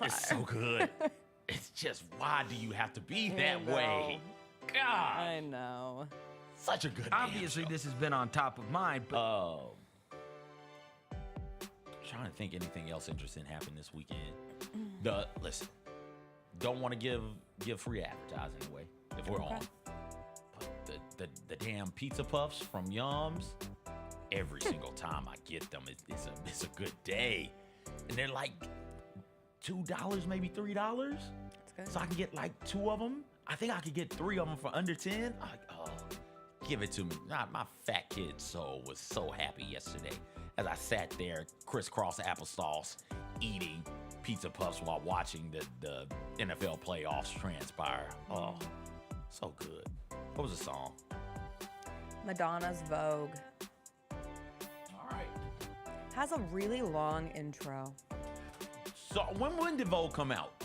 It's so good. It's just, why do you have to be that way? God. I know. Such a good Obviously, this has been on top of mind, but... trying to think anything else interesting happened this weekend. Listen, don't want to give free advertising away if we're on. But the damn pizza puffs from Yums, every single time I get them, it's a good day. And they're like $2, maybe $3. That's good. So I can get like 2 of them. I think I could get 3 of them for under 10. Give it to me. My fat kid soul was so happy yesterday as I sat there, crisscross applesauce, eating pizza puffs while watching the NFL playoffs transpire. Oh, so good. What was the song? Madonna's Vogue. All right. Has a really long intro. So when did Vogue come out?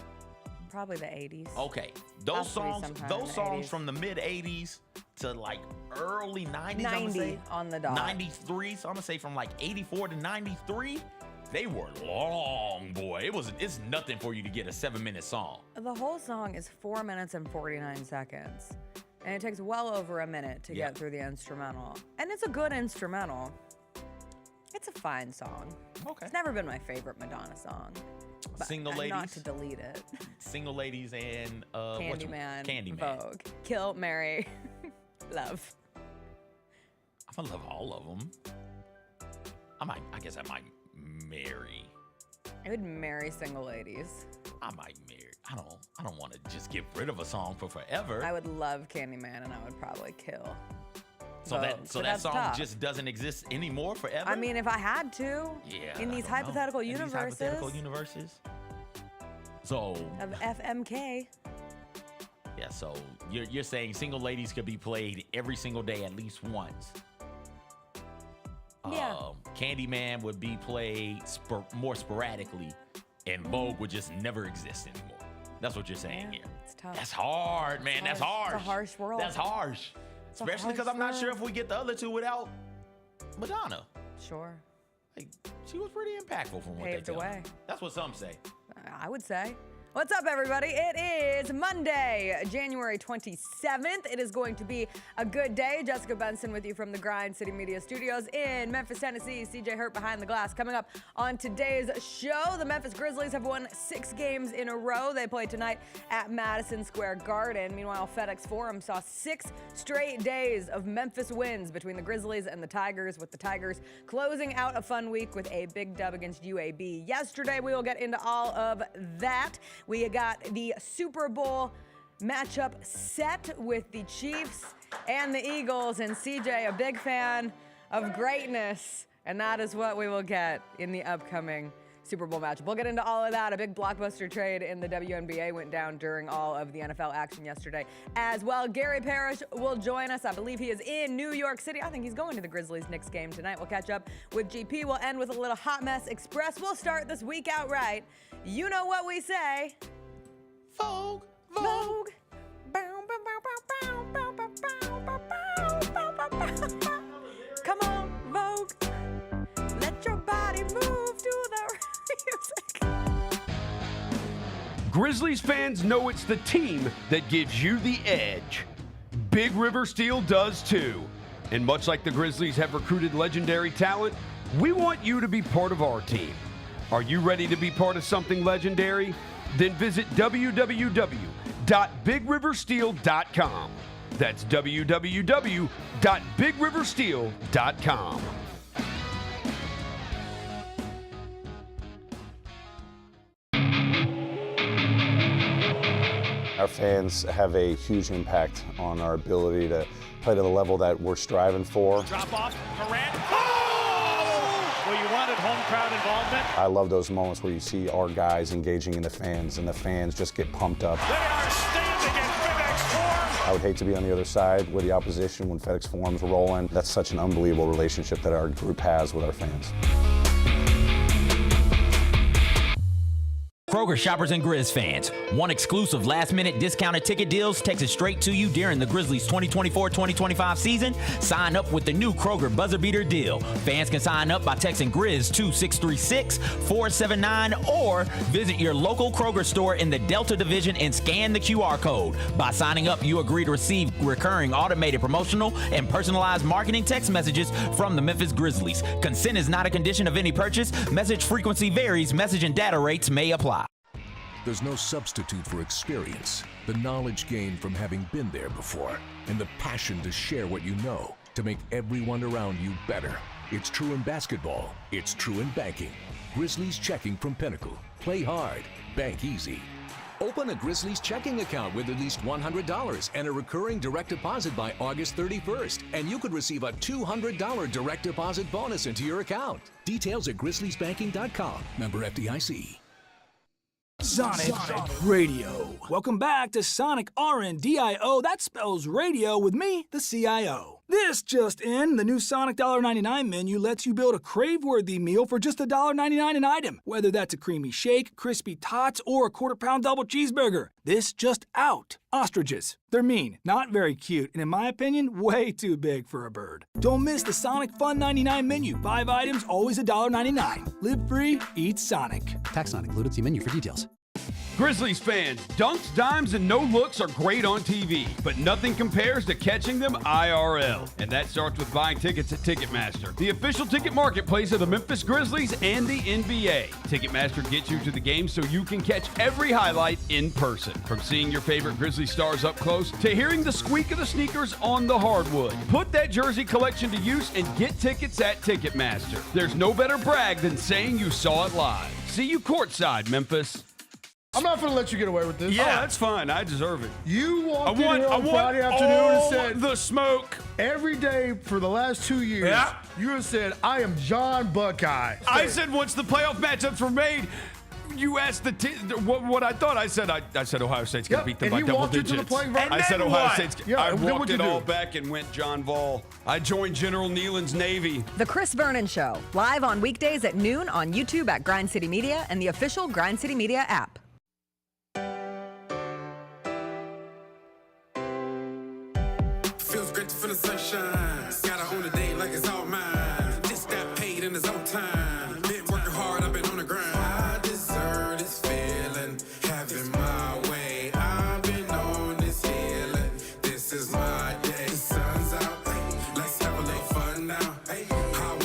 Probably the 80s. Okay, those songs sometime in the songs 80s. from the mid 80s to like early 90s. 90 on the dot. 93. So I'm gonna say from like 84 to 93. They were long, boy. It's nothing for you to get a 7-minute song. The whole song is 4 minutes and 49 seconds. And it takes well over a minute to get through the instrumental. And it's a good instrumental. It's a fine song. Okay. It's never been my favorite Madonna song. But Single Ladies. Not to delete it. Single Ladies and Candyman. Vogue. Kill, marry, love. I love all of them. I guess I might marry. I would marry Single Ladies. I might marry. I don't want to just get rid of a song for forever. I would love Candyman, and I would probably kill. So that song tough. just doesn't exist anymore forever? I mean, if I had to. Yeah. In these hypothetical universes. So. Of FMK. Yeah, so you're saying Single Ladies could be played every single day at least once. Yeah. Candyman would be played more sporadically, and Vogue would just never exist anymore. That's what you're saying here. It's tough. That's hard, man. That's harsh. It's a harsh world. That's harsh. Especially because I'm not sure if we get the other two without Madonna. Sure. Like, she was pretty impactful from what Paved they tell the way. me. That's what some say. I would say. What's up, everybody? It is Monday, January 27th. It is going to be a good day. Jessica Benson with you from the Grind City Media Studios in Memphis, Tennessee. CJ Hurt behind the glass. Coming up on today's show, the Memphis Grizzlies have won 6 games in a row. They play tonight at Madison Square Garden. Meanwhile, FedExForum saw 6 straight days of Memphis wins between the Grizzlies and the Tigers, with the Tigers closing out a fun week with a big dub against UAB yesterday. We will get into all of that. We got the Super Bowl matchup set with the Chiefs and the Eagles, and CJ, a big fan of greatness, and that is what we will get in the upcoming Super Bowl matchup. We'll get into all of that. A big blockbuster trade in the WNBA went down during all of the NFL action yesterday as well. Gary Parrish will join us. I believe he is in New York City. I think he's going to the Grizzlies-Knicks game tonight. We'll catch up with GP. We'll end with a little Hot Mess Express. We'll start this week out right. You know what we say. Vogue, Vogue. Come on, Vogue. Let your body move to the music. Grizzlies fans know it's the team that gives you the edge. Big River Steel does too. And much like the Grizzlies have recruited legendary talent, we want you to be part of our team. Are you ready to be part of something legendary? Then visit www.bigriversteel.com. That's www.bigriversteel.com. Our fans have a huge impact on our ability to play to the level that we're striving for. Drop off, Durant. Oh! Well, you wanted home crowd involvement. I love those moments where you see our guys engaging in the fans, and the fans just get pumped up. They are standing in FedExForum. I would hate to be on the other side with the opposition when FedExForum's rolling. That's such an unbelievable relationship that our group has with our fans. Kroger shoppers and Grizz fans. One exclusive last-minute discounted ticket deals takes it straight to you during the Grizzlies 2024-2025 season. Sign up with the new Kroger Buzzer Beater deal. Fans can sign up by texting Grizz to 636-479 or visit your local Kroger store in the Delta Division and scan the QR code. By signing up, you agree to receive recurring automated promotional and personalized marketing text messages from the Memphis Grizzlies. Consent is not a condition of any purchase. Message frequency varies. Message and data rates may apply. There's no substitute for experience, the knowledge gained from having been there before, and the passion to share what you know to make everyone around you better. It's true in basketball. It's true in banking. Grizzlies Checking from Pinnacle. Play hard. Bank easy. Open a Grizzlies checking account with at least $100 and a recurring direct deposit by August 31st, and you could receive a $200 direct deposit bonus into your account. Details at grizzliesbanking.com. Member FDIC. Sonic Radio. Welcome back to Sonic RNDIO. That spells radio with me, the CIO. This just in, the new Sonic $1.99 menu lets you build a crave-worthy meal for just $1.99 an item, whether that's a creamy shake, crispy tots, or a quarter-pound double cheeseburger. This just out. Ostriches. They're mean, not very cute, and in my opinion, way too big for a bird. Don't miss the Sonic Fun 99 menu. 5 items, always $1.99. Live free, eat Sonic. Tax not included. See menu for details. Grizzlies fans, dunks, dimes, and no-looks are great on TV, but nothing compares to catching them IRL. And that starts with buying tickets at Ticketmaster, the official ticket marketplace of the Memphis Grizzlies and the NBA. Ticketmaster gets you to the game so you can catch every highlight in person. From seeing your favorite Grizzly stars up close to hearing the squeak of the sneakers on the hardwood. Put that jersey collection to use and get tickets at Ticketmaster. There's no better brag than saying you saw it live. See you courtside, Memphis. I'm not going to let you get away with this. Yeah, that's fine. I deserve it. You walked in here on Friday afternoon and said the smoke every day for the last 2 years. Yeah. You have said, I am John Buckeye. I said once the playoff matchups were made, you asked what I thought. I said Ohio State's going to beat them by double digits. I said Ohio State's. I walked it all back and went John Vol. I joined General Nealon's Navy. The Chris Vernon Show, live on weekdays at noon on YouTube at Grind City Media and the official Grind City Media app. Feels great to feel the sunshine. Gotta own the day like it's all mine. Just got paid in his own time. Been working hard, I've been on the grind. I deserve this feeling, having my way. I've been on this healing. This is my day. The sun's out, let's have a little fun now. I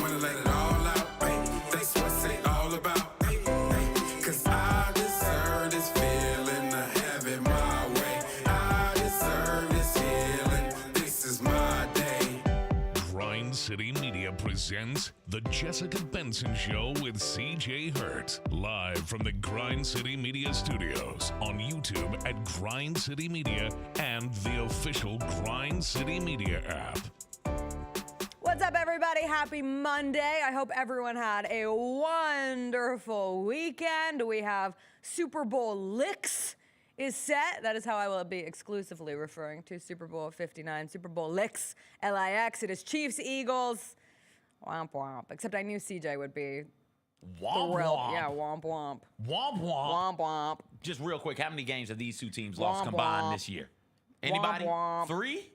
wanna let it all out. That's what it's all about. Cause I deserve this feeling, having my way. I deserve this healing. This is my day. Grind City Media presents The Jessica Benson Show with CJ Hurt. Live from the Grind City Media Studios on YouTube at Grind City Media and the official Grind City Media app. What's up, everybody? Happy Monday. I hope everyone had a wonderful weekend. We have Super Bowl LIX is set. That is how I will be exclusively referring to Super Bowl 59. Super Bowl LIX, L-I-X. It is Chiefs, Eagles. Womp womp. Except I knew CJ would be Womp thrilled. womp. Yeah, womp womp. Womp womp. Womp womp. Just real quick, how many games have these two teams lost Womp combined womp. this year? Anybody? Womp womp. 3?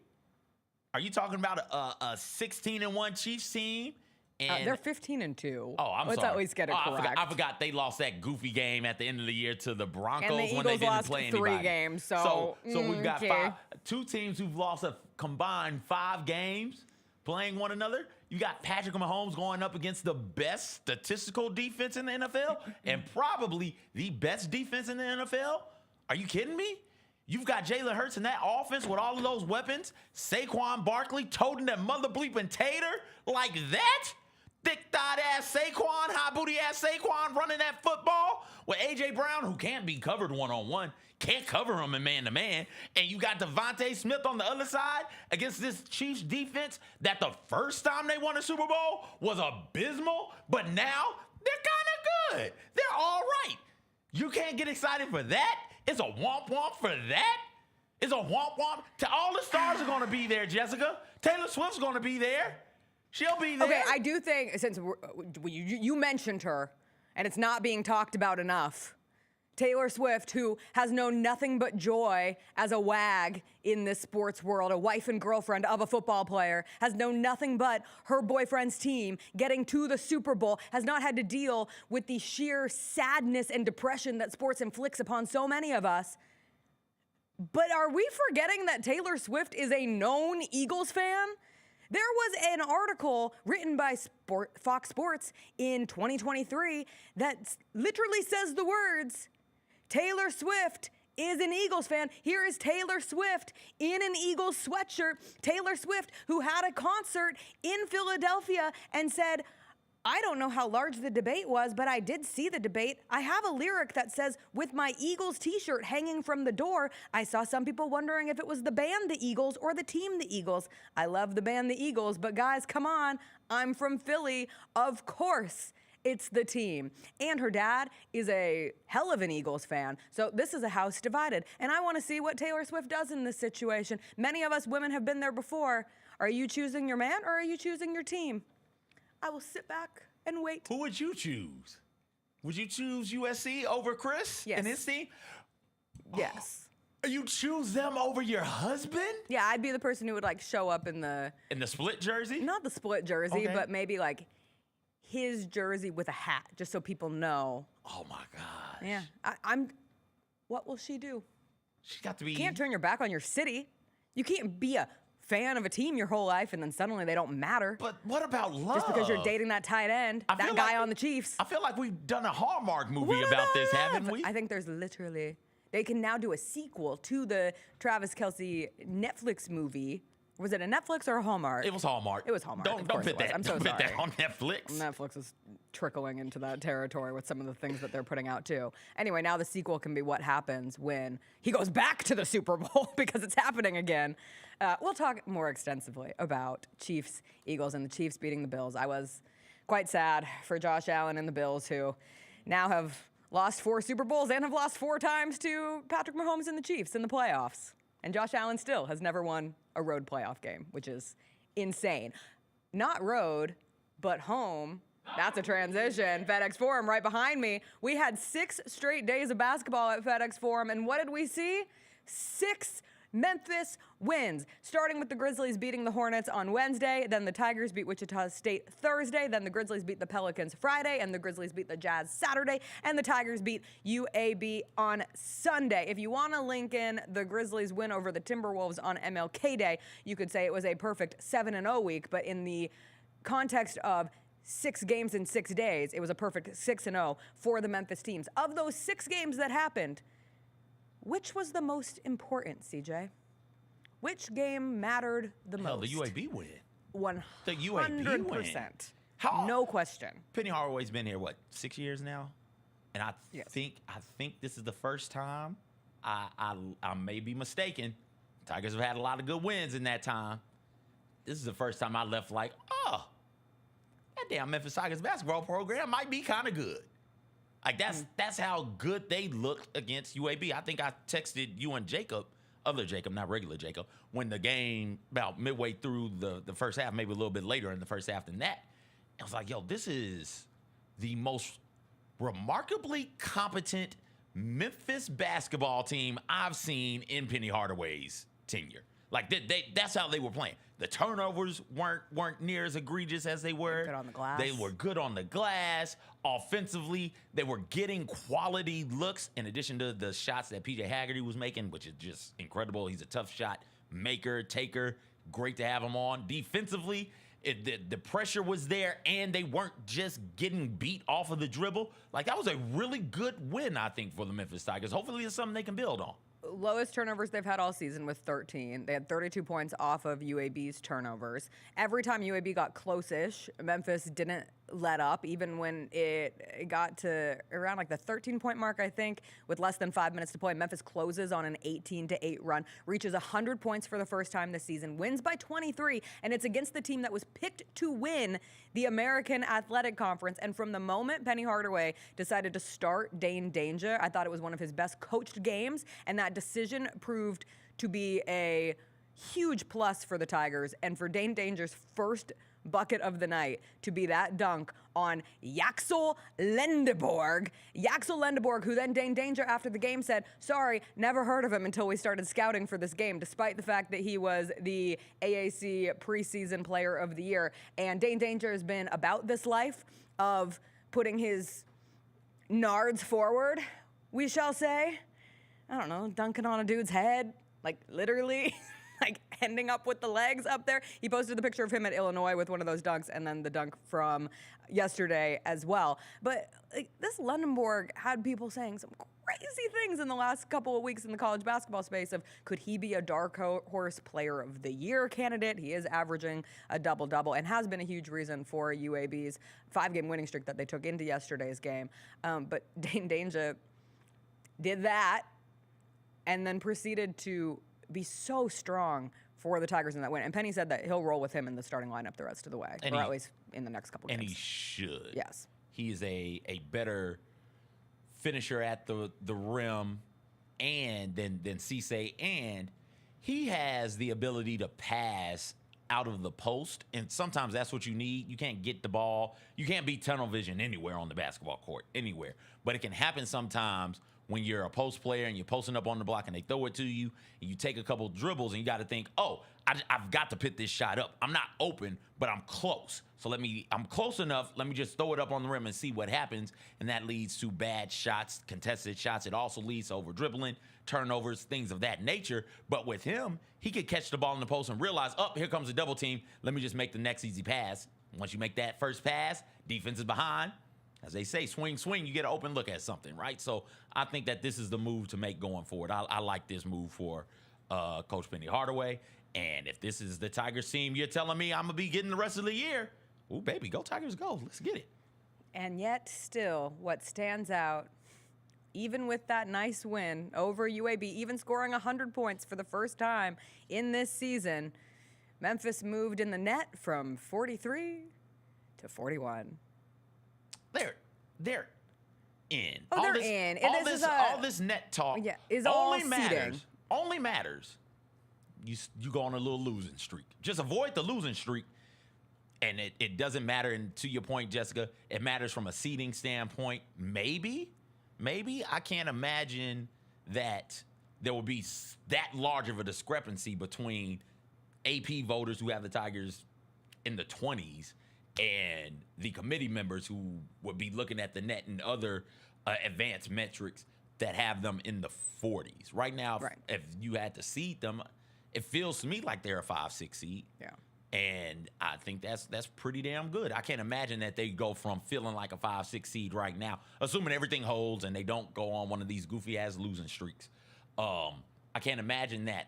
Are you talking about a 16-1 Chiefs team? And They're 15-2. Oh, I'm Let's sorry. always get it Oh, correct. I forgot they lost that goofy game at the end of the year to the Broncos And the when they Eagles didn't lost play 3 anybody. games, So we've got okay. 2 teams who've lost a combined 5 games playing one another. You got Patrick Mahomes going up against the best statistical defense in the NFL and probably the best defense in the NFL. Are you kidding me? You've got Jalen Hurts in that offense with all of those weapons. Saquon Barkley toting that mother bleeping tater like that. Thick-thighed ass Saquon, high booty ass Saquon running that football with A.J. Brown, who can't be covered one-on-one, can't cover him in man-to-man. And you got Devontae Smith on the other side against this Chiefs defense that the first time they won a Super Bowl was abysmal, but now they're kind of good. They're all right. You can't get excited for that. It's a womp-womp for that. It's a womp-womp. All the stars are going to be there, Jessica. Taylor Swift's going to be there. She'll be there. Okay, I do think, since you mentioned her, and it's not being talked about enough, Taylor Swift, who has known nothing but joy as a wag in this sports world, a wife and girlfriend of a football player, has known nothing but her boyfriend's team getting to the Super Bowl, has not had to deal with the sheer sadness and depression that sports inflicts upon so many of us. But are we forgetting that Taylor Swift is a known Eagles fan? There was an article written by Fox Sports in 2023 that literally says the words, Taylor Swift is an Eagles fan. Here is Taylor Swift in an Eagles sweatshirt. Taylor Swift, who had a concert in Philadelphia and said, I don't know how large the debate was, but I did see the debate. I have a lyric that says, with my Eagles t-shirt hanging from the door, I saw some people wondering if it was the band The Eagles or the team The Eagles. I love the band The Eagles, but guys, come on. I'm from Philly. Of course, it's the team. And her dad is a hell of an Eagles fan. So this is a house divided. And I want to see what Taylor Swift does in this situation. Many of us women have been there before. Are you choosing your man or are you choosing your team? I will sit back and wait. Who would you choose? Would you choose USC over Chris and his team? Yes. You choose them over your husband? Yeah, I'd be the person who would like show up in the split jersey? Not the split jersey, but maybe like his jersey with a hat, just so people know. Oh my gosh. Yeah, what will she do? She's got to be. You can't turn your back on your city. You can't be a fan of a team your whole life and then suddenly they don't matter. But what about love? Just because you're dating that tight end, that guy on the Chiefs. I feel like we've done a Hallmark movie about this, haven't we? I think there's literally, they can now do a sequel to the Travis Kelce Netflix movie. Was it a Netflix or a Hallmark? It was Hallmark. It was Hallmark. Don't put that. I'm so don't sorry. put that on Netflix. Netflix is trickling into that territory with some of the things that they're putting out too. Anyway, now the sequel can be what happens when he goes back to the Super Bowl because it's happening again. We'll talk more extensively about Chiefs, Eagles, and the Chiefs beating the Bills. I was quite sad for Josh Allen and the Bills, who now have lost 4 Super Bowls and have lost 4 times to Patrick Mahomes and the Chiefs in the playoffs. And Josh Allen still has never won a road playoff game, which is insane. Not road, but home. That's a transition. FedExForum right behind me. We had 6 straight days of basketball at FedExForum, and what did we see? 6 Memphis wins, starting with the Grizzlies beating the Hornets on Wednesday, then the Tigers beat Wichita State Thursday, then the Grizzlies beat the Pelicans Friday, and the Grizzlies beat the Jazz Saturday, and the Tigers beat UAB on Sunday. If you want to link in the Grizzlies win over the Timberwolves on MLK Day, you could say it was a perfect 7-0 week, but in the context of 6 games in 6 days, it was a perfect 6-0 for the Memphis teams. Of those 6 games that happened, which was the most important, CJ? Which game mattered the most? The UAB win. 100%. The UAB win. No question. Penny Hardaway's been here, 6 years now? And I think this is the first time. I may be mistaken. Tigers have had a lot of good wins in that time. This is the first time I left like, oh, that damn Memphis Tigers basketball program might be kind of good. Like, that's how good they looked against UAB. I think I texted you and Jacob, other Jacob, not regular Jacob, when the game, about midway through the first half, maybe a little bit later in the first half than that. I was like, yo, this is the most remarkably competent Memphis basketball team I've seen in Penny Hardaway's tenure. Like, that's how they were playing. The turnovers weren't near as egregious as they were. Good on the glass. They were good on the glass. Offensively, they were getting quality looks in addition to the shots that PJ Haggerty was making, which is just incredible. He's a tough shot maker, taker. Great to have him on. Defensively, the pressure was there, and they weren't just getting beat off of the dribble. Like, that was a really good win, I think, for the Memphis Tigers. Hopefully it's something they can build on. Lowest turnovers they've had all season with 13. They had 32 points off of UAB's turnovers. Every time UAB got close-ish, Memphis didn't let up, even when it got to around like the 13-point mark, I think, with less than 5 minutes to play. Memphis closes on an 18-8 run, reaches 100 points for the first time this season, wins by 23, and it's against the team that was picked to win the American Athletic Conference. And from the moment Penny Hardaway decided to start Dane Danger, I thought it was one of his best coached games, and that decision proved to be a huge plus for the Tigers. And for Dane Danger's first bucket of the night to be that dunk on Yaxel Lendeborg. Yaxel Lendeborg, who then Dane Danger after the game said, sorry, never heard of him until we started scouting for this game, despite the fact that he was the AAC preseason player of the year. And Dane Danger has been about this life of putting his nards forward, we shall say. I don't know, dunking on a dude's head, like literally. Like ending up with the legs up there. He posted the picture of him at Illinois with one of those dunks and then the dunk from yesterday as well. But like, this Lendeborg had people saying some crazy things in the last couple of weeks in the college basketball space of could he be a dark horse player of the year candidate? He is averaging a double-double and has been a huge reason for UAB's 5-game winning streak that they took into yesterday's game. But Dane Danger did that and then proceeded to be so strong for the Tigers in that win. And Penny said that he'll roll with him in the starting lineup the rest of the way, or at least in the next couple games. And he should. Yes. He is a better finisher at the rim and than Cisse, and he has the ability to pass out of the post, and sometimes that's what you need. You can't get the ball. You can't be tunnel vision anywhere on the basketball court, anywhere. But it can happen sometimes when you're a post player and you're posting up on the block and they throw it to you and you take a couple dribbles and you got to think, oh, I've got to put this shot up. I'm not open, but I'm close. So I'm close enough. Let me just throw it up on the rim and see what happens. And that leads to bad shots, contested shots. It also leads to over dribbling, turnovers, things of that nature. But with him, he could catch the ball in the post and realize, oh, here comes a double team. Let me just make the next easy pass. Once you make that first pass, defense is behind. As they say, swing, swing, you get an open look at something, right? So I think that this is the move to make going forward. I like this move for Coach Penny Hardaway. And if this is the Tigers team you're telling me I'm going to be getting the rest of the year, ooh, baby, go Tigers, go. Let's get it. And yet still, what stands out, even with that nice win over UAB, even scoring 100 points for the first time in this season, Memphis moved in the net from 43 to 41. They're in. Oh, they're in. All this net talk is only all matters. seeding. Only matters. You go on a little losing streak. Just avoid the losing streak, and it doesn't matter. And to your point, Jessica, it matters from a seeding standpoint. Maybe I can't imagine that there will be that large of a discrepancy between AP voters who have the Tigers in the 20s and the committee members who would be looking at the net and other advanced metrics that have them in the 40s. Right now, if you had to seed them, it feels to me like they're a 5-6 seed. Yeah. And I think that's pretty damn good. I can't imagine that they go from feeling like a 5-6 seed right now, assuming everything holds and they don't go on one of these goofy-ass losing streaks. I can't imagine that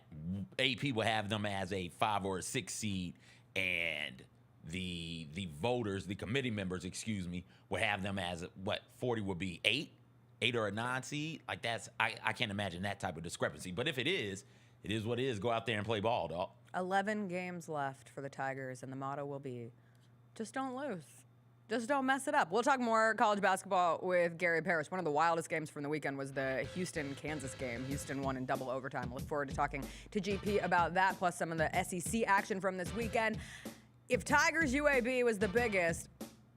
AP will have them as a 5 or a 6 seed, and the voters, the committee members, will have them as what 40 would be 8 or a 9 seed. Like I can't imagine that type of discrepancy. But if it is what it is. Go out there and play ball, dog. 11 games left for the Tigers, and the motto will be, just don't lose. Just don't mess it up. We'll talk more college basketball with Gary Parrish. One of the wildest games from the weekend was the Houston-Kansas game. Houston won in double overtime. I look forward to talking to GP about that, plus some of the SEC action from this weekend. If Tigers UAB was the biggest,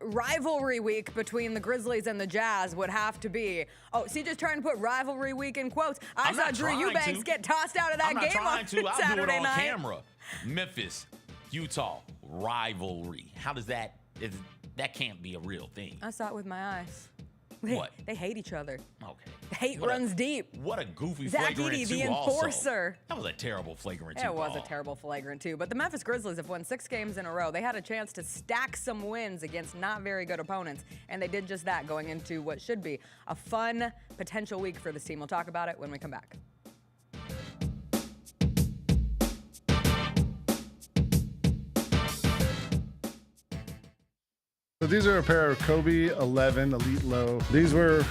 rivalry week between the Grizzlies and the Jazz would have to be. Oh, CJ's trying to put rivalry week in quotes. I saw Drew Eubanks get tossed out of that game on Saturday night. I'll do it on camera. Memphis, Utah, rivalry. How does that can't be a real thing. I saw it with my eyes. What? They hate each other. Okay. Hate runs deep. What a goofy Zach flagrant Edey, two the enforcer. Also. That was a terrible flagrant two. It was a terrible flagrant two. But the Memphis Grizzlies have won 6 games in a row. They had a chance to stack some wins against not very good opponents, and they did just that going into what should be a fun potential week for this team. We'll talk about it when we come back. So these are a pair of Kobe 11 Elite Low. These were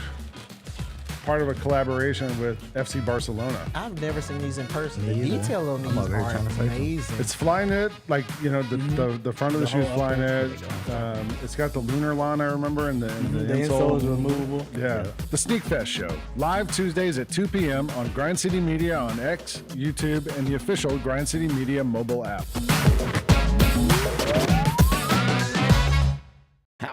part of a collaboration with FC Barcelona. I've never seen these in person. The detail on these are amazing. It's Flyknit, like, you know, the front of the shoe is Flyknit. It's got the lunar lawn, I remember, and the insole is removable. Yeah. The Sneak Fest Show, live Tuesdays at 2 p.m. on Grind City Media on X, YouTube, and the official Grind City Media mobile app.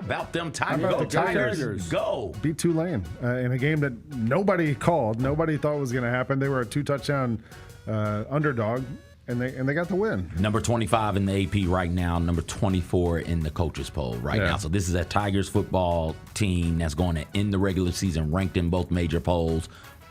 about them Tigers? How about Go the Tigers. Go. Beat Tulane in a game that nobody called. Nobody thought was going to happen. They were a 2-touchdown underdog, and they got the win. Number 25 in the AP right now, number 24 in the coaches poll right now. So this is a Tigers football team that's going to end the regular season ranked in both major polls,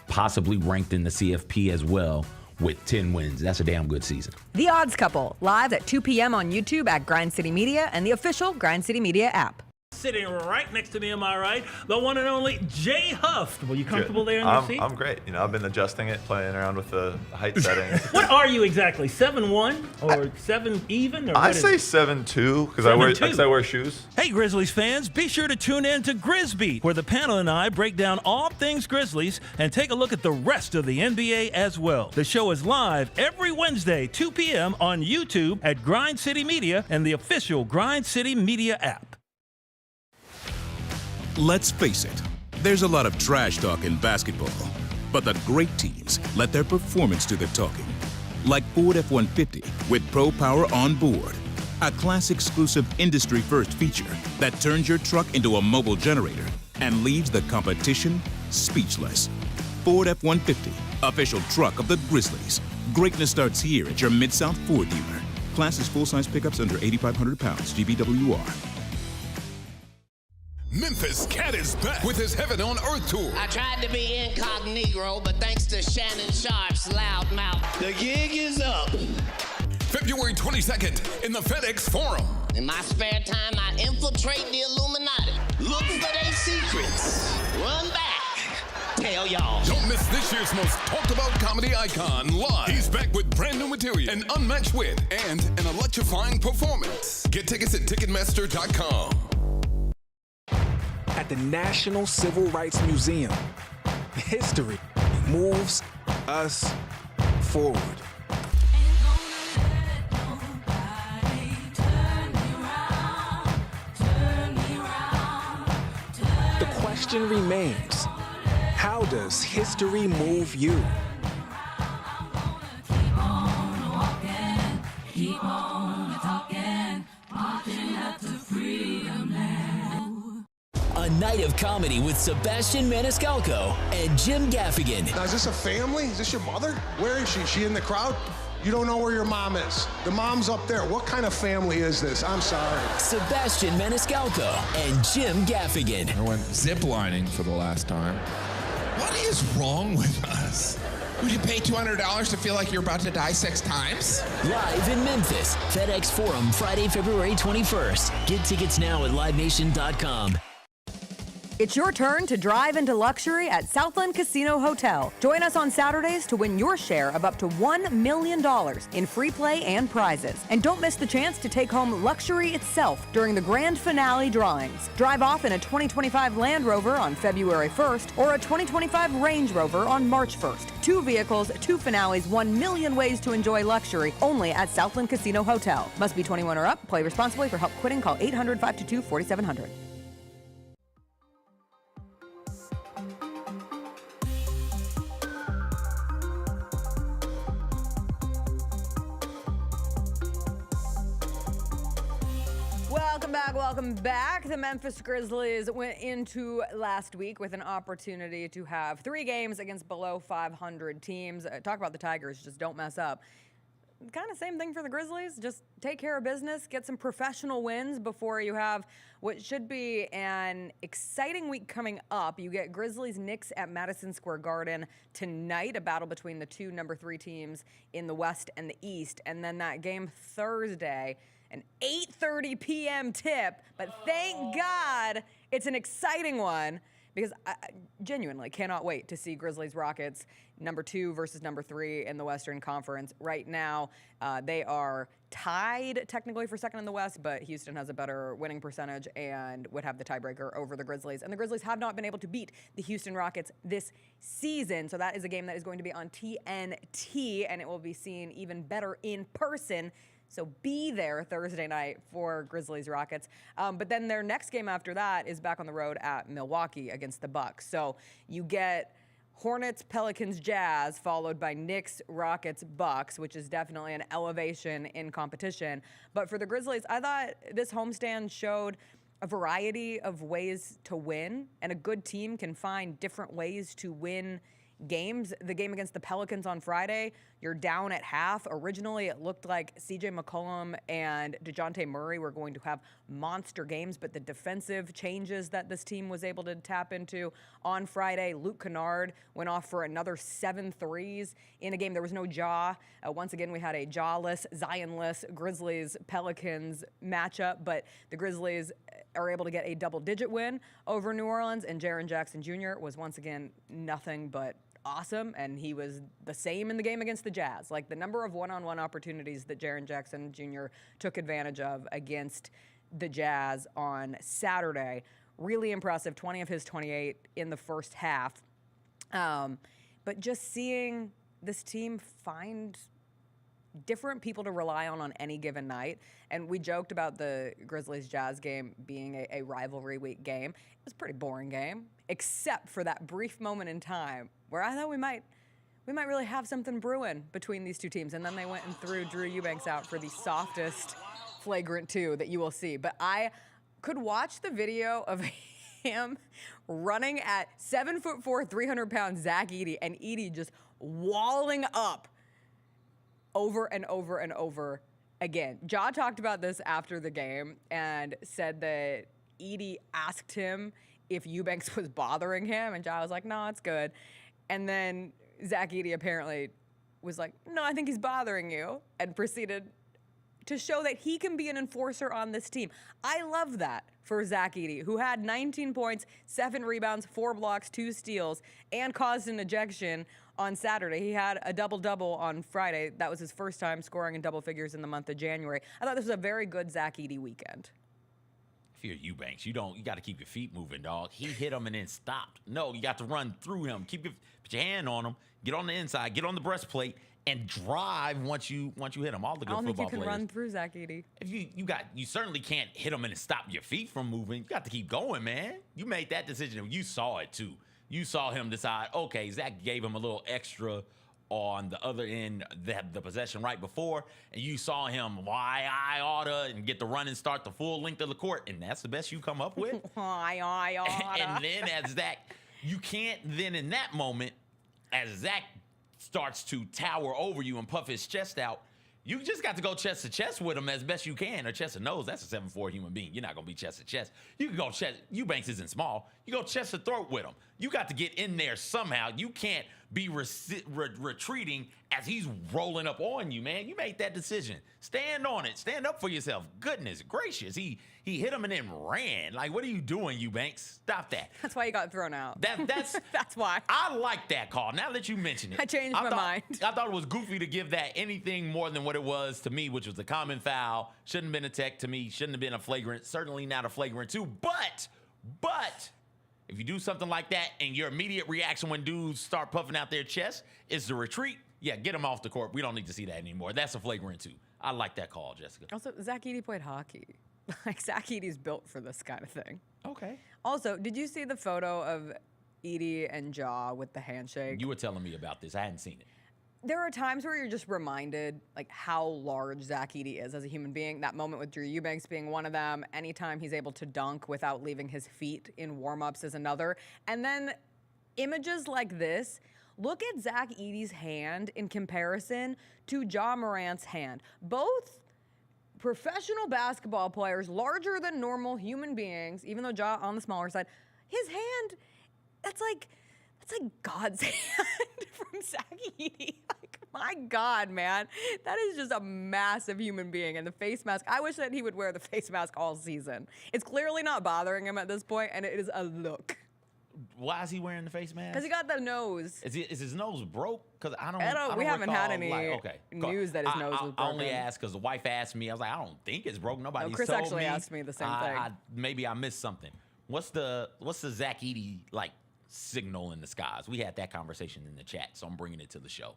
possibly ranked in the CFP as well, with 10 wins. That's a damn good season. The Odds Couple, live at 2 p.m. on YouTube at Grind City Media and the official Grind City Media app. Sitting right next to me, am I right? The one and only Jay Huff. Were you comfortable there in your seat? I'm great. You know, I've been adjusting it, playing around with the height settings. What are you exactly? 7'1" or 7 even? Or I say 7'2" because I wear shoes. Hey, Grizzlies fans, be sure to tune in to Grizzbeat, where the panel and I break down all things Grizzlies and take a look at the rest of the NBA as well. The show is live every Wednesday, 2 p.m. on YouTube at Grind City Media and the official Grind City Media app. Let's face it, there's a lot of trash talk in basketball, but the great teams let their performance do the talking. Like Ford F-150 with Pro Power on board, a class-exclusive industry-first feature that turns your truck into a mobile generator and leaves the competition speechless. Ford F-150, official truck of the Grizzlies. Greatness starts here at your Mid-South Ford dealer. Class is full-size pickups under 8,500 pounds, GBWR. Memphis Cat is back with his Heaven on Earth tour. I tried to be incognito, but thanks to Shannon Sharp's loud mouth, the gig is up. February 22nd in the FedExForum. In my spare time, I infiltrate the Illuminati. Look for their secrets. Run back. Tell y'all. Don't miss this year's most talked about comedy icon live. He's back with brand new material, an unmatched wit, and an electrifying performance. Get tickets at Ticketmaster.com. At the National Civil Rights Museum, history moves us forward. The question remains, how does history move you? Keep on talking, marching up to freedom now. A night of comedy with Sebastian Maniscalco and Jim Gaffigan. Now, is this a family? Is this your mother? Where is she? Is she in the crowd? You don't know where your mom is. The mom's up there. What kind of family is this? I'm sorry. Sebastian Maniscalco and Jim Gaffigan. I went ziplining for the last time. What is wrong with us? Would you pay $200 to feel like you're about to die 6 times? Live in Memphis, FedExForum, Friday, February 21st. Get tickets now at livenation.com. It's your turn to drive into luxury at Southland Casino Hotel. Join us on Saturdays to win your share of up to $1 million in free play and prizes. And don't miss the chance to take home luxury itself during the grand finale drawings. Drive off in a 2025 Land Rover on February 1st or a 2025 Range Rover on March 1st. 2 vehicles, 2 finales, 1 million ways to enjoy luxury only at Southland Casino Hotel. Must be 21 or up. Play responsibly. For help quitting, call 800-522-4700. Welcome back. The Memphis Grizzlies went into last week with an opportunity to have 3 games against below 500 teams. Talk about the Tigers, just don't mess up. Kind of same thing for the Grizzlies. Just take care of business, get some professional wins before you have what should be an exciting week coming up. You get Grizzlies Knicks at Madison Square Garden tonight, a battle between the 2 number 3 teams in the West and the East. And then that game Thursday, an 8:30 p.m. tip, but thank God it's an exciting one because I genuinely cannot wait to see Grizzlies Rockets, number 2 versus number 3 in the Western Conference. Right now, they are tied technically for second in the West, but Houston has a better winning percentage and would have the tiebreaker over the Grizzlies. And the Grizzlies have not been able to beat the Houston Rockets this season, so that is a game that is going to be on TNT, and it will be seen even better in person. So be there Thursday night for Grizzlies Rockets. But then their next game after that is back on the road at Milwaukee against the Bucks. So you get Hornets, Pelicans, Jazz, followed by Knicks, Rockets, Bucks, which is definitely an elevation in competition. But for the Grizzlies, I thought this homestand showed a variety of ways to win, and a good team can find different ways to win games. The game against the Pelicans on Friday, you're down at half. Originally, it looked like C.J. McCollum and DeJounte Murray were going to have monster games, but the defensive changes that this team was able to tap into on Friday, Luke Kennard went off for another 7 threes in a game. There was no Ja. Once again, we had a Ja-less, Zion-less Grizzlies-Pelicans matchup, but the Grizzlies are able to get a double-digit win over New Orleans, and Jaren Jackson Jr. was once again nothing but awesome, and he was the same in the game against the Jazz. Like, the number of one-on-one opportunities that Jaren Jackson Jr. took advantage of against the Jazz on Saturday, really impressive. 20 of his 28 in the first half. But just seeing this team find different people to rely on any given night. And we joked about the Grizzlies-Jazz game being a rivalry week game. It was a pretty boring game, except for that brief moment in time where I thought we might really have something brewing between these two teams. And then they went and threw Drew Eubanks out for the softest flagrant 2 that you will see. But I could watch the video of him running at 7'4", 300-pound Zach Edey, and Edey just walling up over and over and over again. Ja talked about this after the game and said that Edey asked him if Eubanks was bothering him, and Ja was like, no, it's good. And then Zach Edey apparently was like, no, I think he's bothering you, and proceeded to show that he can be an enforcer on this team. I love that for Zach Edey, who had 19 points, 7 rebounds, 4 blocks, 2 steals, and caused an ejection on Saturday. He had a double-double on Friday. That was his first time scoring in double figures in the month of January. I thought this was a very good Zach Edey weekend. If you're Eubanks, you got to keep your feet moving, dog. He hit him and then stopped. No, you got to run through him. Put your hand on him. Get on the inside. Get on the breastplate and drive once you hit him. All the good football players. I don't think you can run through Zach Edey. If you certainly can't hit him and stop your feet from moving. You got to keep going, man. You made that decision. You saw it too. You saw him decide, okay, Zach gave him a little extra on the other end, the possession right before, and you saw him why I oughta and get the run and start the full length of the court, and that's the best you come up with. Why I oughta. And then as Zach, you can't then in that moment, as Zach starts to tower over you and puff his chest out, you just got to go chest to chest with him as best you can, or chest to nose. That's a 7'4" human being. You're not going to be chest to chest. You can go chest. Eubanks isn't small. You go chest to throat with him. You got to get in there somehow. You can't be retreating as he's rolling up on you, man. You made that decision. Stand on it. Stand up for yourself. Goodness gracious. He hit him and then ran. Like, what are you doing, Eubanks? Stop that. That's why he got thrown out. That's That's why. I like that call. Now that you mention it. I changed my mind. I thought it was goofy to give that anything more than what it was to me, which was a common foul. Shouldn't have been a tech to me. Shouldn't have been a flagrant. Certainly not a flagrant 2. But if you do something like that and your immediate reaction when dudes start puffing out their chest is to retreat, yeah, get them off the court. We don't need to see that anymore. That's a flagrant 2. I like that call, Jessica. Also, Zach Edey played hockey. Like, Zach Edey's built for this kind of thing. Okay. Also, did you see the photo of Edey and Ja with the handshake? You were telling me about this. I hadn't seen it. There are times where you're just reminded, like, how large Zach Edey is as a human being. That moment with Drew Eubanks being one of them. Anytime he's able to dunk without leaving his feet in warm-ups is another. And then images like this, look at Zach Edey's hand in comparison to Ja Morant's hand. Both professional basketball players, larger than normal human beings, even though Ja on the smaller side. His hand, that's like God's hand from Zach Edey. Like, my God, man. That is just a massive human being. And the face mask, I wish that he would wear the face mask all season. It's clearly not bothering him at this point, and it is a look. Why is he wearing the face mask? Because he got the nose. Is his nose broke? Because I don't we haven't had any okay. news that his nose was broken. I only asked because the wife asked me. I was like, I don't think it's broke. Nobody's Chris told actually me. asked me the same thing. Maybe I missed something. What's the Zach Edey like signal in the skies? We had that conversation in the chat, so I'm bringing it to the show.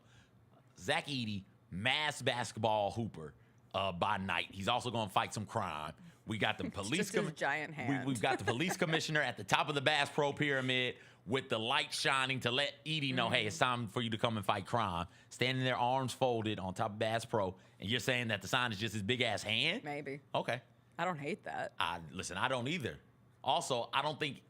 Zach Edey, mass basketball hooper by night. He's also going to fight some crime. We got the police. Giant hand. We've got the police commissioner at the top of the Bass Pro Pyramid with the light shining to let Edey know, hey, it's time for you to come and fight crime. Standing there, arms folded on top of Bass Pro, and you're saying that the sign is just his big ass hand? Maybe. Okay. I don't hate that. Listen, I don't either. Also, I don't think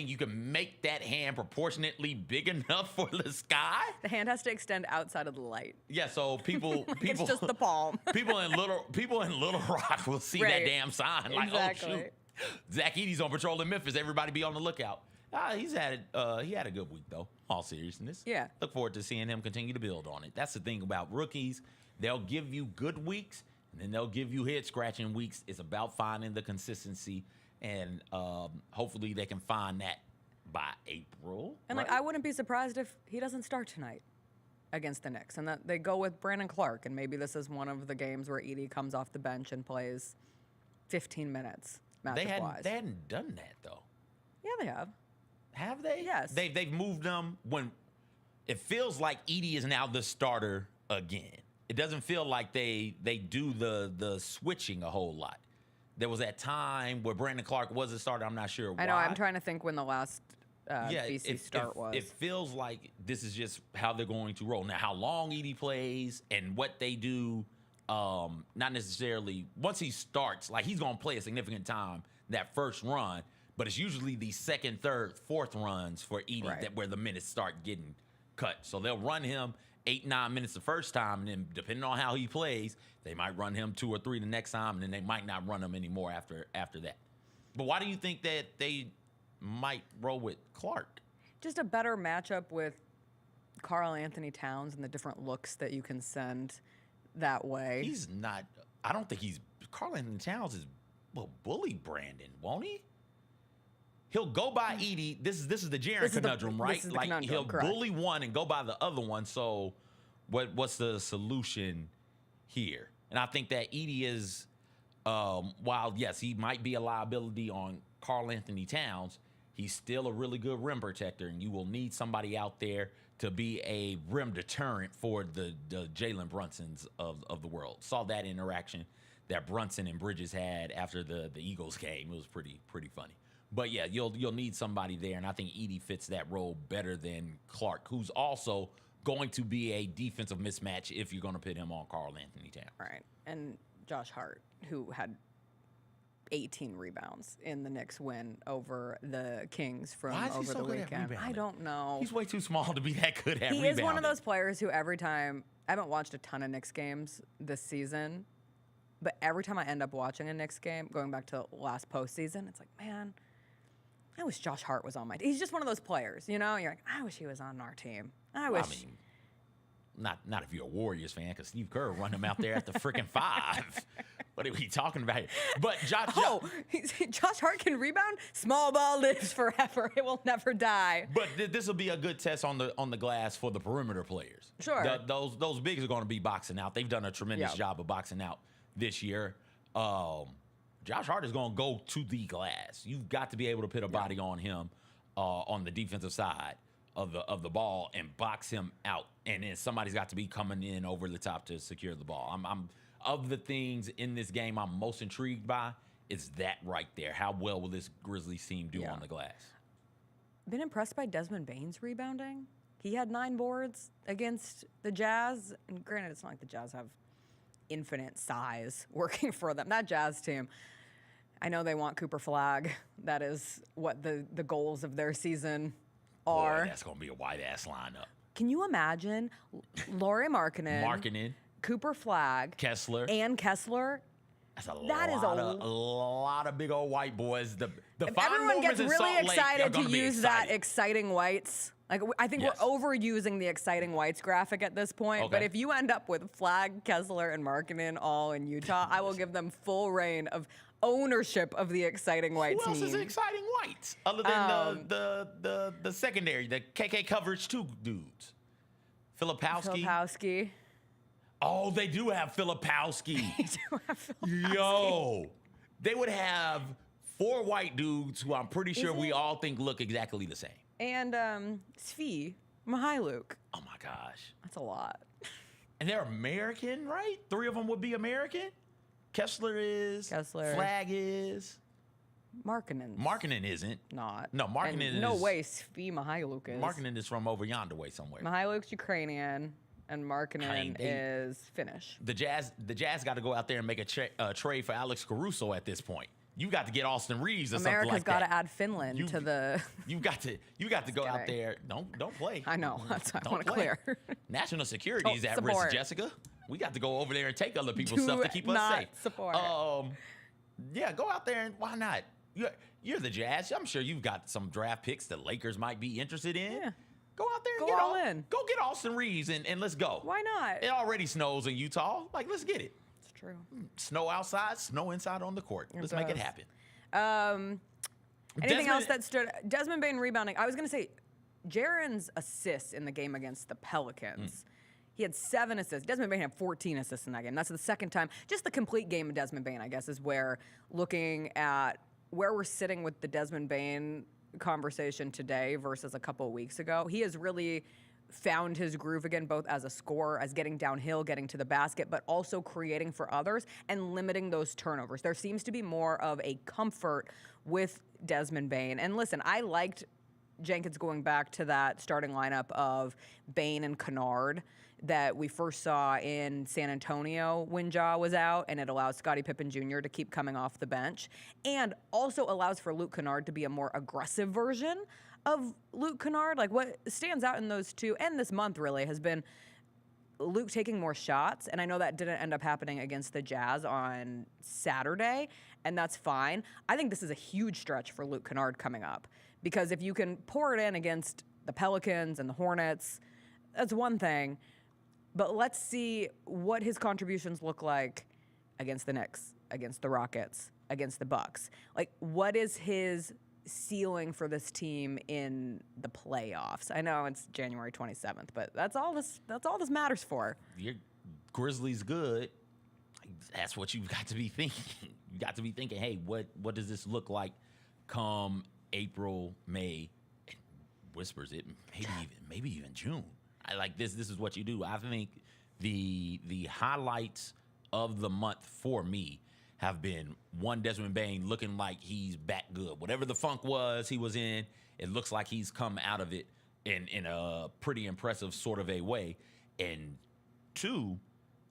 you can make that hand proportionately big enough for the sky. The hand has to extend outside of the light. Yeah, so people It's just the palm. people in Little Rock will see that damn sign like, exactly. oh shoot, Zach Edey's on patrol in Memphis. Everybody be on the lookout. He had a good week though. All seriousness. Yeah. Look forward to seeing him continue to build on it. That's the thing about rookies. They'll give you good weeks, and then they'll give you head-scratching weeks. It's about finding the consistency, and hopefully they can find that by April. And right? I wouldn't be surprised if he doesn't start tonight against the Knicks, and that they go with Brandon Clark, and maybe this is one of the games where Edey comes off the bench and plays 15 minutes. They hadn't done that though. Yeah, they have. Have they? Yes. They've moved them when it feels like Edey is now the starter again. It doesn't feel like they do the switching a whole lot. There was that time where Brandon Clark was a starter. I'm not sure why. I know. I'm trying to think when the last BC start was. It feels like this is just how they're going to roll. Now, how long Edey plays and what they do, not necessarily once he starts, like he's going to play a significant time that first run, but it's usually the second, third, fourth runs for Edey that where the minutes start getting cut. So they'll run him 8-9 minutes the first time, and then depending on how he plays, they might run him 2 or 3 the next time, and then they might not run him anymore after that. But why do you think that they might roll with Clark? Just a better matchup with Karl Anthony Towns and the different looks that you can send that way. He's not. I don't think he's. Karl Anthony Towns will bully Brandon, won't he? He'll go by Edey. This is the Jaren conundrum, right? This is the like conundrum, he'll correct. bully one and go by the other one. So, what's the solution here? And I think that Edey is, while yes, he might be a liability on Karl Anthony Towns, he's still a really good rim protector, and you will need somebody out there to be a rim deterrent for the Jalen Brunsons of the world. Saw that interaction that Brunson and Bridges had after the Eagles game. It was pretty funny. But yeah, you'll need somebody there, and I think Edey fits that role better than Clark, who's also going to be a defensive mismatch if you're going to put him on Karl Anthony Towns. Right. And Josh Hart, who had 18 rebounds in the Knicks win over the Kings from Why is he over so the good at weekend. I rebounding? don't know. He's way too small to be that good at He rebounding. is one of those players who every time, I haven't watched a ton of Knicks games this season, but every time I end up watching a Knicks game, going back to last postseason, it's like, man, I wish Josh Hart was on my team. He's just one of those players, you know? You're like, I wish he was on our team. I wish. I mean, not if you're a Warriors fan, because Steve Kerr run him out there at the freaking 5. What are we talking about here? But Josh Hart can rebound. Small ball lives forever. It will never die. But this will be a good test on the glass for the perimeter players. Sure. Those bigs are going to be boxing out. They've done a tremendous job of boxing out this year. Josh Hart is going to go to the glass. You've got to be able to put a body on him on the defensive side of the ball and box him out. And then somebody's got to be coming in over the top to secure the ball. I'm of the things in this game I'm most intrigued by is that right there. How well will this Grizzlies team do on the glass? Been impressed by Desmond Bane's rebounding. He had 9 boards against the Jazz. And granted, it's not like the Jazz have infinite size working for them. That Jazz team, I know they want Cooper Flagg. That is what the goals of their season are. Boy, that's going to be a white-ass lineup. Can you imagine Lauri Markkanen, Cooper Flagg, Kessler, and Kessler? That's a lot of big old white boys. The everyone gets really excited to use that exciting whites. Like I think we're overusing the exciting whites graphic at this point. Okay. But if you end up with Flagg, Kessler, and Markkanen all in Utah, I will give them full reign of ownership of the exciting whites. Who else is exciting whites other than the secondary, the KK coverage 2 dudes? Filipowski. Oh, they do have Filipowski. Yo, they would have 4 white dudes who I'm pretty sure we all think look exactly the same. And Svi Mihailuk. Oh my gosh, that's a lot. And they're American, right? 3 of them would be American. Kessler is. Flagg is. Markkanen isn't. Not. No, Markkanen is. No way Svi Mihailuk is. Markkanen is from over yonder way somewhere. Mihailuk's Ukrainian. and Markkanen is Finnish. The Jazz got to go out there and make a trade for Alex Caruso at this point. You got to get Austin Reeves or something like that. America's got to add Finland to the. You got to go out there. Don't play. I know. That's what I want to clear. National security is at risk, Jessica. We got to go over there and take other people's stuff to keep us safe. Support. Yeah, go out there and why not? You're the Jazz. I'm sure you've got some draft picks the Lakers might be interested in. Yeah. Go out there and go all in. Go get Austin Reeves and let's go. Why not? It already snows in Utah. Like, let's get it. It's true. Snow outside, snow inside on the court. Let's make it happen. Anything else that stood? Desmond Bane rebounding. I was going to say, Jaren's assists in the game against the Pelicans. He had 7 assists. Desmond Bane had 14 assists in that game. That's the second time. Just the complete game of Desmond Bane, I guess, is where looking at where we're sitting with the Desmond Bane conversation today versus a couple of weeks ago. He has really found his groove again, both as a scorer, as getting downhill, getting to the basket, but also creating for others and limiting those turnovers. There seems to be more of a comfort with Desmond Bane. And listen, I liked Jenkins going back to that starting lineup of Bane and Kennard that we first saw in San Antonio when Ja was out, and it allows Scottie Pippen Jr. to keep coming off the bench, and also allows for Luke Kennard to be a more aggressive version of Luke Kennard. Like, what stands out in those two, and this month really, has been Luke taking more shots, and I know that didn't end up happening against the Jazz on Saturday, and that's fine. I think this is a huge stretch for Luke Kennard coming up, because if you can pour it in against the Pelicans and the Hornets, that's one thing. But let's see what his contributions look like against the Knicks, against the Rockets, against the Bucks. Like, what is his ceiling for this team in the playoffs? I know it's January 27th, but that's all this matters for. Your Grizzlies good. That's what you've got to be thinking. You got to be thinking, hey, what does this look like come April, May, and whispers it, maybe even June. I like this. This is what you do. I think the highlights of the month for me have been one, Desmond Bane looking like he's back good. Whatever the funk was he was in, it looks like he's come out of it in a pretty impressive sort of a way. And 2,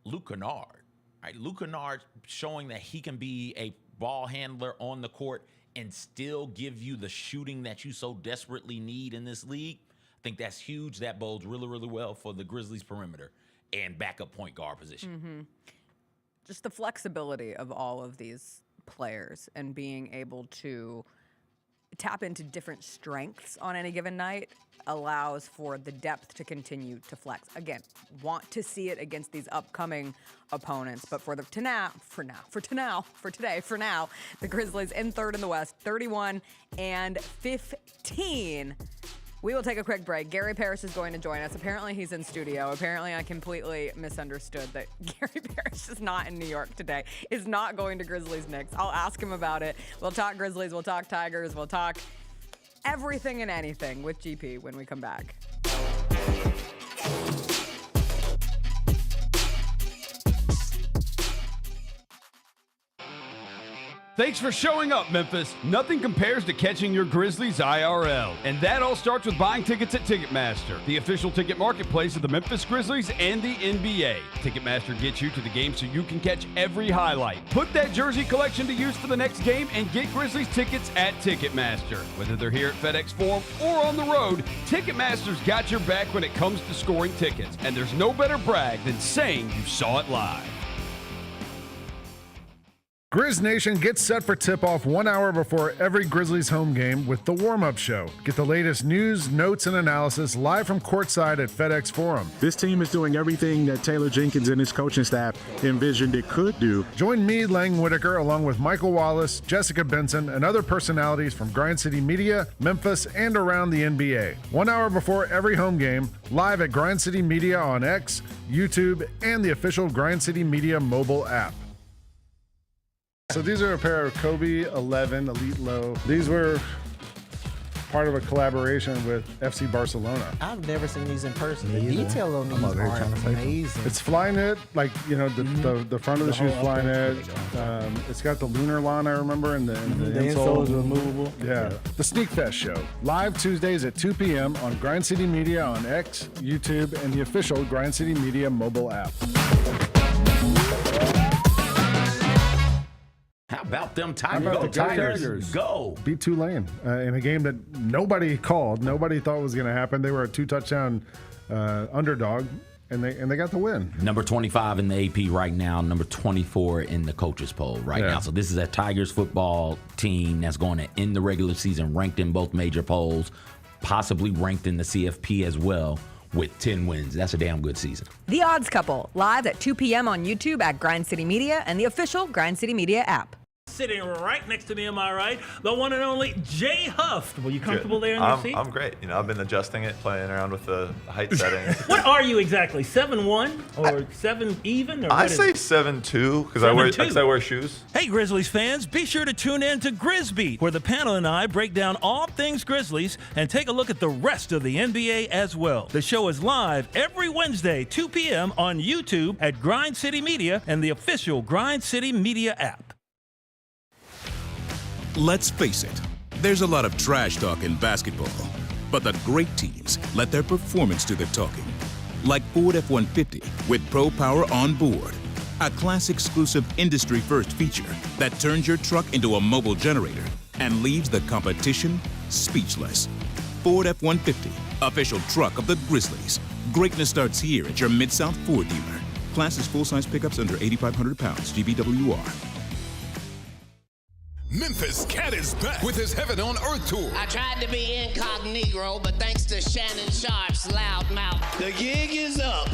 Luke Kennard. Right? Luke Kennard showing that he can be a ball handler on the court and still give you the shooting that you so desperately need in this league. I think that's huge. That bodes really, really well for the Grizzlies perimeter and backup point guard position. Mm-hmm. Just the flexibility of all of these players and being able to tap into different strengths on any given night allows for the depth to continue to flex. Again, want to see it against these upcoming opponents, but for now, the Grizzlies in third in the West, 31-15. We will take a quick break. Gary Parrish is going to join us. Apparently he's in studio. Apparently I completely misunderstood that Gary Parrish is not in New York today. Is not going to Grizzlies Knicks. I'll ask him about it. We'll talk Grizzlies, we'll talk Tigers, we'll talk everything and anything with GP when we come back. Thanks for showing up, Memphis. Nothing compares to catching your Grizzlies IRL. And that all starts with buying tickets at Ticketmaster, the official ticket marketplace of the Memphis Grizzlies and the NBA. Ticketmaster gets you to the game so you can catch every highlight. Put that jersey collection to use for the next game and get Grizzlies tickets at Ticketmaster. Whether they're here at FedExForum or on the road, Ticketmaster's got your back when it comes to scoring tickets. And there's no better brag than saying you saw it live. Grizz Nation gets set for tip-off 1 hour before every Grizzlies home game with the warm-up show. Get the latest news, notes, and analysis live from courtside at FedExForum. This team is doing everything that Taylor Jenkins and his coaching staff envisioned it could do. Join me, Lang Whitaker, along with Michael Wallace, Jessica Benson, and other personalities from Grind City Media, Memphis, and around the NBA. 1 hour before every home game, live at Grind City Media on X, YouTube, and the official Grind City Media mobile app. So these are a pair of Kobe 11 Elite Low. These were part of a collaboration with FC Barcelona. I've never seen these in person. The detail on these are amazing. It's Flyknit, like, you know, the front of the shoe is Flyknit. It's got the lunar lawn, I remember, and the insole is removable. Yeah. The Sneak Fest Show, live Tuesdays at 2 p.m. on Grind City Media on X, YouTube, and the official Grind City Media mobile app. How about them How Tigers? about Go the Tigers. Go. Beat Tulane in a game that nobody called, nobody thought was going to happen. They were a 2-touchdown underdog, and they got the win. Number 25 in the AP right now, number 24 in the coaches poll right now. So this is a Tigers football team that's going to end the regular season ranked in both major polls, possibly ranked in the CFP as well, with 10 wins. That's a damn good season. The Odds Couple, live at 2 p.m. on YouTube at Grind City Media and the official Grind City Media app. Sitting right next to me, am I right? The one and only Jay Huff. Were you comfortable there in your seat? I'm great. You know, I've been adjusting it, playing around with the height setting. What are you exactly? 7'1" or 7 even? Or I say 7'2" because I wear shoes. Hey, Grizzlies fans, be sure to tune in to Grizzbeat, where the panel and I break down all things Grizzlies and take a look at the rest of the NBA as well. The show is live every Wednesday, 2 p.m. on YouTube at Grind City Media and the official Grind City Media app. Let's face it, there's a lot of trash talk in basketball, but the great teams let their performance do the talking. Like Ford F-150 with Pro Power on board, a class-exclusive industry-first feature that turns your truck into a mobile generator and leaves the competition speechless. Ford F-150, official truck of the Grizzlies. Greatness starts here at your Mid-South Ford dealer. Class is full-size pickups under 8,500 pounds, GBWR. Memphis Cat is back with his Heaven on Earth tour. I tried to be incognito, but thanks to Shannon Sharp's loud mouth, the gig is up.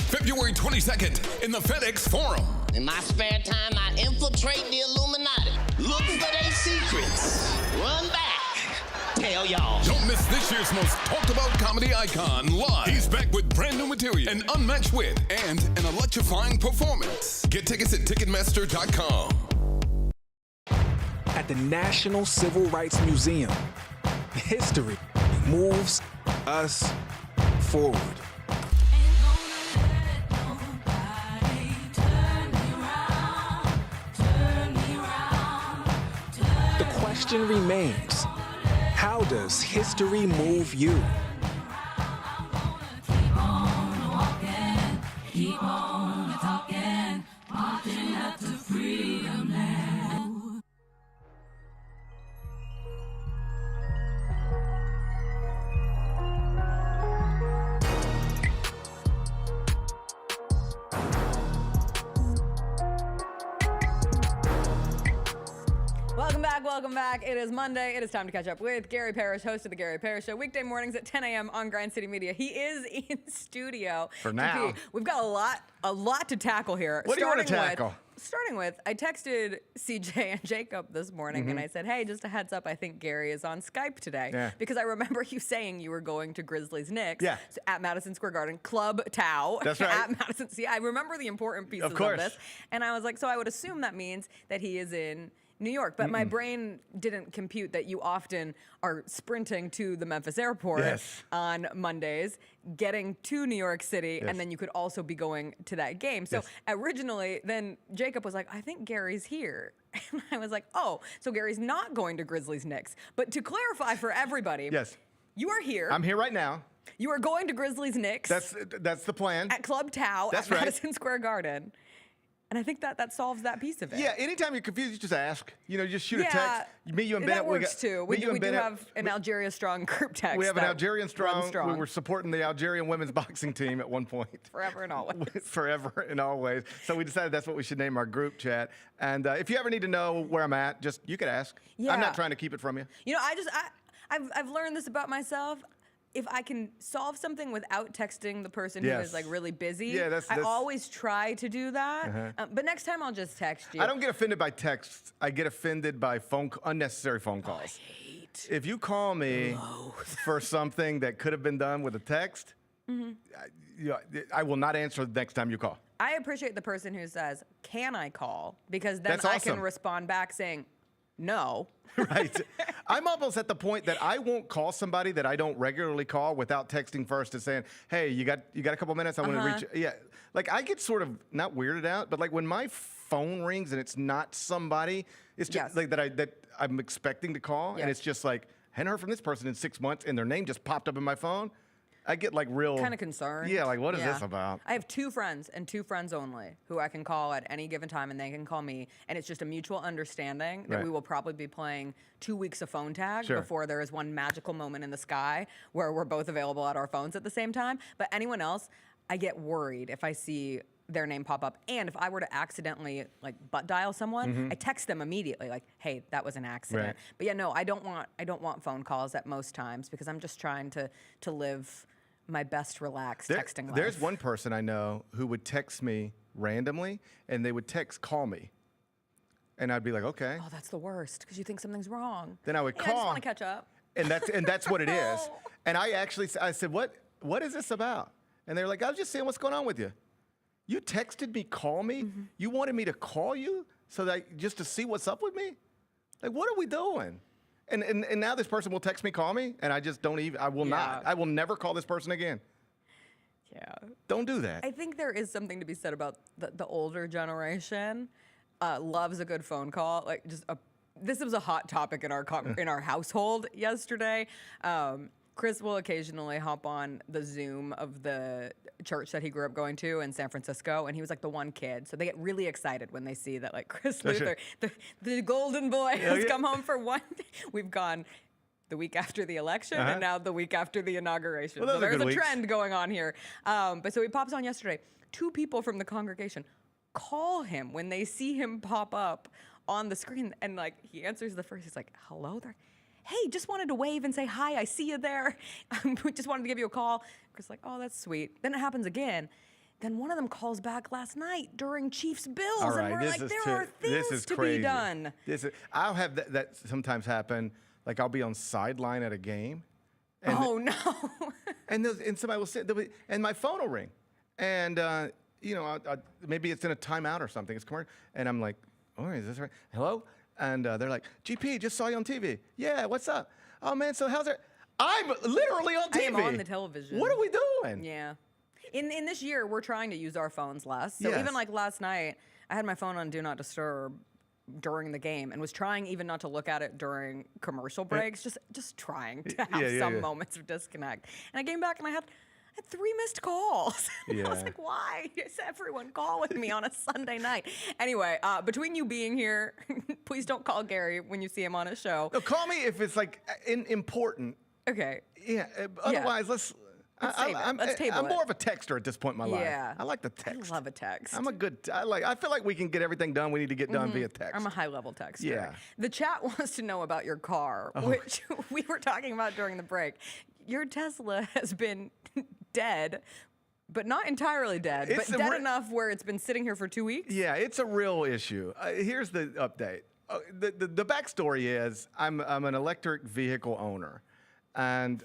February 22nd in the FedExForum. In my spare time, I infiltrate the Illuminati. Look for their secrets. Run back. Tell y'all. Don't miss this year's most talked about comedy icon live. He's back with brand new material, an unmatched wit, and an electrifying performance. Get tickets at Ticketmaster.com. At the National Civil Rights Museum, history moves us forward. The question remains, how does history move you? Keep on talking, marching up to freedom now. Welcome back. It is Monday. It is time to catch up with Gary Parrish, host of the Gary Parrish Show, weekday mornings at 10 a.m. on Grind City Media. He is in studio. For now. We've got a lot to tackle here. What do you want to tackle? Starting with, I texted CJ and Jacob this morning, and I said, hey, just a heads up, I think Gary is on Skype today. Yeah. Because I remember you saying you were going to Grizzlies Knicks Yeah. at Madison Square Garden, Club Tau. That's right. At Madison. See, I remember the important pieces of this. And I was like, so I would assume that means that he is in New York, but my brain didn't compute that you often are sprinting to the Memphis airport on Mondays, getting to New York City, and then you could also be going to that game. So originally, then Jacob was like, I think Gary's here. And I was like, oh, so Gary's not going to Grizzlies Knicks. But to clarify for everybody, you are here. I'm here right now. You are going to Grizzlies Knicks. That's the plan. At Club Tau at Madison Square Garden. And I think that solves that piece of it. Yeah, anytime you're confused, you just ask. You know, just shoot a text. Me, you, and Bennett. That works too. We do have an Algeria Strong group text. We have an Algerian Strong. We were supporting the Algerian women's boxing team at one point. Forever and always. Forever and always. So we decided that's what we should name our group chat. And if you ever need to know where I'm at, you could ask. Yeah. I'm not trying to keep it from you. You know, I've learned this about myself. If I can solve something without texting the person who is like really busy, I always try to do that. But next time I'll just text you. I don't get offended by texts. I get offended by unnecessary phone calls. I hate. If you call me for something that could have been done with a text, I will not answer the next time you call. I appreciate the person who says, "Can I call?" Because then That's I awesome. can respond back saying, no. Right. I'm almost at the point that I won't call somebody that I don't regularly call without texting first and saying, hey, you got a couple minutes? I want to reach. Yeah. Like I get sort of not weirded out, but like when my phone rings and it's not somebody, it's just like that I'm expecting to call, and it's just like, hadn't heard from this person in 6 months, and their name just popped up in my phone. I get like real kind of concerned. Yeah, like what is this about? I have 2 friends and 2 friends only who I can call at any given time, and they can call me, and it's just a mutual understanding that we will probably be playing 2 weeks of phone tag before there is one magical moment in the sky where we're both available at our phones at the same time. But anyone else, I get worried if I see their name pop up, and if I were to accidentally like butt dial someone, I text them immediately like, "Hey, that was an accident." Right. But yeah, no, I don't want phone calls at most times because I'm just trying to live my best relaxed texting life. There's one person I know who would text me randomly, and they would call me, and I'd be like, okay. Oh, that's the worst because you think something's wrong. Then I would call. I just want to catch up. And that's what it is. And I said, what is this about? And they were like, I was just saying, what's going on with you? You texted me, call me. You wanted me to call you so that just to see what's up with me? Like, what are we doing? And now this person will text me, call me, and I just don't even, I will not. I will never call this person again. Yeah. Don't do that. I think there is something to be said about the older generation loves a good phone call. Like this was a hot topic in our household yesterday. Chris will occasionally hop on the Zoom of the church that he grew up going to in San Francisco, and he was like the one kid. So they get really excited when they see that like Chris Luther, the golden boy, has come home for one day. We've gone the week after the election and now the week after the inauguration. Well, so there's a trend going on here. But so he pops on yesterday. 2 people from the congregation call him when they see him pop up on the screen, and like he answers the first. He's like, "Hello there." Hey, just wanted to wave and say hi. I see you there. Just wanted to give you a call. Chris like, oh, that's sweet. Then it happens again. Then one of them calls back last night during Chiefs Bills, All right, and we're like, there are things to be done. I'll have that sometimes happen. Like I'll be on sideline at a game. And oh no! and somebody will sit, and my phone will ring, and maybe it's in a timeout or something. It's commercial, and I'm like, oh, is this right? Hello? And they're like, GP, just saw you on TV. Yeah, what's up? Oh, man, so how's it? I'm literally on TV. I am on the television. What are we doing? Yeah. In this year, we're trying to use our phones less. So even like last night, I had my phone on Do Not Disturb during the game and was trying even not to look at it during commercial breaks, just trying to have some moments of disconnect. And I came back and I had 3 missed calls. I was like, why is everyone call with me on a Sunday night? Anyway, between you being here, please don't call Gary when you see him on a show. No, call me if it's like important. Okay. Yeah. Otherwise, let's table I'm it. more of a texter at this point in my life. Yeah. I like the text. I love a text. I feel like we can get everything done we need to get done via text. I'm a high-level texter. Yeah. The chat wants to know about your car, which we were talking about during the break. Your Tesla has been dead, but not entirely dead, but dead enough where it's been sitting here for 2 weeks? Yeah, it's a real issue. Here's the update. The backstory is I'm an electric vehicle owner. And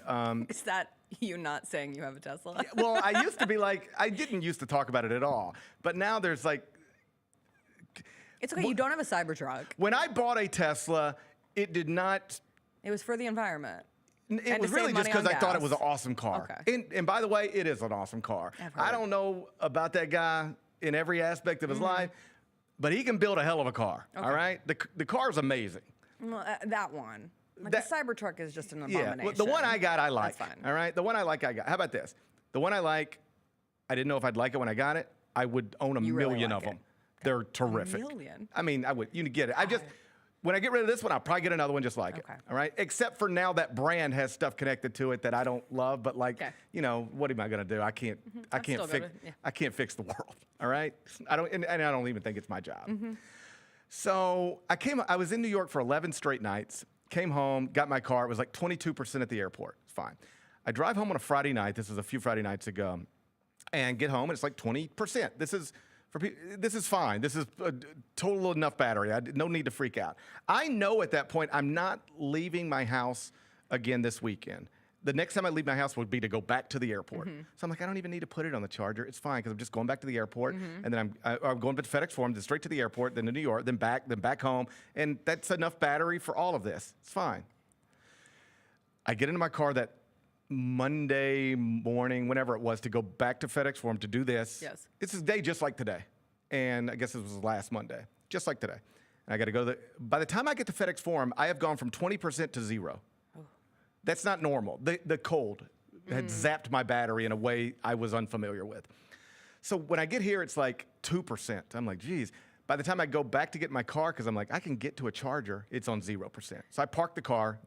is that you not saying you have a Tesla? Well, I used to be like, I didn't used to talk about it at all. But now there's like... It's okay, you don't have a Cybertruck. When I bought a Tesla, it did not... It was for the environment. It was really just because I thought it was an awesome car. Okay. And by the way, it is an awesome car. I don't know about that guy in every aspect of his life, but he can build a hell of a car, all right? The car is amazing. Well, that one. Like the Cybertruck is just an abomination. Yeah, well, the one I got, I like. That's fine. All right? The one I like, I got. How about this? The one I like, I didn't know if I'd like it when I got it. I would own a million of them. They're terrific. A million? I mean, I would. You get it. When I get rid of this one, I'll probably get another one just like it. All right? Except for now that brand has stuff connected to it that I don't love, but like, what am I going to do? I can't fix the world. All right? I don't even think it's my job. So I was in New York for 11 straight nights, came home, got my car. It was like 22% at the airport. It's fine. I drive home on a Friday night. This was a few Friday nights ago. And get home, and it's like 20%. This is fine. This is a total enough battery. No need to freak out. I know at that point I'm not leaving my house again this weekend. the next time I leave my house would be to go back to the airport. So I'm like, I don't even need to put it on the charger. It's fine because I'm just going back to the airport, and then I'm going to FedExForum, then straight to the airport, then to New York, then back home, and that's enough battery for all of this. It's fine. I get into my car that Monday morning, whenever it was, to go back to FedExForum to do this. Yes. It's a day just like today, and I guess this was last Monday, just like today. And I got to go by the time I get to FedExForum, I have gone from 20% to 0. That's not normal. The cold had zapped my battery in a way I was unfamiliar with. So when I get here, it's like 2%. I'm like, geez. By the time I go back to get my car, because I'm like, I can get to a charger, it's on 0%. So I parked the car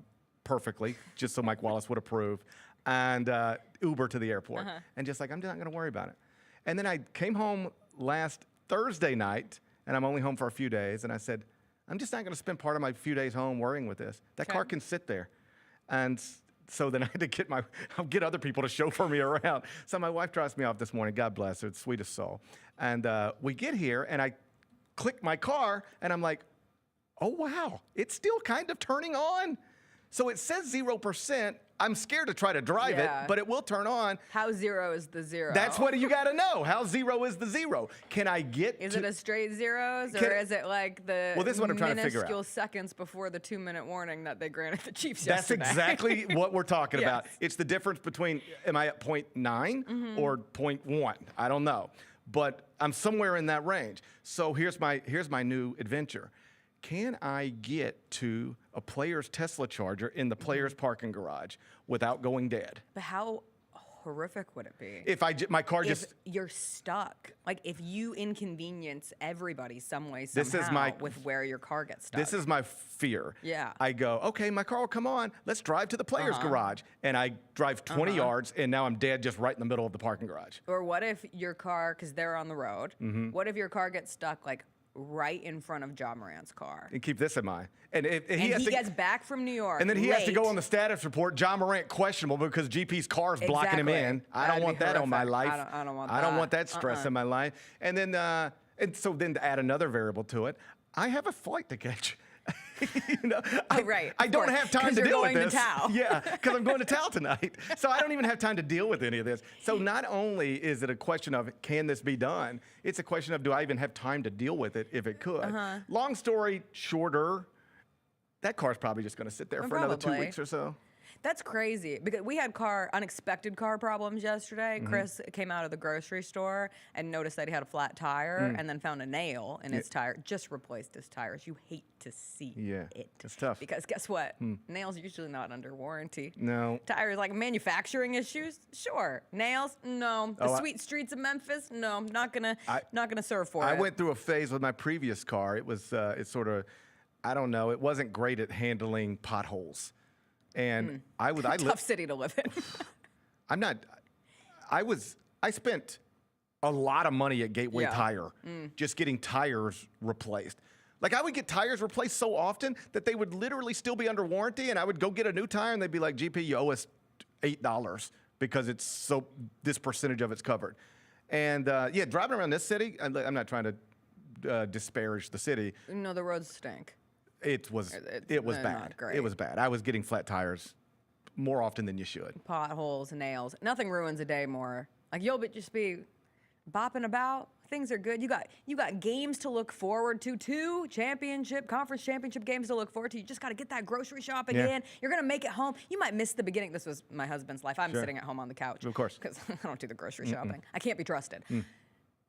perfectly, just so Mike Wallace would approve, and Uber to the airport. And just like, I'm not going to worry about it. And then I came home last Thursday night, and I'm only home for a few days, and I said, I'm just not going to spend part of my few days home worrying with this. That car can sit there. And so then I had to get other people to chauffeur me around. So my wife drops me off this morning. God bless her, the sweetest soul. And we get here, and I click my car, and I'm like, oh, wow, it's still kind of turning on. So it says 0%. I'm scared to try to drive it, but it will turn on. How 0 is the 0? That's what you got to know. How 0 is the 0? Can I get Is it a straight zeros, or is it like the this is what I'm trying to figure out. minuscule seconds before the 2-minute warning that they granted the Chiefs That's yesterday? exactly what we're talking about. It's the difference between, am I at 0.9 or 0.1? I don't know. But I'm somewhere in that range. So here's my new adventure. Can I get to a player's Tesla charger in the player's parking garage without going dead? But how horrific would it be? If my car just... you're stuck. Like, if you inconvenience everybody some way, somehow, with where your car gets stuck. This is my fear. Yeah. I go, okay, my car will come on. Let's drive to the player's garage. And I drive 20 yards, and now I'm dead just right in the middle of the parking garage. Or what if your car, because they're on the road, what if your car gets stuck, like, right in front of John Morant's car? And keep this in mind. And he gets back from New York. And then he has to go on the status report, John Morant questionable because GP's car is blocking him in. I don't want that on my life. I don't want that. I don't want that stress in my life. And then, and so then to add another variable to it, I have a flight to catch. I don't have time to deal with this. Yeah, because I'm going to Tao tonight. So I don't even have time to deal with any of this. So not only is it a question of, can this be done? It's a question of, do I even have time to deal with it if it could? Long story shorter, that car's probably just going to sit there for another 2 weeks or so. That's crazy, because we had unexpected car problems yesterday. Chris came out of the grocery store and noticed that he had a flat tire, and then found a nail in his tire. Just replaced his tires. You hate to see it. It's tough. Because guess what? Nails usually not under warranty. No. Tires, like manufacturing issues, sure. Nails, no. The sweet streets of Memphis, no. Not gonna serve for it. I went through a phase with my previous car. It was it's sort of, I don't know. It wasn't great at handling potholes. And tough city to live in. I spent a lot of money at Gateway Tire just getting tires replaced. Like, I would get tires replaced so often that they would literally still be under warranty, and I would go get a new tire and they'd be like, GP, you owe us $8 because this percentage of it's covered. And driving around this city, I'm not trying to disparage the city. No, the roads stink. It was bad. It was bad. I was getting flat tires more often than you should. Potholes, nails. Nothing ruins a day more. Like, you'll just be bopping about. Things are good. You got games to look forward to, too. Conference championship games to look forward to. You just got to get that grocery shopping in. You're going to make it home. You might miss the beginning. This was my husband's life. I'm sitting at home on the couch. Of course. Because I don't do the grocery shopping. I can't be trusted.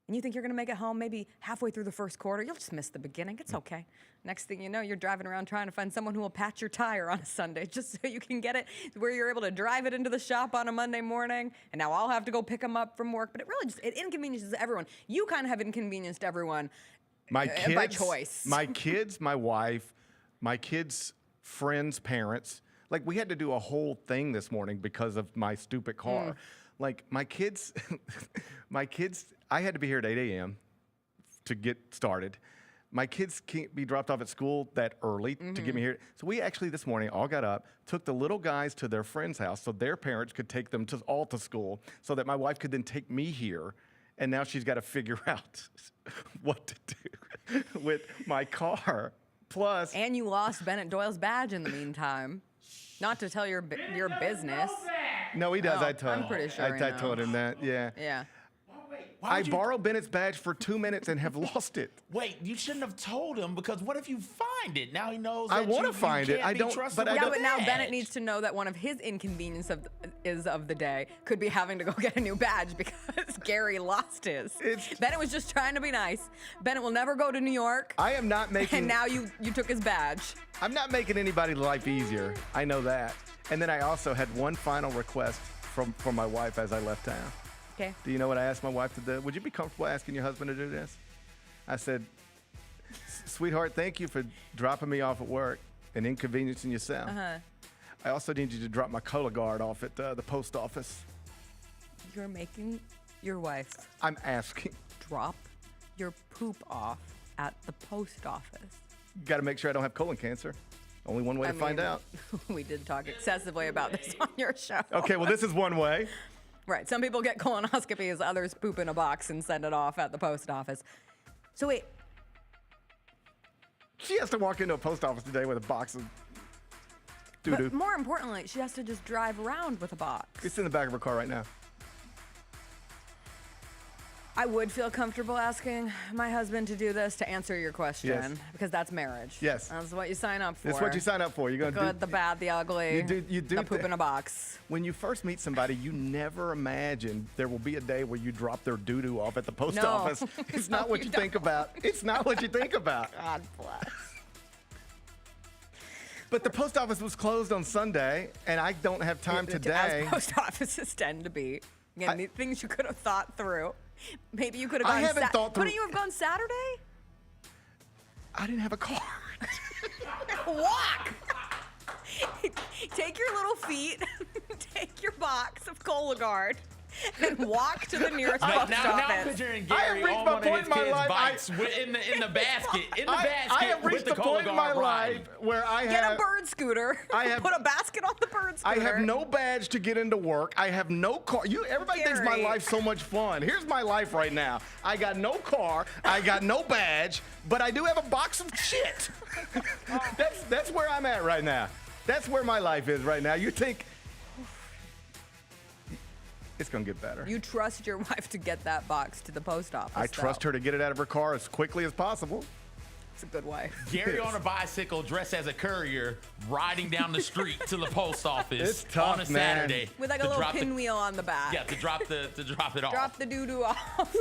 And you think you're going to make it home maybe halfway through the first quarter. You'll just miss the beginning. It's okay. Next thing you know, you're driving around trying to find someone who will patch your tire on a Sunday just so you can get it where you're able to drive it into the shop on a Monday morning. And now I'll have to go pick them up from work. But it really it inconveniences everyone. You kind of have inconvenienced everyone by choice. My kids, my wife, my kids' friends' parents. Like, we had to do a whole thing this morning because of my stupid car. Like, my kids, I had to be here at 8 a.m. to get started. My kids can't be dropped off at school that early to get me here. So we actually this morning all got up, took the little guys to their friend's house so their parents could take them all to school so that my wife could then take me here. And now she's got to figure out what to do with my car. Plus. And you lost Bennett Doyle's badge in the meantime. Not to tell your business. No, he does. Oh, I told him. I'm pretty sure I told him that. Yeah. Yeah. I borrowed Bennett's badge for 2 minutes and have lost it. Wait, you shouldn't have told him, because what if you find it? Now he knows I that want you to find it. can't I be don't. trusted But I with Yeah, don't. but now badge. Bennett needs to know that one of his inconvenience of the day could be having to go get a new badge because Gary lost his. Bennett was just trying to be nice. Bennett will never go to New York. I am not making. And now you took his badge. I'm not making anybody's life easier. I know that. And then I also had one final request from my wife as I left town. Okay. Do you know what I asked my wife to do? Would you be comfortable asking your husband to do this? I said, sweetheart, thank you for dropping me off at work and inconveniencing yourself. I also need you to drop my color guard off at the post office. You're making your wife I'm asking. drop your poop off at the post office. Got to make sure I don't have colon cancer. Only one way to find out. We did talk excessively about this on your show. Okay, well, this is one way. Right. Some people get colonoscopies, others poop in a box and send it off at the post office. So wait. She has to walk into a post office today with a box of doo-doo. But more importantly, she has to just drive around with a box. It's in the back of her car right now. I would feel comfortable asking my husband to do this to answer your question, Yes. because that's marriage. Yes. That's what you sign up for. That's what you sign up for. You're The gonna good, the bad, the ugly, You do the poop in a box. When you first meet somebody, you never imagine there will be a day where you drop their doo-doo off at the post No. office. It's not what you think about. It's not what you think about. God bless. But the post office was closed on Sunday, and I don't have time today. As post offices tend to be. Again, the things you could have thought through. Maybe you could have I gone. haven't thought through- Couldn't you have gone Saturday? I didn't have a car. Walk. Take your little feet, take your box of Cologuard, and walk to the nearest post Now I'm office. picturing I have Gary reached on my one of point his in my kids' life. bikes in the basket. In the basket. I have reached with the point in my Cologuard life riding. where I Get have. a bird scooter. Put a basket on the bird I scooter. have no badge to get into work. I have no car. Everybody thinks my Gary. life's so much fun. Here's my life right now. I got no car. I got no badge, but I do have a box of shit. That's where I'm at right now. That's where my life is right now. You think it's gonna get better? You trust your wife to get that box to the post office. I trust her to get it out of her car as quickly as possible. It's a good wife. Gary on a bicycle, dressed as a courier, riding down the street to the post office It's tough, on a man. Saturday With like a to little drop the- pinwheel on the back. Yeah, to drop it off. Drop the doo-doo off.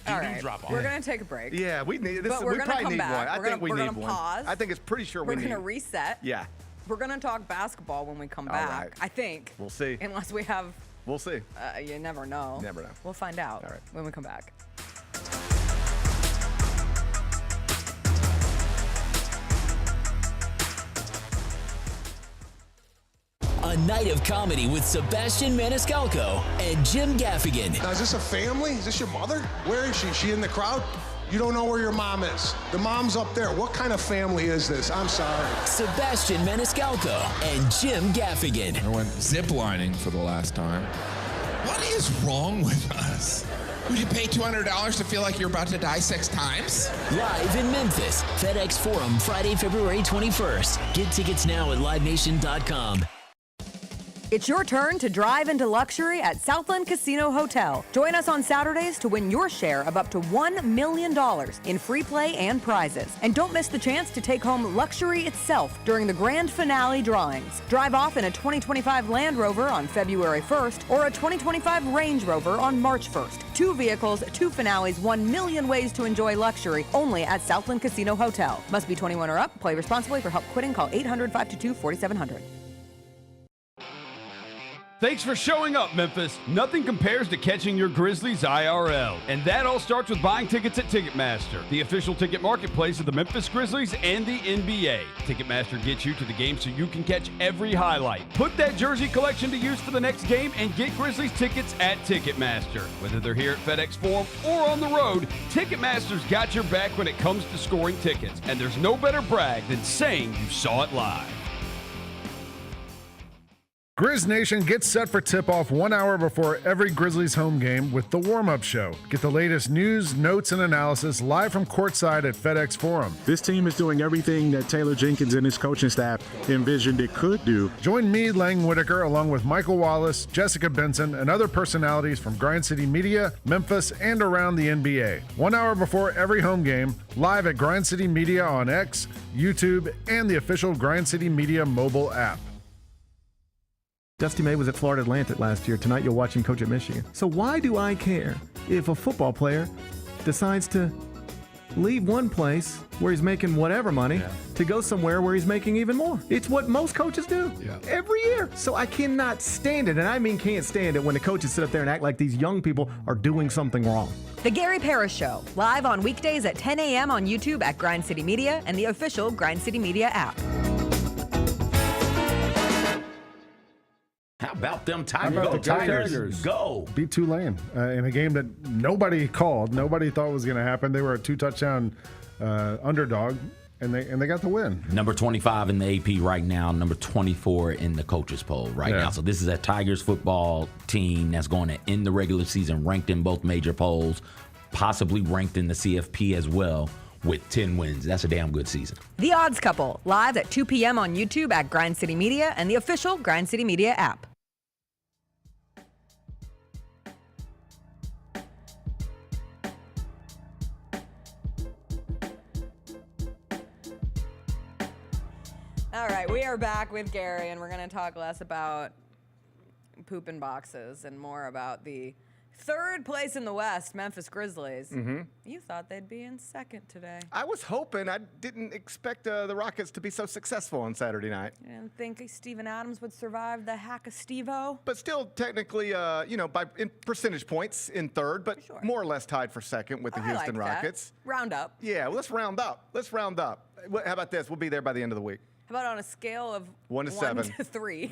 All right, drop off. we're gonna take a break. Yeah, we need this. But we're We gonna probably come need back. one. I We're think gonna- we we're need gonna one. pause. I think it's pretty sure We're we need. gonna reset. Yeah, We're gonna talk basketball when we come All back. right. I think. we'll see. Unless we have, We'll see. you never know. Never know. We'll find out All right. when we come back. A night of comedy with Sebastian Maniscalco and Jim Gaffigan. Now, is this a family? Is this your mother? Where is she? Is she in the crowd? You don't know where your mom is. The mom's up there. What kind of family is this? I'm sorry. Sebastian Maniscalco and Jim Gaffigan. I went ziplining for the last time. What is wrong with us? Would you pay $200 to feel like you're about to die 6 times? Live in Memphis, FedExForum, Friday, February 21st. Get tickets now at livenation.com. It's your turn to drive into luxury at Southland Casino Hotel. Join us on Saturdays to win your share of up to $1 million in free play and prizes. And don't miss the chance to take home luxury itself during the grand finale drawings. Drive off in a 2025 Land Rover on February 1st or a 2025 Range Rover on March 1st. 2 vehicles, 2 finales, 1 million ways to enjoy luxury only at Southland Casino Hotel. Must be 21 or up. Play responsibly. For help quitting, call 800-522-4700. Thanks for showing up, Memphis. Nothing compares to catching your Grizzlies IRL. And that all starts with buying tickets at Ticketmaster, the official ticket marketplace of the Memphis Grizzlies and the NBA. Ticketmaster gets you to the game so you can catch every highlight. Put that jersey collection to use for the next game and get Grizzlies tickets at Ticketmaster. Whether they're here at FedExForum or on the road, Ticketmaster's got your back when it comes to scoring tickets. And there's no better brag than saying you saw it live. Grizz Nation gets set for tip-off 1 hour before every Grizzlies home game with the warm-up show. Get the latest news, notes, and analysis live from courtside at FedExForum. This team is doing everything that Taylor Jenkins and his coaching staff envisioned it could do. Join me, Lang Whitaker, along with Michael Wallace, Jessica Benson, and other personalities from Grind City Media, Memphis, and around the NBA. 1 hour before every home game, live at Grind City Media on X, YouTube, and the official Grind City Media mobile app. Dusty May was at Florida Atlantic last year. Tonight you'll watch him coach at Michigan. So why do I care if a football player decides to leave one place where he's making whatever money to go somewhere where he's making even more? It's what most coaches do every year. So I cannot stand it, and I mean can't stand it when the coaches sit up there and act like these young people are doing something wrong. The Gary Parrish Show, live on weekdays at 10 a.m. on YouTube at Grind City Media and the official Grind City Media app. How about them Tigers? Go. Beat Tulane in a game that nobody called. Nobody thought was going to happen. They were a 2-touchdown underdog, and they got the win. Number 25 in the AP right now, number 24 in the coaches poll right now. So this is a Tigers football team that's going to end the regular season ranked in both major polls, possibly ranked in the CFP as well, with 10 wins. That's a damn good season. The Odds Couple, live at 2 p.m. on YouTube at Grind City Media and the official Grind City Media app. All right, we are back with Gary, and we're going to talk less about poop in boxes and more about the third place in the West, Memphis Grizzlies. Mm-hmm. You thought they'd be in second today. I was hoping. I didn't expect the Rockets to be so successful on Saturday night. You didn't think Steven Adams would survive the hack of Steve-O? But still, technically, in percentage points in third, but more or less tied for second with the Houston Rockets. Round up. Yeah, well, let's round up. How about this? We'll be there by the end of the week. How about on a scale of 1 to 7? 1 to 3?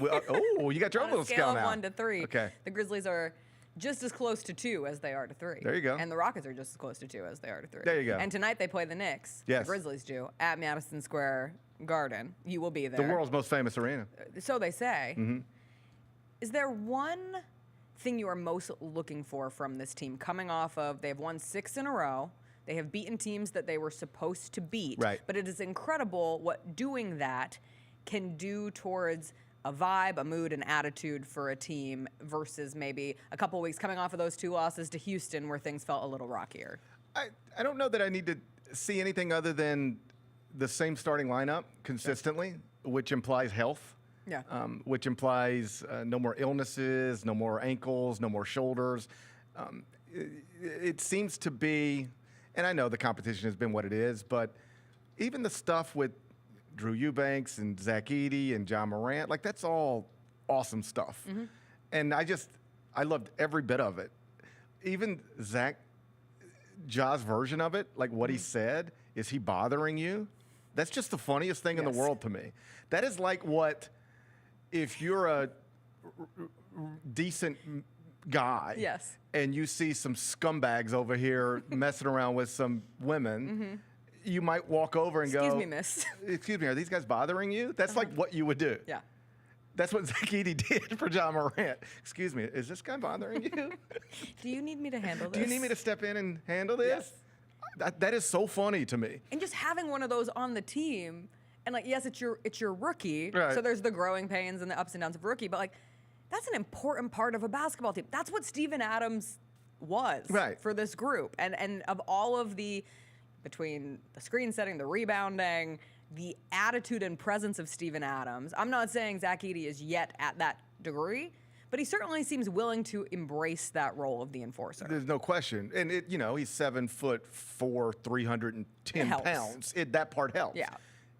Oh, you got your own little scale now. On a scale of 1 to 3. Okay. The Grizzlies are just as close to 2 as they are to 3. There you go. And the Rockets are just as close to 2 as they are to 3. There you go. And tonight they play the Knicks. Yes. The Grizzlies do at Madison Square Garden. You will be there. The world's most famous arena. So they say. Mm-hmm. Is there one thing you are most looking for from this team coming off of they've won 6 in a row? They have beaten teams that they were supposed to beat. Right. But it is incredible what doing that can do towards a vibe, a mood, an attitude for a team versus maybe a couple of weeks coming off of those 2 losses to Houston where things felt a little rockier. I don't know that I need to see anything other than the same starting lineup consistently, which implies health. Yeah. Which implies no more illnesses, no more ankles, no more shoulders. It seems to be, and I know the competition has been what it is, but even the stuff with Drew Eubanks and Zach Edey and John Morant, like that's all awesome stuff. Mm-hmm. And I loved every bit of it. Even Ja's version of it, like what he said, is he bothering you? That's just the funniest thing in the world to me. That is like what, if you're a decent guy and you see some scumbags over here messing around with some women, you might walk over and go, "Excuse me, miss. Excuse me, are these guys bothering you?" That's like what you would do. Yeah. That's what Zach Edey did for John Morant. "Excuse me, is this guy bothering you? Do you need me to handle this? Do you need me to step in and handle this?" Yes. That is so funny to me. And just having one of those on the team, and like, yes, it's your rookie, Right. so there's the growing pains and the ups and downs of rookie, but like, that's an important part of a basketball team. That's what Steven Adams was for this group. And of all of between the screen setting, the rebounding, the attitude and presence of Steven Adams, I'm not saying Zach Edey is yet at that degree, but he certainly seems willing to embrace that role of the enforcer. There's no question. And he's 7'4", 310 pounds. That part helps. Yeah.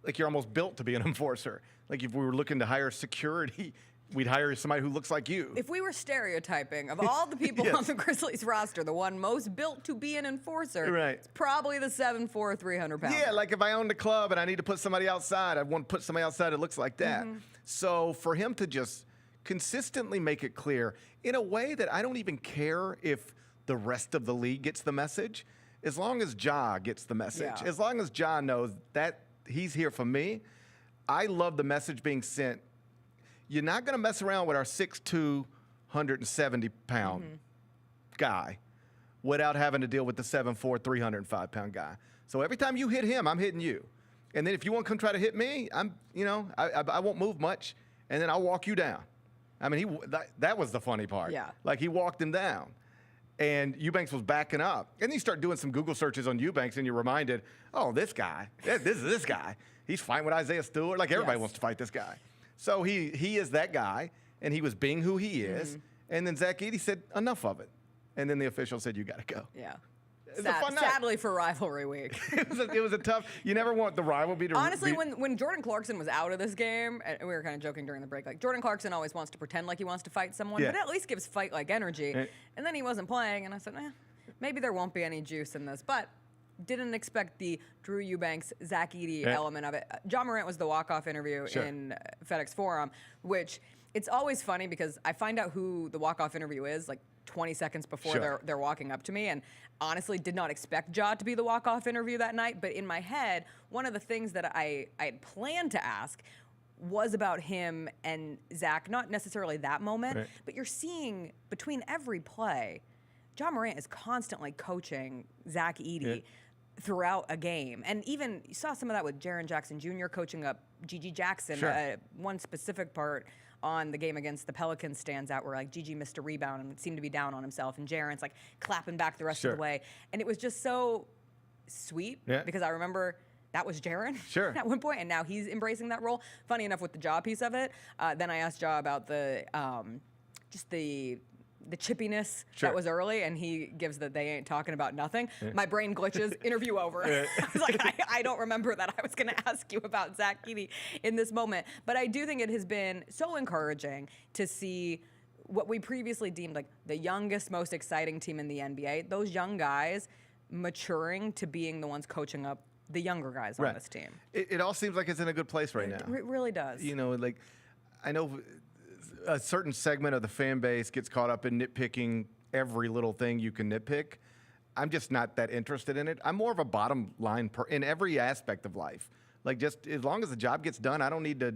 Like you're almost built to be an enforcer. Like if we were looking to hire security, we'd hire somebody who looks like you. If we were stereotyping of all the people on the Grizzlies roster, the one most built to be an enforcer, it's probably the 7'4", 300 pounder. Yeah, like if I owned a club and I need to put somebody outside, I want to put somebody outside that looks like that. So for him to just consistently make it clear in a way that I don't even care if the rest of the league gets the message, as long as Ja gets the message, as long as Ja knows that he's here for me, I love the message being sent. you're not going to mess around with our 6'2", 170-pound guy without having to deal with the 7'4", 305-pound guy. So every time you hit him, I'm hitting you. And then if you want to come try to hit me, I won't move much, and then I'll walk you down. I mean, that was the funny part. Yeah. Like, he walked him down. And Eubanks was backing up. And then you start doing some Google searches on Eubanks, and you're reminded, oh, this guy, this is this guy. He's fighting with Isaiah Stewart. Like, everybody wants to fight this guy. So he is that guy, and he was being who he is. And then Zach Edey said, enough of it. And then the official said, you got to go. Yeah. It's a fun night. Sadly for rivalry week. It was a tough. You never want the rivalry to. Honestly, when Jordan Clarkson was out of this game, and we were kind of joking during the break, like Jordan Clarkson always wants to pretend like he wants to fight someone, but at least gives fight-like energy. And then he wasn't playing, and I said, maybe there won't be any juice in this, but didn't expect the Drew Eubanks, Zach Edey element of it. John Morant was the walk-off interview in FedExForum, which it's always funny because I find out who the walk-off interview is like 20 seconds before they're walking up to me, and honestly did not expect Ja to be the walk-off interview that night, but in my head, one of the things that I had planned to ask was about him and Zach, not necessarily that moment, but you're seeing between every play, John Morant is constantly coaching Zach Edey throughout a game. And even you saw some of that with Jaren Jackson Jr. coaching up Gigi Jackson. One specific part on the game against the Pelicans stands out where like Gigi missed a rebound and seemed to be down on himself, and Jaren's like clapping back the rest of the way. And it was just so sweet because I remember that was Jaren at one point, and now he's embracing that role. Funny enough with the Ja piece of it, then I asked Ja about the just the chippiness that was early, and he gives that they ain't talking about nothing. My brain glitches, interview over. I was like, I don't remember that I was going to ask you about Zach Edey in this moment. But I do think it has been so encouraging to see what we previously deemed like the youngest, most exciting team in the NBA, those young guys maturing to being the ones coaching up the younger guys on this team. It all seems like it's in a good place right now. It really does. You know, like, I know a certain segment of the fan base gets caught up in nitpicking every little thing you can nitpick. I'm just not that interested in it. I'm more of a bottom line in every aspect of life. Like, just as long as the job gets done, I don't need to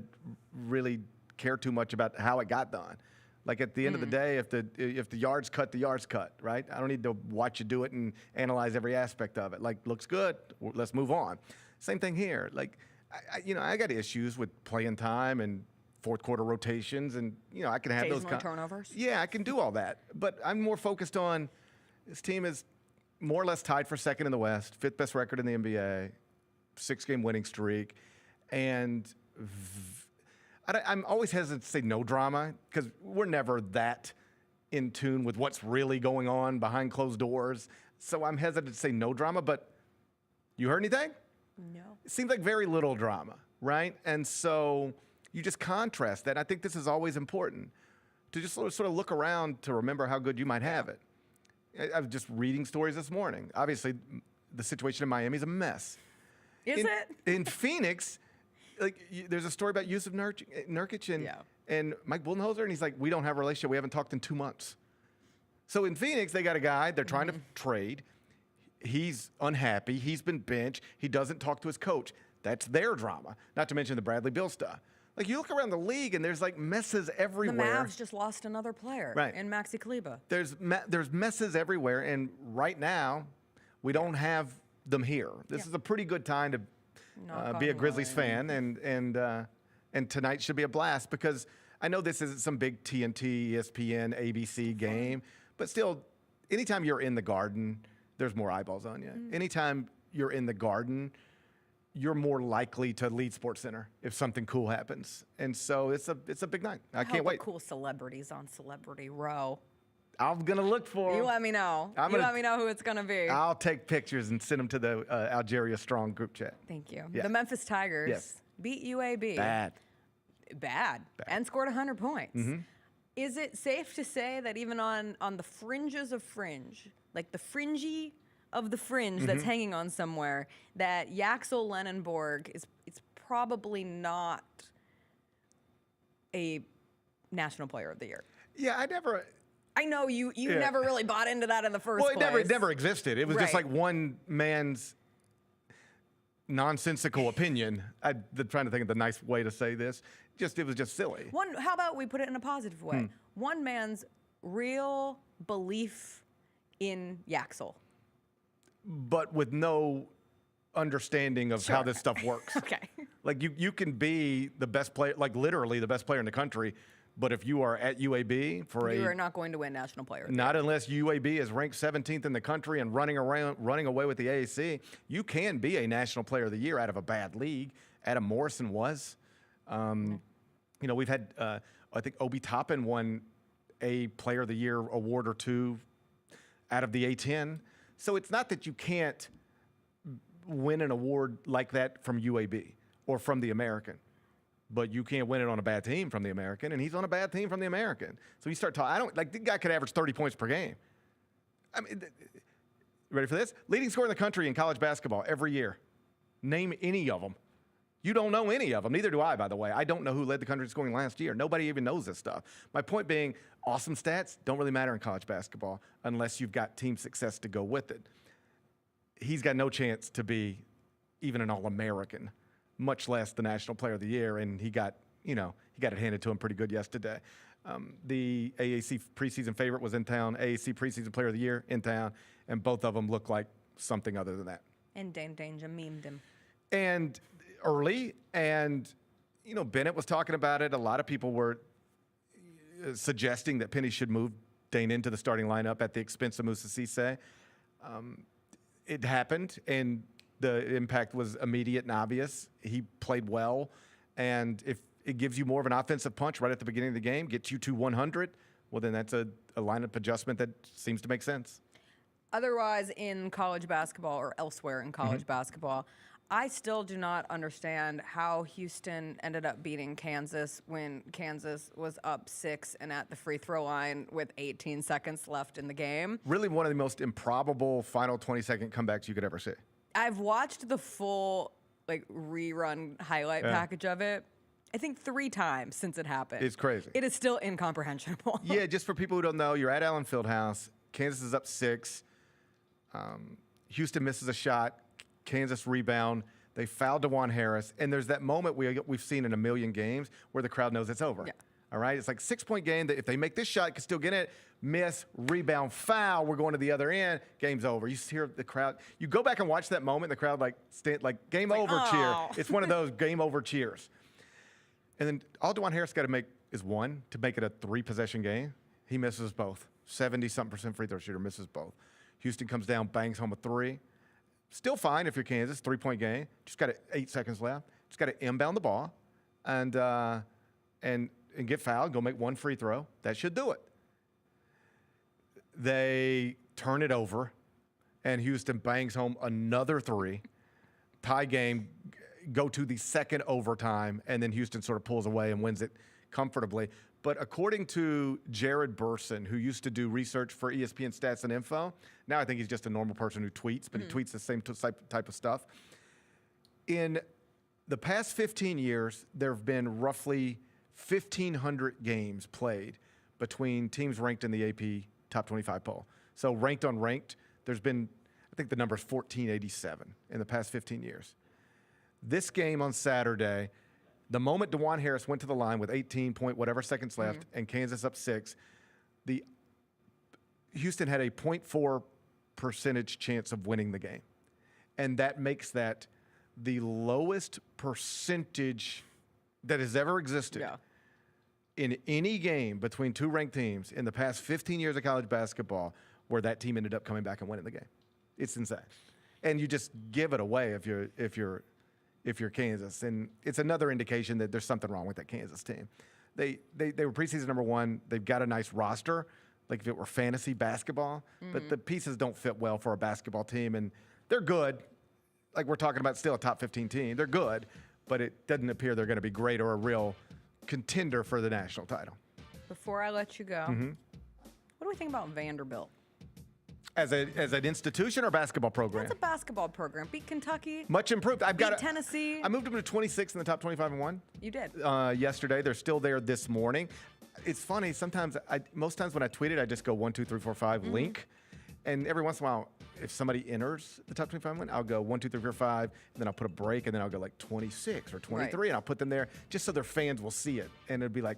really care too much about how it got done. Like, at the end of the day, if the yard's cut, the yard's cut, right? I don't need to watch you do it and analyze every aspect of it. Like, looks good, let's move on. Same thing here. Like, I got issues with playing time and fourth quarter rotations, and I can have those turnovers. Yeah, I can do all that, but I'm more focused on this team is more or less tied for second in the West, fifth best record in the NBA, 6-game winning streak, and I'm always hesitant to say no drama because we're never that in tune with what's really going on behind closed doors. So I'm hesitant to say no drama, but you heard anything? No. It seems like very little drama, right? And so you just contrast that. I think this is always important to just sort of look around to remember how good you might have it. I was just reading stories this morning. Obviously, the situation in Miami is a mess. Is it? In Phoenix, there's a story about Yusuf Nurkic and Mike Budenholzer, and he's like, we don't have a relationship. We haven't talked in 2 months. So in Phoenix, they got a guy they're trying to trade. He's unhappy. He's been benched. He doesn't talk to his coach. That's their drama, not to mention the Bradley Beal stuff. Like, you look around the league, and there's, like, messes everywhere. The Mavs just lost another player in Maxi Kleber. There's messes everywhere, and right now, we don't have them here. This is a pretty good time to be a Grizzlies fan, and tonight should be a blast because I know this isn't some big TNT, ESPN, ABC game, but still, anytime you're in the Garden, there's more eyeballs on you. Anytime you're in the Garden, you're more likely to lead SportsCenter if something cool happens. And so it's a big night. I can't wait. Cool celebrities on Celebrity Row. I'm going to look for them. You let me know. Let me know who it's going to be. I'll take pictures and send them to the Algeria Strong group chat. Thank you. Yeah. The Memphis Tigers beat UAB. Bad. And scored 100 points. Is it safe to say that even on the fringes of fringe, like the fringy of the fringe that's hanging on somewhere, that Yaxel Lenenborg is probably not a National Player of the Year? Yeah, I know you never really bought into that in the first place. Well, it never existed. It was just like one man's nonsensical opinion. I'm trying to think of the nice way to say this. it was just silly. How about we put it in a positive way? One man's real belief in Yaxel. But with no understanding of how this stuff works. Okay. Like you can be the best player, like literally the best player in the country, but if you are at UAB you are not going to win National Player of the Not Year. unless UAB is ranked 17th in the country and running away with the AAC. You can be a National Player of the Year out of a bad league. Adam Morrison was. We've had, I think Obi Toppin won a Player of the Year award or two out of the A10. So it's not that you can't win an award like that from UAB or from the American, but you can't win it on a bad team from the American, and he's on a bad team from the American. So you start talking, the guy could average 30 points per game. I mean, ready for this? Leading scorer in the country in college basketball every year. Name any of them. You don't know any of them. Neither do I, by the way. I don't know who led the country in scoring last year. Nobody even knows this stuff. My point being, awesome stats don't really matter in college basketball unless you've got team success to go with it. He's got no chance to be even an All-American, much less the National Player of the Year, and he got it handed to him pretty good yesterday. The AAC preseason favorite was in town, AAC preseason Player of the Year in town, and both of them look like something other than that. And Dane Danger memed him. And early, and Bennett was talking about it. A lot of people were suggesting that Penny should move Dane into the starting lineup at the expense of Moussa Cisse. It happened, and the impact was immediate and obvious. He played well, and if it gives you more of an offensive punch right at the beginning of the game, gets you to 100, well, then that's a lineup adjustment that seems to make sense. Otherwise, in college basketball or elsewhere in college basketball, I still do not understand how Houston ended up beating Kansas when Kansas was up 6 and at the free throw line with 18 seconds left in the game. Really one of the most improbable final 20-second comebacks you could ever see. I've watched the full rerun highlight package of it, I think 3 times since it happened. It's crazy. It is still incomprehensible. Yeah, just for people who don't know, you're at Allen Fieldhouse. Kansas is up 6. Houston misses a shot. Kansas rebound. They foul DeJuan Harris. And there's that moment we've seen in a million games where the crowd knows it's over. Yeah. All right? It's like 6-point game that if they make this shot, can still get it. Miss, rebound, foul. We're going to the other end. Game's over. You hear the crowd. You go back and watch that moment. The crowd game over cheer. It's one of those game over cheers. And then all DeJuan Harris got to make is 1 to make it a 3-possession game. He misses both. 70-something% free throw shooter misses both. Houston comes down, bangs home a 3. Still fine if you're Kansas, 3-point game. Just got 8 seconds left. Just got to inbound the ball and get fouled, go make 1 free throw. That should do it. They turn it over, and Houston bangs home another 3. Tie game, go to the second overtime, and then Houston sort of pulls away and wins it comfortably. But according to Jared Burson, who used to do research for ESPN Stats and Info, now I think he's just a normal person who tweets, but he tweets the same type of stuff. In the past 15 years, there have been roughly 1,500 games played between teams ranked in the AP Top 25 poll. So ranked on ranked, there's been, I think the number is 1487 in the past 15 years. This game on Saturday, the moment DeJuan Harris went to the line with 18-point-whatever seconds left and Kansas up 6, the Houston had a 0.4% chance of winning the game. And that makes that the lowest percentage that has ever existed in any game between 2 ranked teams in the past 15 years of college basketball where that team ended up coming back and winning the game. It's insane. And you just give it away if you're Kansas. And it's another indication that there's something wrong with that Kansas team. They were preseason number 1. They've got a nice roster, like if it were fantasy basketball, but the pieces don't fit well for a basketball team. And they're good. Like we're talking about still a top 15 team. They're good, but it doesn't appear they're going to be great or a real contender for the national title. Before I let you go, what do we think about Vanderbilt? As an institution or basketball program? That's a basketball program. Beat Kentucky. Much improved. Beat Tennessee. I moved them to 26 in the top 25 and 1. You did. Yesterday. They're still there this morning. It's funny. Sometimes, most times when I tweet it, I just go 1, 2, 3, 4, 5, link. And every once in a while, if somebody enters the top 25 win, I'll go 1, 2, 3, 4, 5, and then I'll put a break, and then I'll go like 26 or 23, and I'll put them there just so their fans will see it. And it'd be like,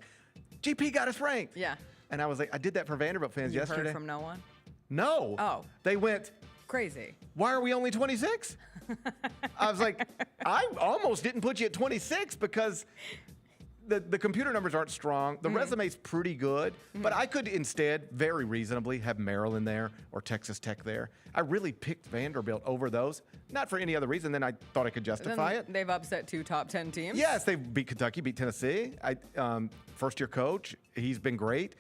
GP got us ranked. Yeah. And I was like, I did that for Vanderbilt fans yesterday. You heard from no one? No. Oh. They went, crazy. Why are we only 26? I was like, I almost didn't put you at 26 because the computer numbers aren't strong. The resume's pretty good, but I could instead very reasonably have Maryland there or Texas Tech there. I really picked Vanderbilt over those, not for any other reason than I thought I could justify it. They've upset 2 top 10 teams. Yes, they beat Kentucky, beat Tennessee. First-year coach, he's been great.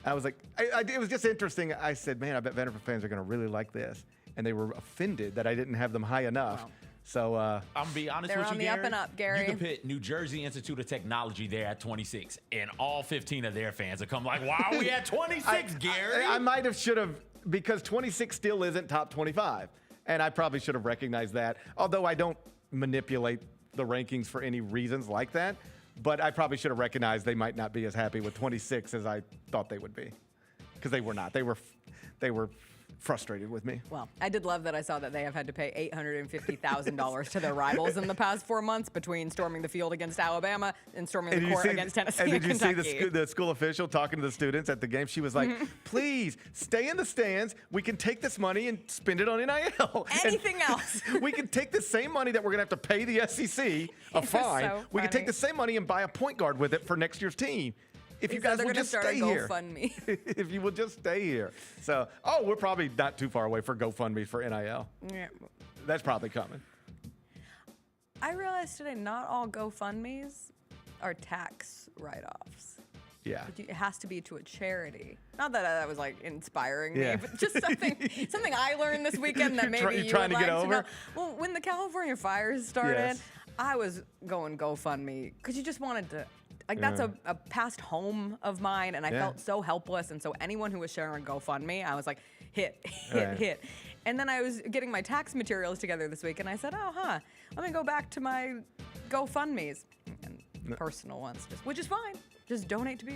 I was like, it was just interesting. I said, man, I bet Vanderbilt fans are going to really like this. And they were offended that I didn't have them high enough. Wow. So I'm gonna be honest They're with you, on the Gary. up and up, Gary. You can put New Jersey Institute of Technology there at 26, and all 15 of their fans will come like, "Why are we at 26, Gary?" I might have should have, because 26 still isn't top 25, and I probably should have recognized that. Although I don't manipulate the rankings for any reasons like that, but I probably should have recognized they might not be as happy with 26 as I thought they would be, because they were not. They were frustrated with me. Well, I did love that I saw that they have had to pay $850,000 to their rivals in the past 4 months between storming the field against Alabama and storming the court against Tennessee and Kentucky. And did you see the school official talking to the students at the game? She was like, please, stay in the stands. We can take this money and spend it on NIL. Anything else. We can take the same money that we're going to have to pay the SEC a fine. So we can take the same money and buy a point guard with it for next year's team. If you guys will just stay here. GoFundMe. If you will just stay here. So, we're probably not too far away for GoFundMe for NIL. Yeah. That's probably coming. I realized today not all GoFundMes are tax write-offs. Yeah. It has to be to a charity. Not that that was like inspiring me, Yeah. but just something I learned this weekend that maybe You're you trying would to get like over? to know. Well, when the California fires started, Yes. I was going GoFundMe because you just wanted to. Like, that's a past home of mine, and I felt so helpless. And so anyone who was sharing GoFundMe, I was like, hit. And then I was getting my tax materials together this week, and I said, let me go back to my GoFundMes. And personal ones, which is fine. Just donate to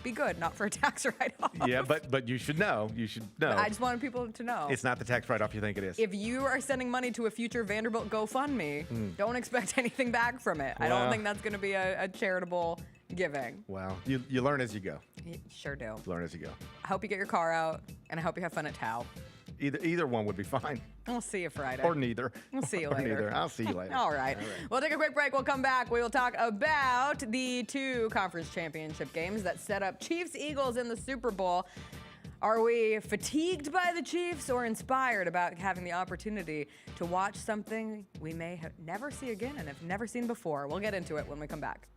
be good, not for a tax write-off. Yeah, but you should know. You should know. I just wanted people to know. It's not the tax write-off you think it is. If you are sending money to a future Vanderbilt GoFundMe, don't expect anything back from it. I don't Well. think that's going to be a charitable giving. Wow. You learn as you go. You sure do. Learn as you go. I hope you get your car out, and I hope you have fun at Tao. Either one would be fine. We'll see you Friday. Or neither. We'll see you Or later. neither. I'll see you later. All right. We'll take a quick break. We'll come back. We will talk about the 2 conference championship games that set up Chiefs-Eagles in the Super Bowl. Are we fatigued by the Chiefs or inspired about having the opportunity to watch something we may never see again and have never seen before? We'll get into it when we come back.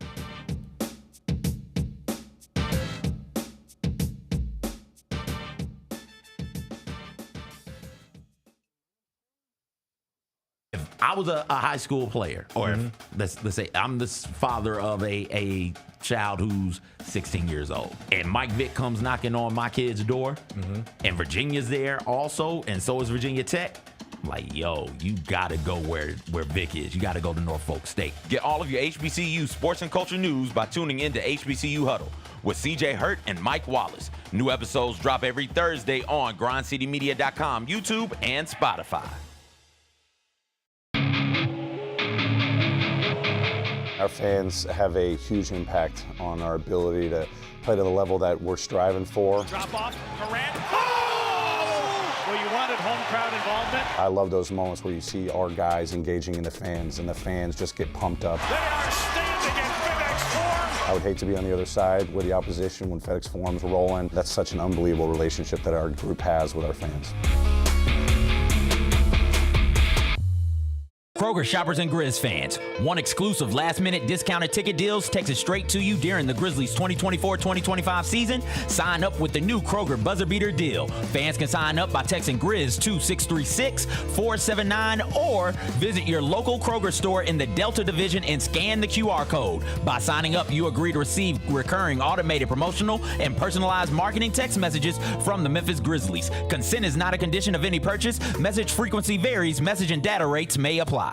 I was a high school player, or let's say I'm the father of a child who's 16 years old, and Mike Vick comes knocking on my kid's door, and Virginia's there also, and so is Virginia Tech. I'm like, yo, you gotta go where Vick is. You gotta go to Norfolk State. Get all of your HBCU sports and culture news by tuning in to HBCU Huddle with CJ Hurt and Mike Wallace. New episodes drop every Thursday on grindcitymedia.com, YouTube, and Spotify. Our fans have a huge impact on our ability to play to the level that we're striving for. Drop off, Durant. Oh! Well, you wanted home crowd involvement. I love those moments where you see our guys engaging in the fans, and the fans just get pumped up. They are standing at FedExForum. I would hate to be on the other side with the opposition when FedExForum's rolling. That's such an unbelievable relationship that our group has with our fans. Kroger shoppers and Grizz fans, one exclusive last-minute discounted ticket deals texted straight to you during the Grizzlies 2024-2025 season. Sign up with the new Kroger Buzzer Beater deal. Fans can sign up by texting Grizz to 636-479 or visit your local Kroger store in the Delta Division and scan the QR code. By signing up, you agree to receive recurring automated promotional and personalized marketing text messages from the Memphis Grizzlies. Consent is not a condition of any purchase. Message frequency varies. Message and data rates may apply.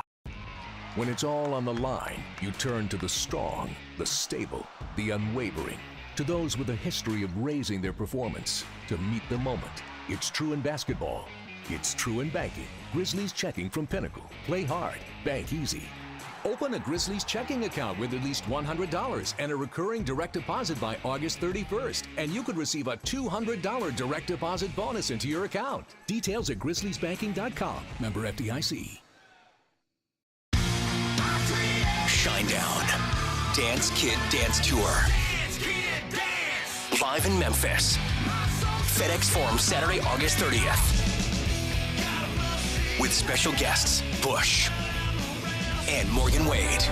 When it's all on the line, you turn to the strong, the stable, the unwavering. To those with a history of raising their performance, to meet the moment. It's true in basketball. It's true in banking. Grizzlies Checking from Pinnacle. Play hard, bank easy. Open a Grizzlies checking account with at least $100 and a recurring direct deposit by August 31st, and you could receive a $200 direct deposit bonus into your account. Details at grizzliesbanking.com. Member FDIC. Shinedown. Dance Kid Dance Tour. Live in Memphis. FedExForum Saturday, August 30th. With special guests, Bush and Morgan Wade.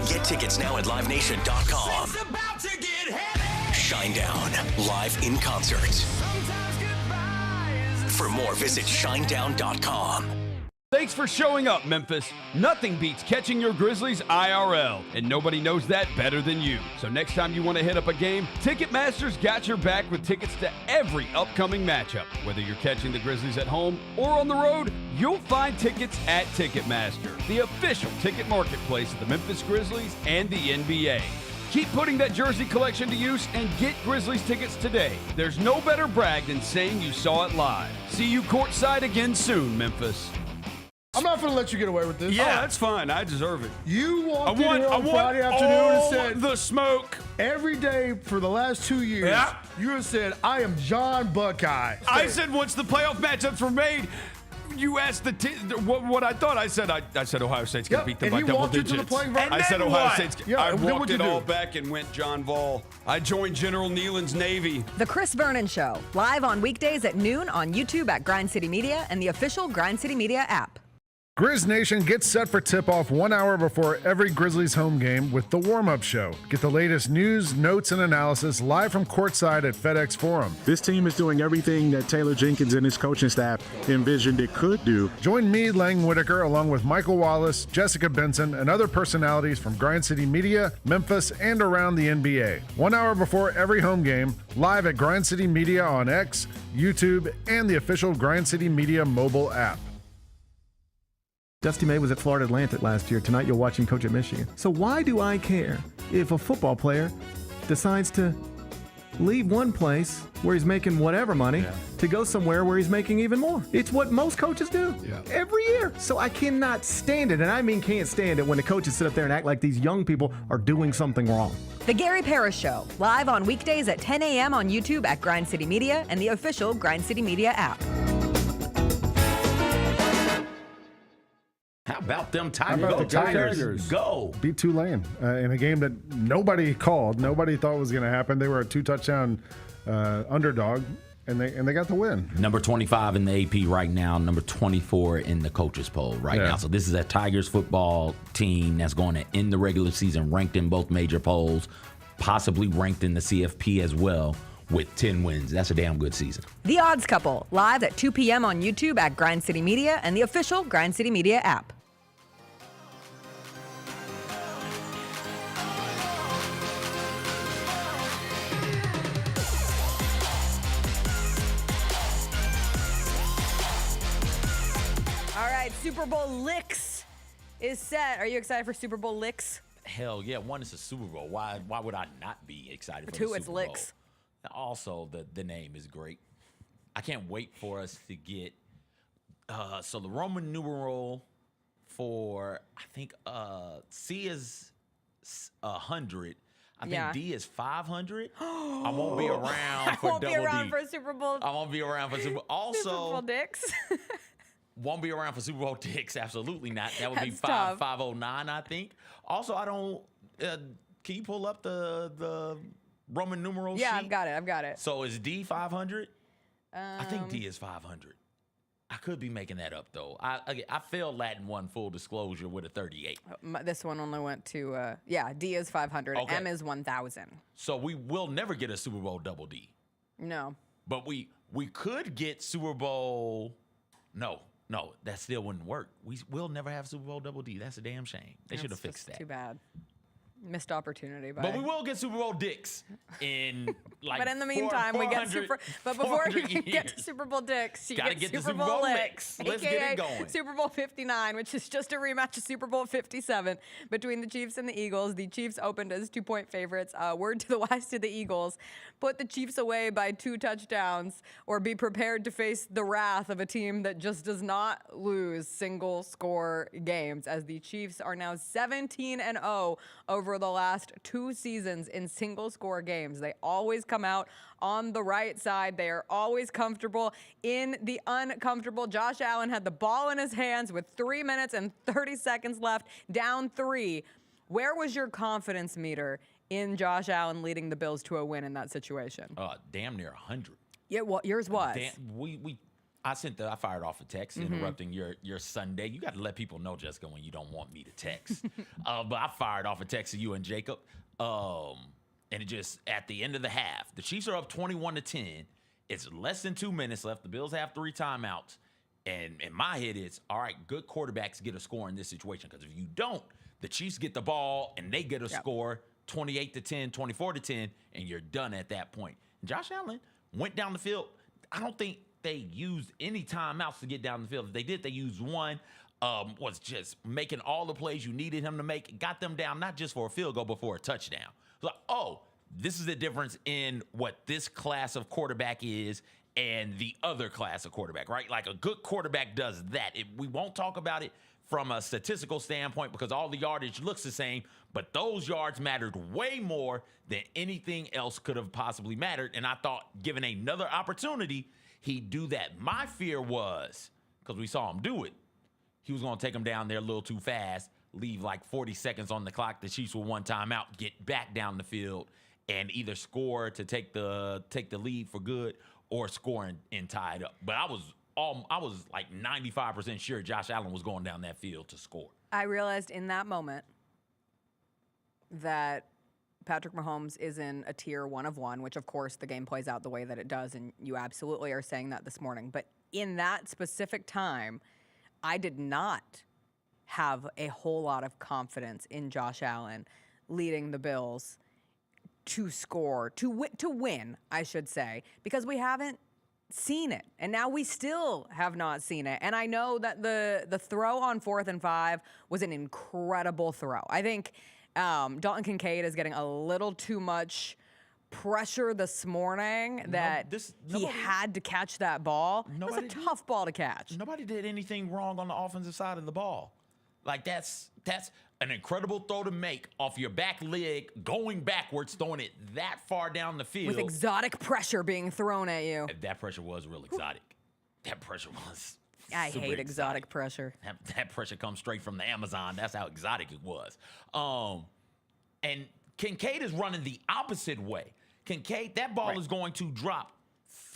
Get tickets now at livenation.com. Shinedown, live in concert. For more, visit shinedown.com. Thanks for showing up, Memphis. Nothing beats catching your Grizzlies IRL, and nobody knows that better than you. So next time you want to hit up a game, Ticketmaster's got your back with tickets to every upcoming matchup. Whether you're catching the Grizzlies at home or on the road, you'll find tickets at Ticketmaster, the official ticket marketplace of the Memphis Grizzlies and the NBA. Keep putting that jersey collection to use and get Grizzlies tickets today. There's no better brag than saying you saw it live. See you courtside again soon, Memphis. I'm not going to let you get away with this. Yeah, that's fine. I deserve it. You walked in here on Friday afternoon and said the smoke. Every day for the last 2 years, you have said, I am John Buckeye. I said once the playoff matchups were made, you asked what I thought. I said Ohio State's going to beat them by double digits. I said Ohio State's. I walked it all back and went John Vol. I joined General Nealon's Navy. The Chris Vernon Show, live on weekdays at noon on YouTube at Grind City Media and the official Grind City Media app. Grizz Nation gets set for tip-off 1 hour before every Grizzlies home game with the warm-up show. Get the latest news, notes, and analysis live from courtside at FedExForum. This team is doing everything that Taylor Jenkins and his coaching staff envisioned it could do. Join me, Lang Whitaker, along with Michael Wallace, Jessica Benson, and other personalities from Grind City Media, Memphis, and around the NBA. 1 hour before every home game, live at Grind City Media on X, YouTube, and the official Grind City Media mobile app. Dusty May was at Florida Atlantic last year. Tonight you'll watch him coach at Michigan. So why do I care if a football player decides to leave one place where he's making whatever money to go somewhere where he's making even more? It's what most coaches do every year. So I cannot stand it, and I mean can't stand it when the coaches sit up there and act like these young people are doing something wrong. The Gary Parrish Show, live on weekdays at 10 a.m. on YouTube at Grind City Media and the official Grind City Media app. How about them Tigers? Go. Beat Tulane in a game that nobody called. Nobody thought was going to happen. They were a 2-touchdown underdog, and they got the win. Number 25 in the AP right now, number 24 in the coaches poll right now. So this is a Tigers football team that's going to end the regular season ranked in both major polls, possibly ranked in the CFP as well, with 10 wins. That's a damn good season. The Odds Couple, live at 2 p.m. on YouTube at Grind City Media and the official Grind City Media app. All right, Super Bowl LIX is set. Are you excited for Super Bowl LIX? Hell yeah, one is a Super Bowl. Why would I not be excited for the Two, Super it's Bowl? LIX. Also, the name is great. I can't wait for us to get so the Roman numeral for, I think C is 100. I think D is 500. I won't be around for double D. I won't be around for Super Bowl. I won't be around for Super Bowl. Also, Super Bowl Dicks. Won't be around for Super Bowl Dicks. Absolutely not. That would be That's tough. 509, I think. Also, I don't. Can you pull up the Roman numeral sheet? Yeah, I've got it. So is D 500? I think D is 500. I could be making that up though. I failed Latin 1 full disclosure with a 38. This one only went to D is 500. Okay. M is 1,000. So we will never get a Super Bowl double D. No. But we could get Super Bowl. No, that still wouldn't work. We'll never have Super Bowl double D. That's a damn shame. They should have fixed that. Too bad. Missed opportunity. But we will get Super Bowl dicks in like. But in the meantime, we get But before you can get to Super Bowl dicks, you gotta get the Super Bowl LIX. Let's get it going. Super Bowl 59, which is just a rematch of Super Bowl 57 between the Chiefs and the Eagles. The Chiefs opened as 2-point favorites. Word to the wise to the Eagles: put the Chiefs away by 2 touchdowns, or be prepared to face the wrath of a team that just does not lose single-score games. As the Chiefs are now 17-0 over the last 2 seasons in single-score games. They always come out on the right side. They are always comfortable in the uncomfortable. Josh Allen had the ball in his hands with 3 minutes and 30 seconds left, down 3. Where was your confidence meter in Josh Allen leading the Bills to a win in that situation? Damn near 100. Yeah, well, yours was. I fired off a text interrupting your Sunday. You got to let people know, Jessica, when you don't want me to text. But I fired off a text to you and Jacob. And it just, at the end of the half, the Chiefs are up 21-10. It's less than 2 minutes left. The Bills have 3 timeouts. And in my head, it's, all right, good quarterbacks get a score in this situation. Because if you don't, the Chiefs get the ball and they get a score 28-10, 24-10, and you're done at that point. And Josh Allen went down the field. I don't think they used any timeouts to get down the field. If they did, they used one. Was just making all the plays you needed him to make. Got them down, not just for a field goal, but for a touchdown. Like, oh, this is the difference in what this class of quarterback is and the other class of quarterback, right? Like a good quarterback does that. We won't talk about it from a statistical standpoint because all the yardage looks the same, but those yards mattered way more than anything else could have possibly mattered. And I thought, given another opportunity, he'd do that. My fear was, because we saw him do it, he was going to take him down there a little too fast, leave like 40 seconds on the clock. The Chiefs will 1 timeout, get back down the field, and either score to take the lead for good or score and tie it up. But I was like 95% sure Josh Allen was going down that field to score. I realized in that moment that Patrick Mahomes is in a tier 1 of 1, which of course the game plays out the way that it does, and you absolutely are saying that this morning. But in that specific time, I did not have a whole lot of confidence in Josh Allen leading the Bills to score, to win, I should say, because we haven't seen it. And now we still have not seen it. And I know that the throw on 4th and 5 was an incredible throw. I think Dalton Kincaid is getting a little too much pressure this morning that he had to catch that ball. It was a tough ball to catch. Nobody did anything wrong on the offensive side of the ball. Like that's an incredible throw to make off your back leg, going backwards, throwing it that far down the field. With exotic pressure being thrown at you. That pressure was real exotic. That pressure was I hate exotic pressure. That pressure comes straight from the Amazon. That's how exotic it was. And Kincaid is running the opposite way. Kincaid, that ball is going to drop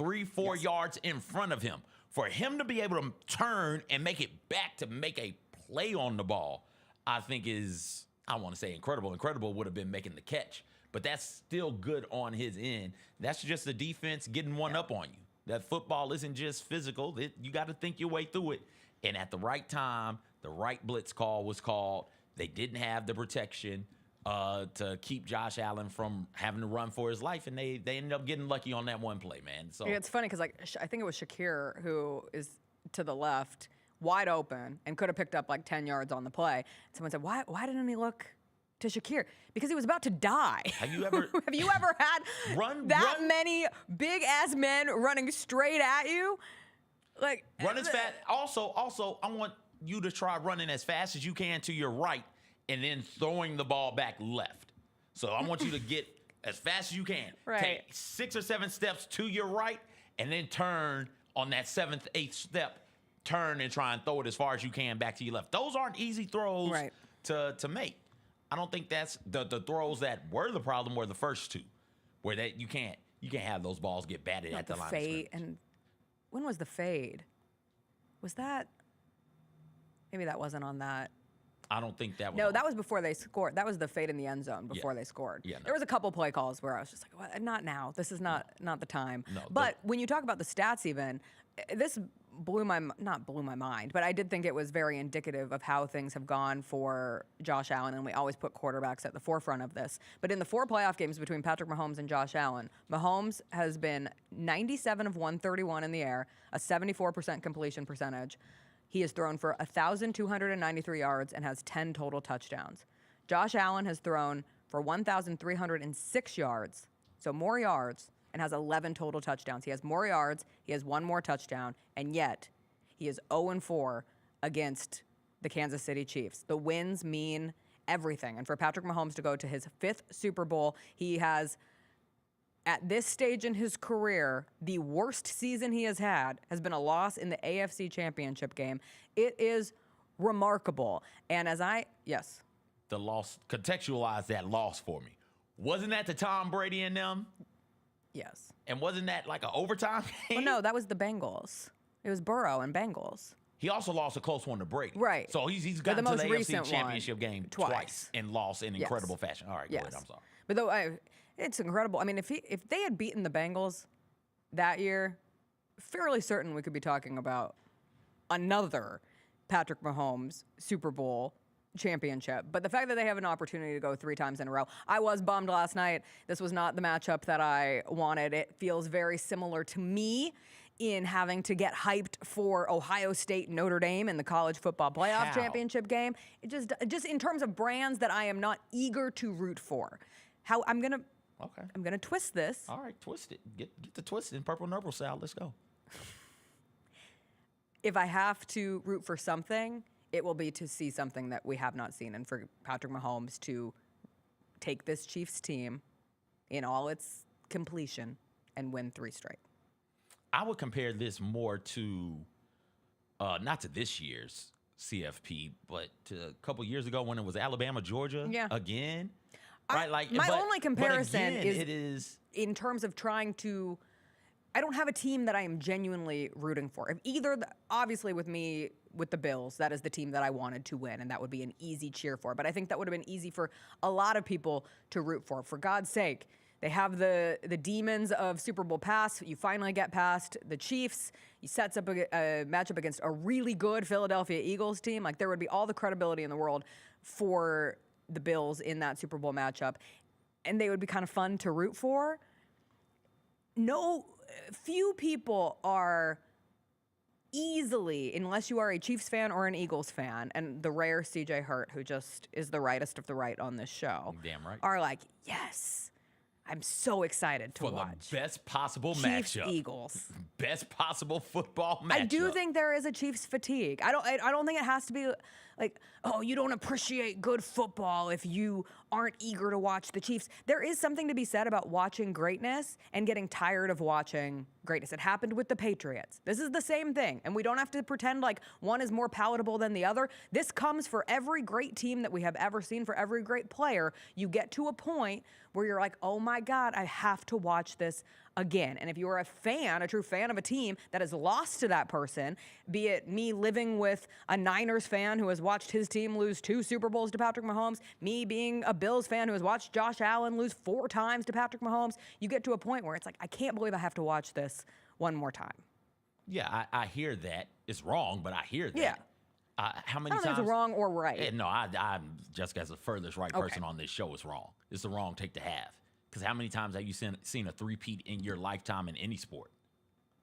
3-4 yards in front of him. For him to be able to turn and make it back to make a play on the ball, I think is, I want to say incredible. Incredible would have been making the catch, but that's still good on his end. That's just the defense getting one up on you. That football isn't just physical. You got to think your way through it. And at the right time, the right blitz call was called. They didn't have the protection to keep Josh Allen from having to run for his life, and they ended up getting lucky on that one play, man. So it's funny because like I think it was Shakir who is to the left, wide open, and could have picked up like 10 yards on the play. Someone said, why didn't he look to Shakir? Because he was about to die. Have you ever had many big ass men running straight at you? Like run as fast. Also, I want you to try running as fast as you can to your right and then throwing the ball back left. So I want you to get as fast as you can. Right. Take 6 or 7 steps to your right and then turn on that 7th, 8th step. Turn and try and throw it as far as you can back to your left. Those aren't easy throws to make. I don't think that's the throws that were the problem were the first 2, where that you can't have those balls get batted at the line of scrimmage. And when was the fade? Was that? Maybe that wasn't on that. I don't think that was. No, that was before they scored. That was the fade in the end zone before they scored. Yeah, no. There was a couple play calls where I was just like, what? Not now. This is not the time. No, but when you talk about the stats even, this not blew my mind, but I did think it was very indicative of how things have gone for Josh Allen, and we always put quarterbacks at the forefront of this. But in the 4 playoff games between Patrick Mahomes and Josh Allen, Mahomes has been 97 of 131 in the air, a 74% completion percentage. He has thrown for 1,293 yards and has 10 total touchdowns. Josh Allen has thrown for 1,306 yards, so more yards, and has 11 total touchdowns. He has more yards, he has 1 more touchdown, and yet he is 0-4 against the Kansas City Chiefs. The wins mean everything. And for Patrick Mahomes to go to his 5th Super Bowl, he has, at this stage in his career, the worst season he has had has been a loss in the AFC Championship game. It is remarkable. And yes. The loss, contextualize that loss for me. Wasn't that the Tom Brady and them? Yes. And wasn't that like an overtime game? Well, no, that was the Bengals. It was Burrow and Bengals. He also lost a close one to Brady. Right. So he's gotten the to most the recent AFC Championship game twice and lost in incredible fashion. All right, go ahead. I'm sorry. But though it's incredible. I mean, if they had beaten the Bengals that year, fairly certain we could be talking about another Patrick Mahomes Super Bowl championship. But the fact that they have an opportunity to go 3 times in a row, I was bummed last night. This was not the matchup that I wanted. It feels very similar to me in having to get hyped for Ohio State Notre Dame in the college football playoff championship game. It just in terms of brands that I am not eager to root for. I'm gonna twist this. All right, twist it. Get the twist in purple nurple salad. Let's go. If I have to root for something, it will be to see something that we have not seen, and for Patrick Mahomes to take this Chiefs team in all its completion and win 3 straight. I would compare this more to, not to this year's CFP, but to a couple years ago when it was Alabama, Georgia again. Right? My only comparison is in terms of trying to. I don't have a team that I am genuinely rooting for. If obviously with me, with the Bills, that is the team that I wanted to win, and that would be an easy cheer for. But I think that would have been easy for a lot of people to root for. For God's sake, they have the demons of Super Bowl pass. You finally get past the Chiefs. You sets up a matchup against a really good Philadelphia Eagles team. Like, there would be all the credibility in the world for the Bills in that Super Bowl matchup, and they would be kind of fun to root for. Few people are easily, unless you are a Chiefs fan or an Eagles fan, and the rare CJ Hurt, who just is the rightest of the right on this show, damn right, are like, yes, I'm so excited to watch. For the best possible Chiefs, matchup. Eagles. Best possible football matchup. I do think there is a Chiefs fatigue. I don't think it has to be like, oh, you don't appreciate good football if you aren't eager to watch the Chiefs. There is something to be said about watching greatness and getting tired of watching greatness. It happened with the Patriots. This is the same thing, and we don't have to pretend like one is more palatable than the other. This comes for every great team that we have ever seen, for every great player. You get to a point where you're like, oh my God, I have to watch this again. And if you are a true fan of a team that has lost to that person, be it me living with a Niners fan who has watched his team lose 2 Super Bowls to Patrick Mahomes, me being a Bills fan who has watched Josh Allen lose 4 times to Patrick Mahomes, you get to a point where it's like, I can't believe I have to watch this one more time. Yeah, I hear that. It's wrong, but I hear that. Yeah. How many I don't times? think it's wrong or right. Yeah, no, I'm Jessica, as the furthest right person on this show, is wrong. It's the wrong take to have. Because how many times have you seen a three-peat in your lifetime in any sport?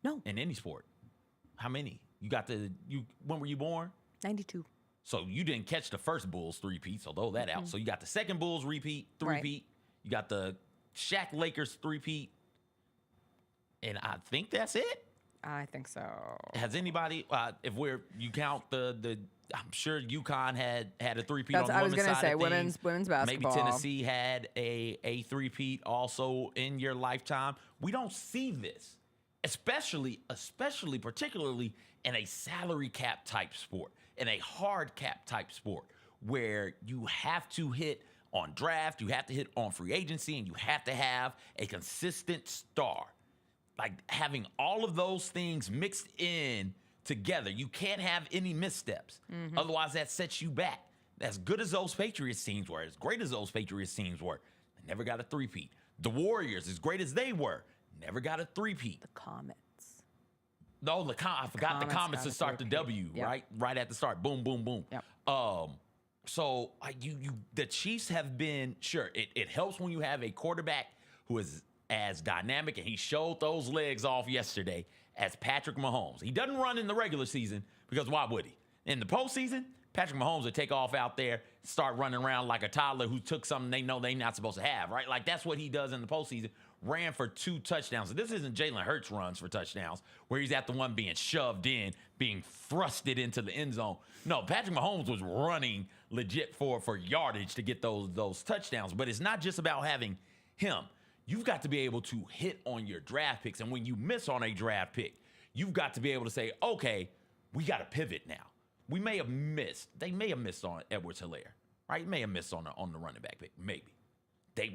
No. In any sport. How many? When were you born? 92. So you didn't catch the first Bulls three-peat, so throw that out. So you got the second Bulls three-peat. Right. You got the Shaq Lakers three-peat. And I think that's it. I think so. Has anybody, you count the I'm sure UConn had a three-peat on the women's side. I was going to say women's basketball. Maybe Tennessee had a three-peat also in your lifetime. We don't see this, particularly in a salary cap type sport, in a hard cap type sport, where you have to hit on draft, you have to hit on free agency, and you have to have a consistent star. Like, having all of those things mixed in together, you can't have any missteps. Mm-hmm. Otherwise, that sets you back. As good as those Patriots teams were, as great as those Patriots teams were, they never got a three-peat. The Warriors, as great as they were, never got a three-peat. The Comets. No, I forgot the comments to start the W, Yep. right at the start. Boom, boom, boom. Yep. So the Chiefs have been, sure, it helps when you have a quarterback who is as dynamic, and he showed those legs off yesterday, as Patrick Mahomes. He doesn't run in the regular season because why would he? In the postseason, Patrick Mahomes would take off out there, start running around like a toddler who took something they know they're not supposed to have, right? Like that's what he does in the postseason. Ran for 2 touchdowns. So this isn't Jalen Hurts runs for touchdowns where he's at the one being shoved in, being thrusted into the end zone. No, Patrick Mahomes was running legit for yardage to get those touchdowns. But it's not just about having him. You've got to be able to hit on your draft picks. And when you miss on a draft pick, you've got to be able to say, okay, we got to pivot now. We may have missed. They may have missed on Edwards-Helaire, right? May have missed on the running back pick, maybe.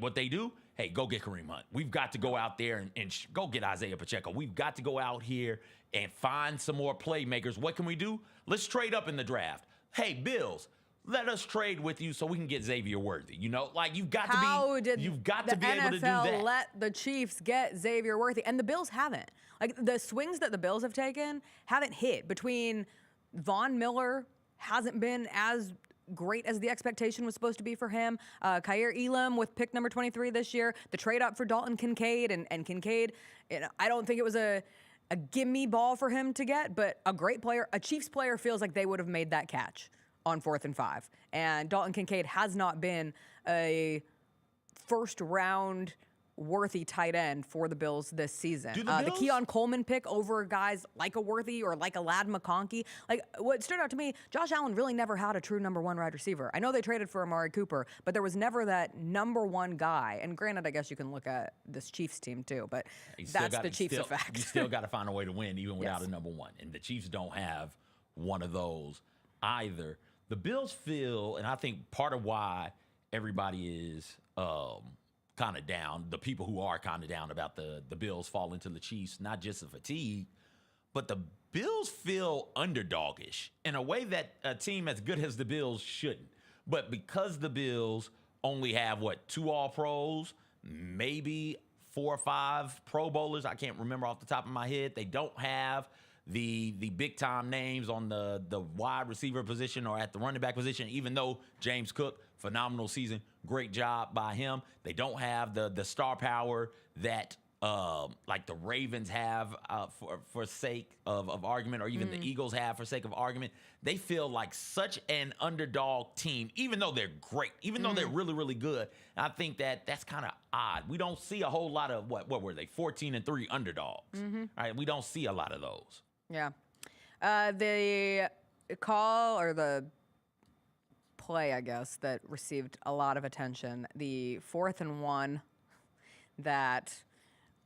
What they do, hey, go get Kareem Hunt. We've got to go out there and go get Isaiah Pacheco. We've got to go out here and find some more playmakers. What can we do? Let's trade up in the draft. Hey, Bills, let us trade with you so we can get Xavier Worthy. You know, like you've got to be able to do that. Let the Chiefs get Xavier Worthy, and the Bills haven't. Like the swings that the Bills have taken haven't hit. Between Von Miller hasn't been as great as the expectation was supposed to be for him. Khair Elam with pick number 23 this year. The trade up for Dalton Kincaid, and Kincaid, I don't think it was a gimme ball for him to get, but a great player, a Chiefs player feels like they would have made that catch on 4th and 5. And Dalton Kincaid has not been a first round worthy tight end for the Bills this season. The Keon Coleman pick over guys like a Worthy or like a Ladd McConkey. Like what stood out to me, Josh Allen really never had a true number 1 wide receiver. I know they traded for Amari Cooper, but there was never that number 1 guy. And granted, I guess you can look at this Chiefs team too, but that's the Chiefs effect. You still got to find a way to win even without a number 1. And the Chiefs don't have one of those either. The Bills feel, and I think part of why everybody is kind of down, the people who are kind of down about the Bills falling to the Chiefs, not just the fatigue, but the Bills feel underdogish in a way that a team as good as the Bills shouldn't. But because the Bills only have, 2 All-Pros, maybe 4 or 5 Pro Bowlers, I can't remember off the top of my head, they don't have the big-time names on the wide receiver position or at the running back position, even though James Cook, phenomenal season, great job by him. They don't have the star power that like the Ravens have for sake of argument, or even the Eagles have for sake of argument. They feel like such an underdog team, even though they're great, even though they're really, really good. And I think that's kind of odd. We don't see a whole lot of, what were they, 14-3 underdogs. Right? We don't see a lot of those. Yeah. The call or the play, I guess, that received a lot of attention, the 4th and 1 that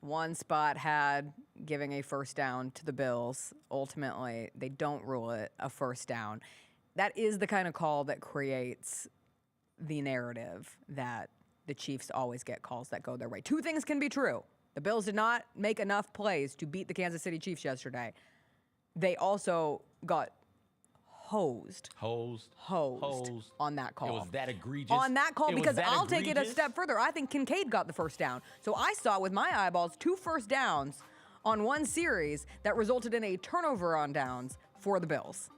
one spot had giving a first down to the Bills. Ultimately, they don't rule it a first down. That is the kind of call that creates the narrative that the Chiefs always get calls that go their way. 2 things can be true. The Bills did not make enough plays to beat the Kansas City Chiefs yesterday. They also got hosed on that call. It was that egregious. On that call, because I'll take it a step further. I think Kincaid got the first down. So I saw with my eyeballs 2 first downs on one series that resulted in a turnover on downs for the Bills.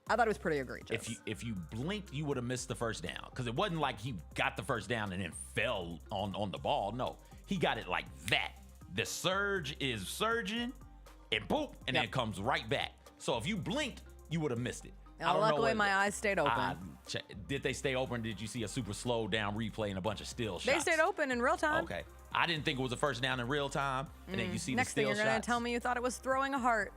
I thought it was pretty egregious. If you blinked, you would have missed the first down, because it wasn't like he got the first down and then fell on the ball. No, he got it like that. The surge is surging, and boop, and then it comes right back. So if you blinked, you would have missed it. Luckily, my eyes stayed open. Did they stay open? Did you see a super slowed down replay and a bunch of still shots? They stayed open in real time. Okay. I didn't think it was a first down in real time. And then you see next the still thing you're going to tell me you thought it was throwing a heart.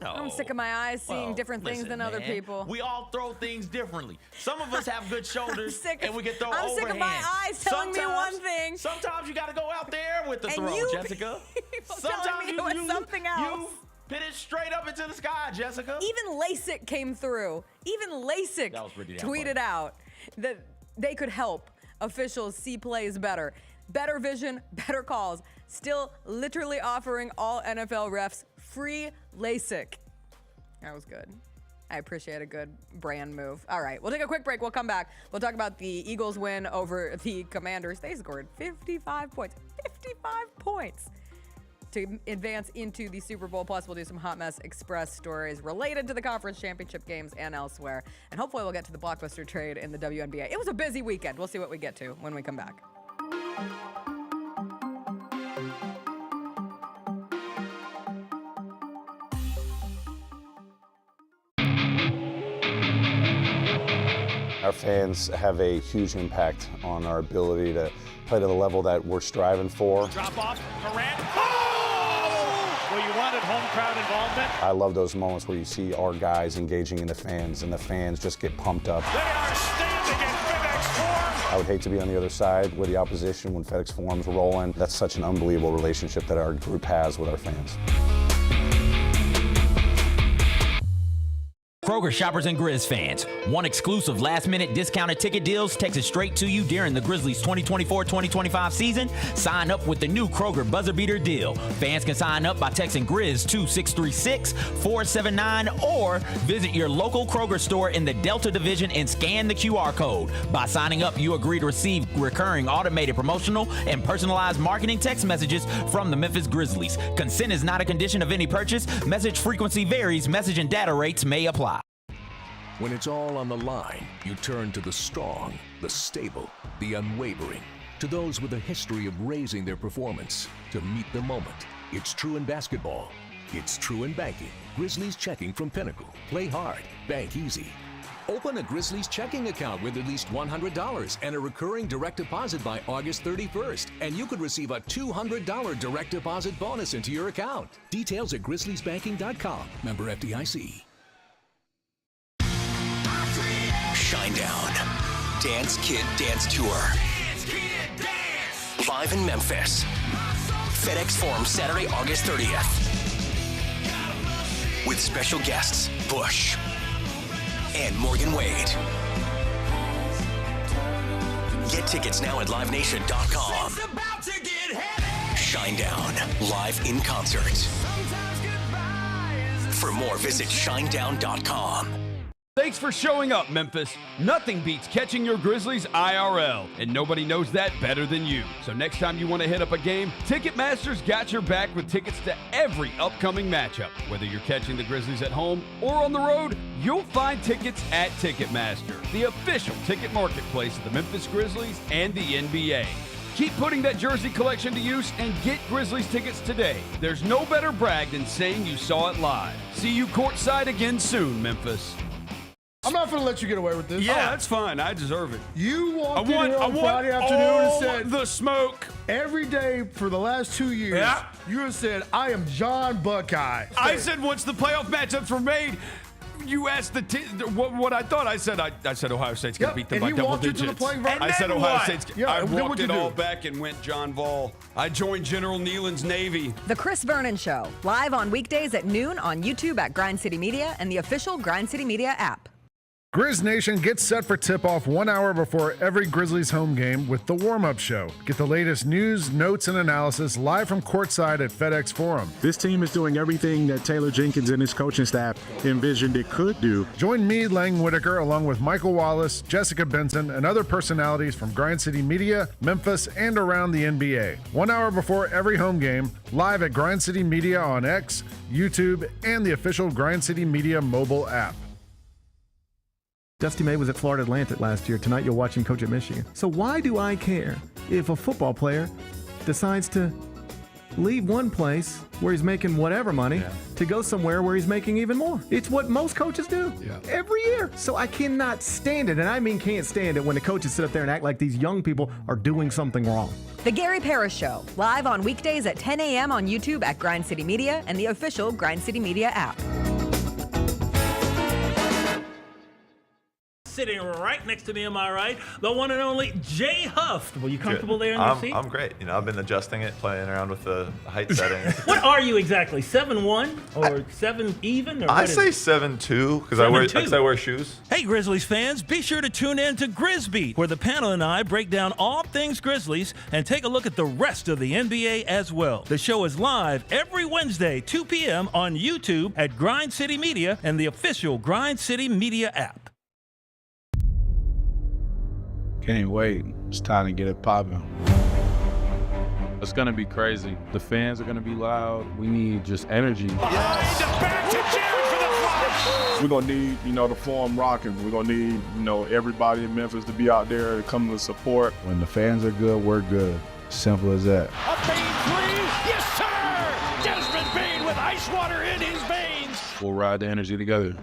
No. I'm sick of my eyes seeing different things than other people. We all throw things differently. Some of us have good shoulders and we can throw overhand. I'm sick of my eyes telling me one thing. Sometimes you got to go out there with the throw, Jessica. Sometimes you do something else. You hit it straight up into the sky, Jessica. Even LASIK came through. Even LASIK tweeted out that they could help officials see plays better. Better vision, better calls. Still literally offering all NFL refs free LASIK. That was good. I appreciate a good brand move. All right, we'll take a quick break. We'll come back. We'll talk about the Eagles' win over the Commanders. They scored 55 points. 55 points. to advance into the Super Bowl. Plus, we'll do some Hot Mess Express stories related to the conference championship games and elsewhere. And hopefully we'll get to the Blockbuster trade in the WNBA. It was a busy weekend. We'll see what we get to when we come back. Our fans have a huge impact on our ability to play to the level that we're striving for. Drop off, Durant. Oh! Well, you wanted home crowd involvement. I love those moments where you see our guys engaging in the fans, and the fans just get pumped up. They are standing in FedExForum. I would hate to be on the other side with the opposition when FedExForum's rolling. That's such an unbelievable relationship that our group has with our fans. Kroger shoppers and Grizz fans, one exclusive last-minute discounted ticket deals texted straight to you during the Grizzlies 2024-2025 season. Sign up with the new Kroger Buzzer Beater deal. Fans can sign up by texting Grizz to 636-479 or visit your local Kroger store in the Delta Division and scan the QR code. By signing up, you agree to receive recurring automated promotional and personalized marketing text messages from the Memphis Grizzlies. Consent is not a condition of any purchase. Message frequency varies. Message and data rates may apply. When it's all on the line, you turn to the strong, the stable, the unwavering. To those with a history of raising their performance to meet the moment. It's true in basketball. It's true in banking. Grizzlies checking from Pinnacle. Play hard. Bank easy. Open a Grizzlies checking account with at least $100 and a recurring direct deposit by August 31st. And you could receive a $200 direct deposit bonus into your account. Details at grizzliesbanking.com. Member FDIC. Shinedown. Dance Kid Dance Tour. Live in Memphis. FedExForum Saturday, August 30th. With special guests, Bush and Morgan Wade. Get tickets now at livenation.com. Shinedown, live in concert. For more, visit shinedown.com. Thanks for showing up, Memphis. Nothing beats catching your Grizzlies IRL, and nobody knows that better than you. So next time you want to hit up a game, Ticketmaster's got your back with tickets to every upcoming matchup. Whether you're catching the Grizzlies at home or on the road, you'll find tickets at Ticketmaster, the official ticket marketplace of the Memphis Grizzlies and the NBA. Keep putting that jersey collection to use and get Grizzlies tickets today. There's no better brag than saying you saw it live. See you courtside again soon, Memphis. I'm not going to let you get away with this. Yeah, that's fine. I deserve it. You walked in here on Friday afternoon and said the smoke. Every day for the last 2 years, you have said, I am John Buckeye. I said once the playoff matchups were made, you asked what I thought. I said Ohio State's going to beat them by double digits. I said Ohio State's. I walked it all back and went John Vol. I joined General Nealon's Navy. The Chris Vernon Show, live on weekdays at noon on YouTube at Grind City Media and the official Grind City Media app. Grizz Nation gets set for tip-off 1 hour before every Grizzlies home game with the warm-up show. Get the latest news, notes, and analysis live from courtside at FedExForum. This team is doing everything that Taylor Jenkins and his coaching staff envisioned it could do. Join me, Lang Whitaker, along with Michael Wallace, Jessica Benson, and other personalities from Grind City Media, Memphis, and around the NBA. 1 hour before every home game, live at Grind City Media on X, YouTube, and the official Grind City Media mobile app. Dusty May was at Florida Atlantic last year. Tonight you'll watch him coach at Michigan. So why do I care if a football player decides to leave one place where he's making whatever money to go somewhere where he's making even more? It's what most coaches do every year. So I cannot stand it, and I mean can't stand it when the coaches sit up there and act like these young people are doing something wrong. The Gary Parrish Show, live on weekdays at 10 a.m. on YouTube at Grind City Media and the official Grind City Media app. Sitting right next to me, am I right? The one and only Jay Huff. Were you comfortable there in your seat? I'm great. You know, I've been adjusting it, playing around with the height setting. What are you exactly? 7'1" or 7 even? Or I say 7'2" because I wear shoes. Hey, Grizzlies fans, be sure to tune in to Grizzbeat, where the panel and I break down all things Grizzlies and take a look at the rest of the NBA as well. The show is live every Wednesday, 2 p.m. on YouTube at Grind City Media and the official Grind City Media app. Can't wait. It's time to get it popping. It's going to be crazy. The fans are going to be loud. We need just energy. Back to Jared for the flush. We're going to need, the Forum rocking. We're going to need, everybody in Memphis to be out there to come to support. When the fans are good, we're good. Simple as that. A Bane 3. Yes, sir. Desmond Bane with ice water in his veins. We'll ride the energy together.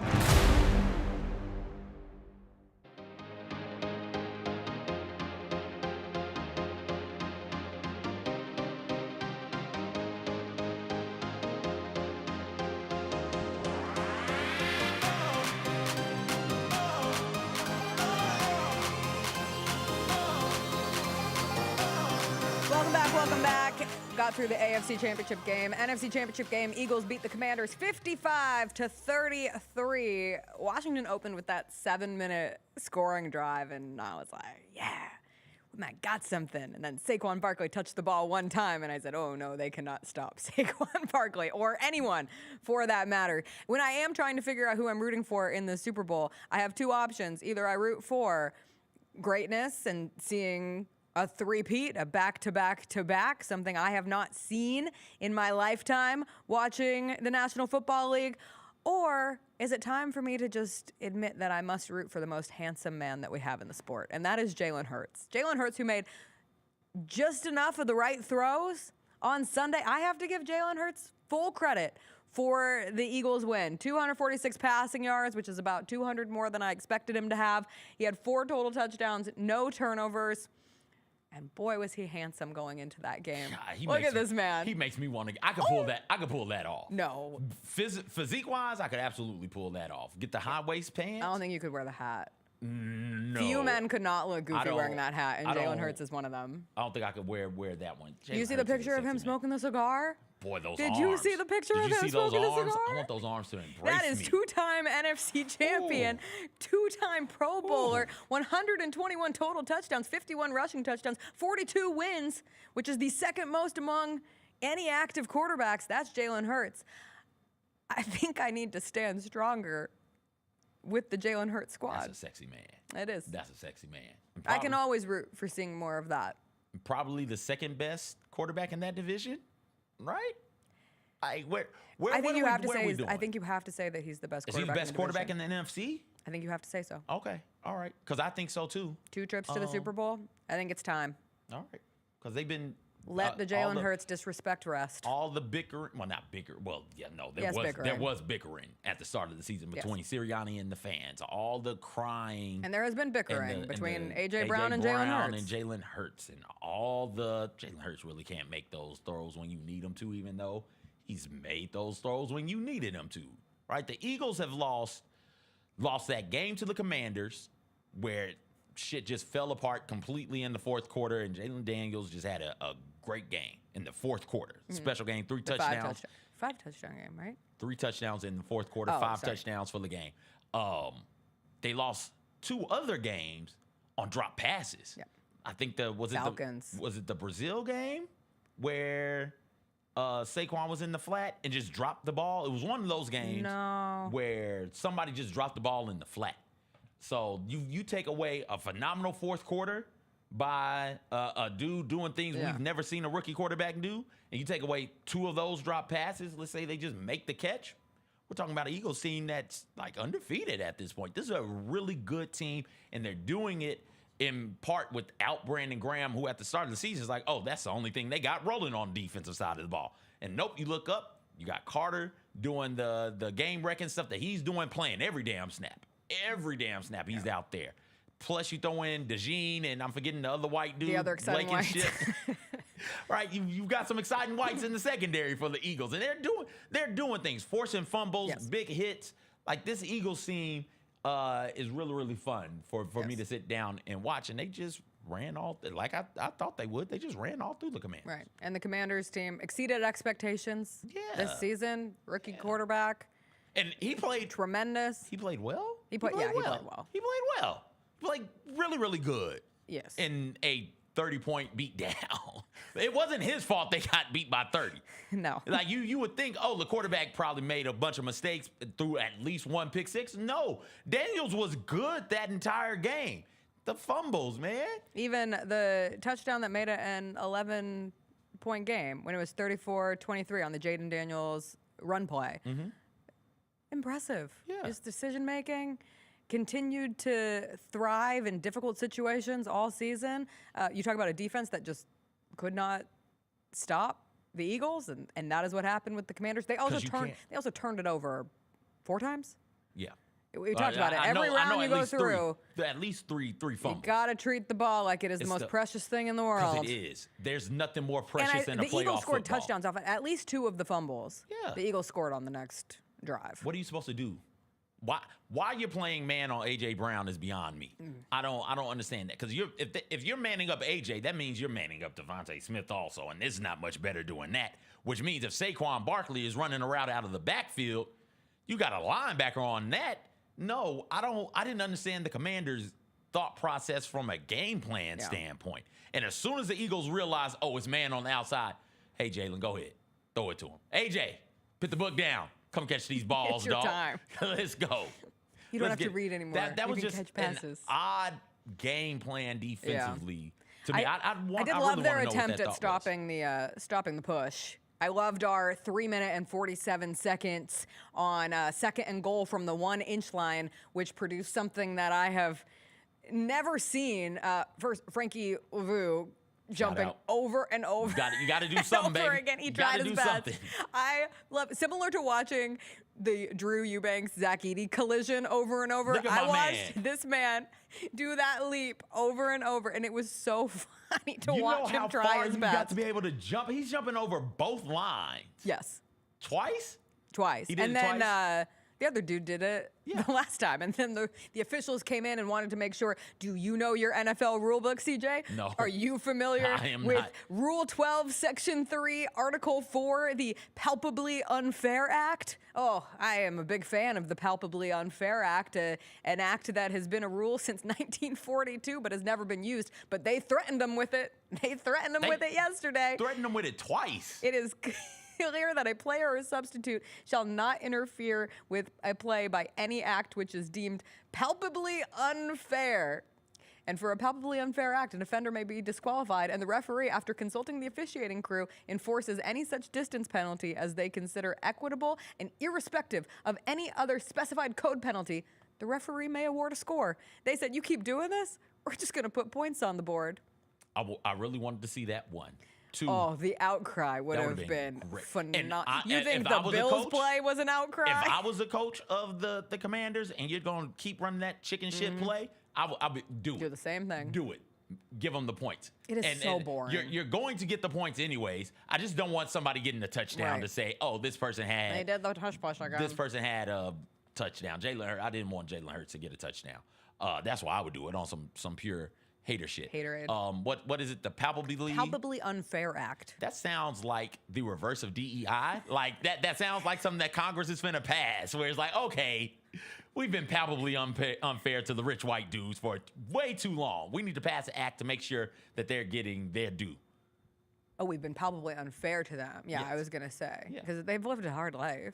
Welcome back. Got through the AFC Championship game. NFC Championship game, Eagles beat the Commanders 55-33. Washington opened with that 7-minute scoring drive, and I was like, yeah, we might got something. And then Saquon Barkley touched the ball one time, and I said, oh, no, they cannot stop Saquon Barkley, or anyone for that matter. When I am trying to figure out who I'm rooting for in the Super Bowl, I have two options. Either I root for greatness and seeing a three-peat, a back-to-back-to-back, something I have not seen in my lifetime watching the National Football League? Or is it time for me to just admit that I must root for the most handsome man that we have in the sport? And that is Jalen Hurts. Jalen Hurts, who made just enough of the right throws on Sunday. I have to give Jalen Hurts full credit for the Eagles win. 246 passing yards, which is about 200 more than I expected him to have. He had 4 total touchdowns, no turnovers. And boy, was he handsome going into that game. Look at this man. He makes me want to. I could pull that. I could pull that off. No. Physique-wise, I could absolutely pull that off. Get the high waist pants. I don't think you could wear the hat. No. Few men could not look goofy wearing that hat, and Jalen Hurts is one of them. I don't think I could wear that one. Did you see the picture of him smoking the cigar? Boy, those Did arms. you see the picture of him smoking the cigar? I want those arms to embrace me. That is two-time NFC champion, two-time Pro Bowler, 121 total touchdowns, 51 rushing touchdowns, 42 wins, which is the second most among any active quarterbacks. That's Jalen Hurts. I think I need to stand stronger with the Jalen Hurts squad. That's a sexy man. It is. That's a sexy man. I can always root for seeing more of that. Probably the second best quarterback in that division. Right? I think you have to say that he's the best quarterback. Is he the best quarterback in the NFC? I think you have to say so. Okay. All right. Because I think so too. 2 trips to the Super Bowl. I think it's time. All right. Because they've been. Let the Jalen Hurts disrespect rest. All the bickering. Well, not bicker. Well, yeah, no. There was bickering at the start of the season between Sirianni and the fans. All the crying. And there has been bickering between A.J. Brown and Jalen Hurts. And Jalen Hurts. And all the. Jalen Hurts really can't make those throws when you need him to, even though he's made those throws when you needed him to. Right? The Eagles have lost that game to the Commanders where shit just fell apart completely in the fourth quarter, and Jalen Daniels just had a great game in the fourth quarter. Special game, 3 touchdowns. 5 touchdown game, right? 3 touchdowns in the fourth quarter, 5 touchdowns for the game. They lost 2 other games on drop passes. Yeah. I think was it the Brazil game where Saquon was in the flat and just dropped the ball? It was one of those games where somebody just dropped the ball in the flat. So you take away a phenomenal fourth quarter by a dude doing things we've never seen a rookie quarterback do, and you take away 2 of those drop passes, let's say they just make the catch. We're talking about an Eagles team that's like undefeated at this point. This is a really good team, and they're doing it in part without Brandon Graham, who at the start of the season is like, oh, that's the only thing they got rolling on the defensive side of the ball. And nope, you look up, you got Carter doing the game-wrecking stuff that he's doing, playing every damn snap. Every damn snap, he's out there. Plus, you throw in DeJean, and I'm forgetting the other white dude. The other exciting whites. Right, you've got some exciting whites in the secondary for the Eagles, and they're doing things, forcing fumbles, big hits. Like, this Eagles team is really, really fun for me to sit down and watch, and they just ran all like I thought they would. They just ran all through the Commanders. Right, and the Commanders team exceeded expectations this season. Rookie quarterback. And he played tremendous. He played well. He played well. He played well. He played really, really good. Yes. In a 30-point beat down. It wasn't his fault they got beat by 30. No. Like you would think, oh, the quarterback probably made a bunch of mistakes, threw at least 1 pick six. No. Daniels was good that entire game. The fumbles, man. Even the touchdown that made it an 11 point game when it was 34-23 on the Jaden Daniels run play. Impressive. Yeah. His decision making continued to thrive in difficult situations all season. You talk about a defense that just could not stop the Eagles, and that is what happened with the Commanders. They also turned it over 4 times. Yeah. We talked about it. Every round you go through, at least three fumbles. you gotta treat the ball like it is the most precious thing in the world. It is. There's nothing more precious than a playoff football. The Eagles scored touchdowns off at least 2 of the fumbles. Yeah. The Eagles scored on the next drive. What are you supposed to do? Why you're playing man on AJ Brown is beyond me. I don't understand that, because if you're manning up AJ, that means you're manning up Devontae Smith also, and it's not much better doing that. Which means if Saquon Barkley is running a route out of the backfield, you got a linebacker on that. No, I didn't understand the Commanders' thought process from a game plan standpoint. And as soon as the Eagles realized, oh, it's man on the outside, hey Jalen, go ahead, throw it to him. AJ, put the book down. Come catch these balls, it's your dog. time. Let's go. You don't have to read anymore. That you was can just catch passes. an odd game plan defensively. To me, I really love their wanna know what attempt that at thought was. stopping the push. I loved our 3 minute and 47 seconds on 2nd and goal from the 1-inch line, which produced something that I have never seen. First, Frankie Lavu jumping over and over. You got to do something, over baby. again. He You tried gotta his do best. something. I love, similar to watching the Drew Eubanks Zach Edey collision over and over. Look at I my watched this man do that leap over and over, and it was so funny to watch him try his best. You got to be able to jump. He's jumping over both lines. Yes. Twice? Twice. He did and it then twice? The other dude did it the last time. And then the officials came in and wanted to make sure, do you know your NFL rulebook, CJ? No. Are you familiar I am with not. Rule 12, Section 3, Article 4, the Palpably Unfair Act? Oh, I am a big fan of the Palpably Unfair Act, an act that has been a rule since 1942 but has never been used. But they threatened them with it. They threatened them with it yesterday. Threatened them with it twice. It is clear that a player or a substitute shall not interfere with a play by any act which is deemed palpably unfair. And for a palpably unfair act, an offender may be disqualified, and the referee, after consulting the officiating crew, enforces any such distance penalty as they consider equitable and irrespective of any other specified code penalty. The referee may award a score. They said, you keep doing this, we're just going to put points on the board. I really wanted to see that one. Oh, the outcry would have been phenomenal. You think the Bills play was an outcry? If I was a coach of the Commanders and you're going to keep running that chicken shit play, I'll do the same thing. Do it. Give them the points. It is so boring. You're going to get the points anyways. I just don't want somebody getting a touchdown to say, oh, this person had. They did the touch push again. This person had a touchdown. Jalen Hurts. I didn't want Jalen Hurts to get a touchdown. That's why I would do it on some pure hater shit. Haterade. What is it? The Palpably Unfair Act. That sounds like the reverse of DEI. Like that sounds like something that Congress is finna pass, where it's like, okay, we've been palpably unfair to the rich white dudes for way too long. We need to pass an act to make sure that they're getting their due. Oh, we've been palpably unfair to them. Yeah, yes. I was gonna say, because they've lived a hard life.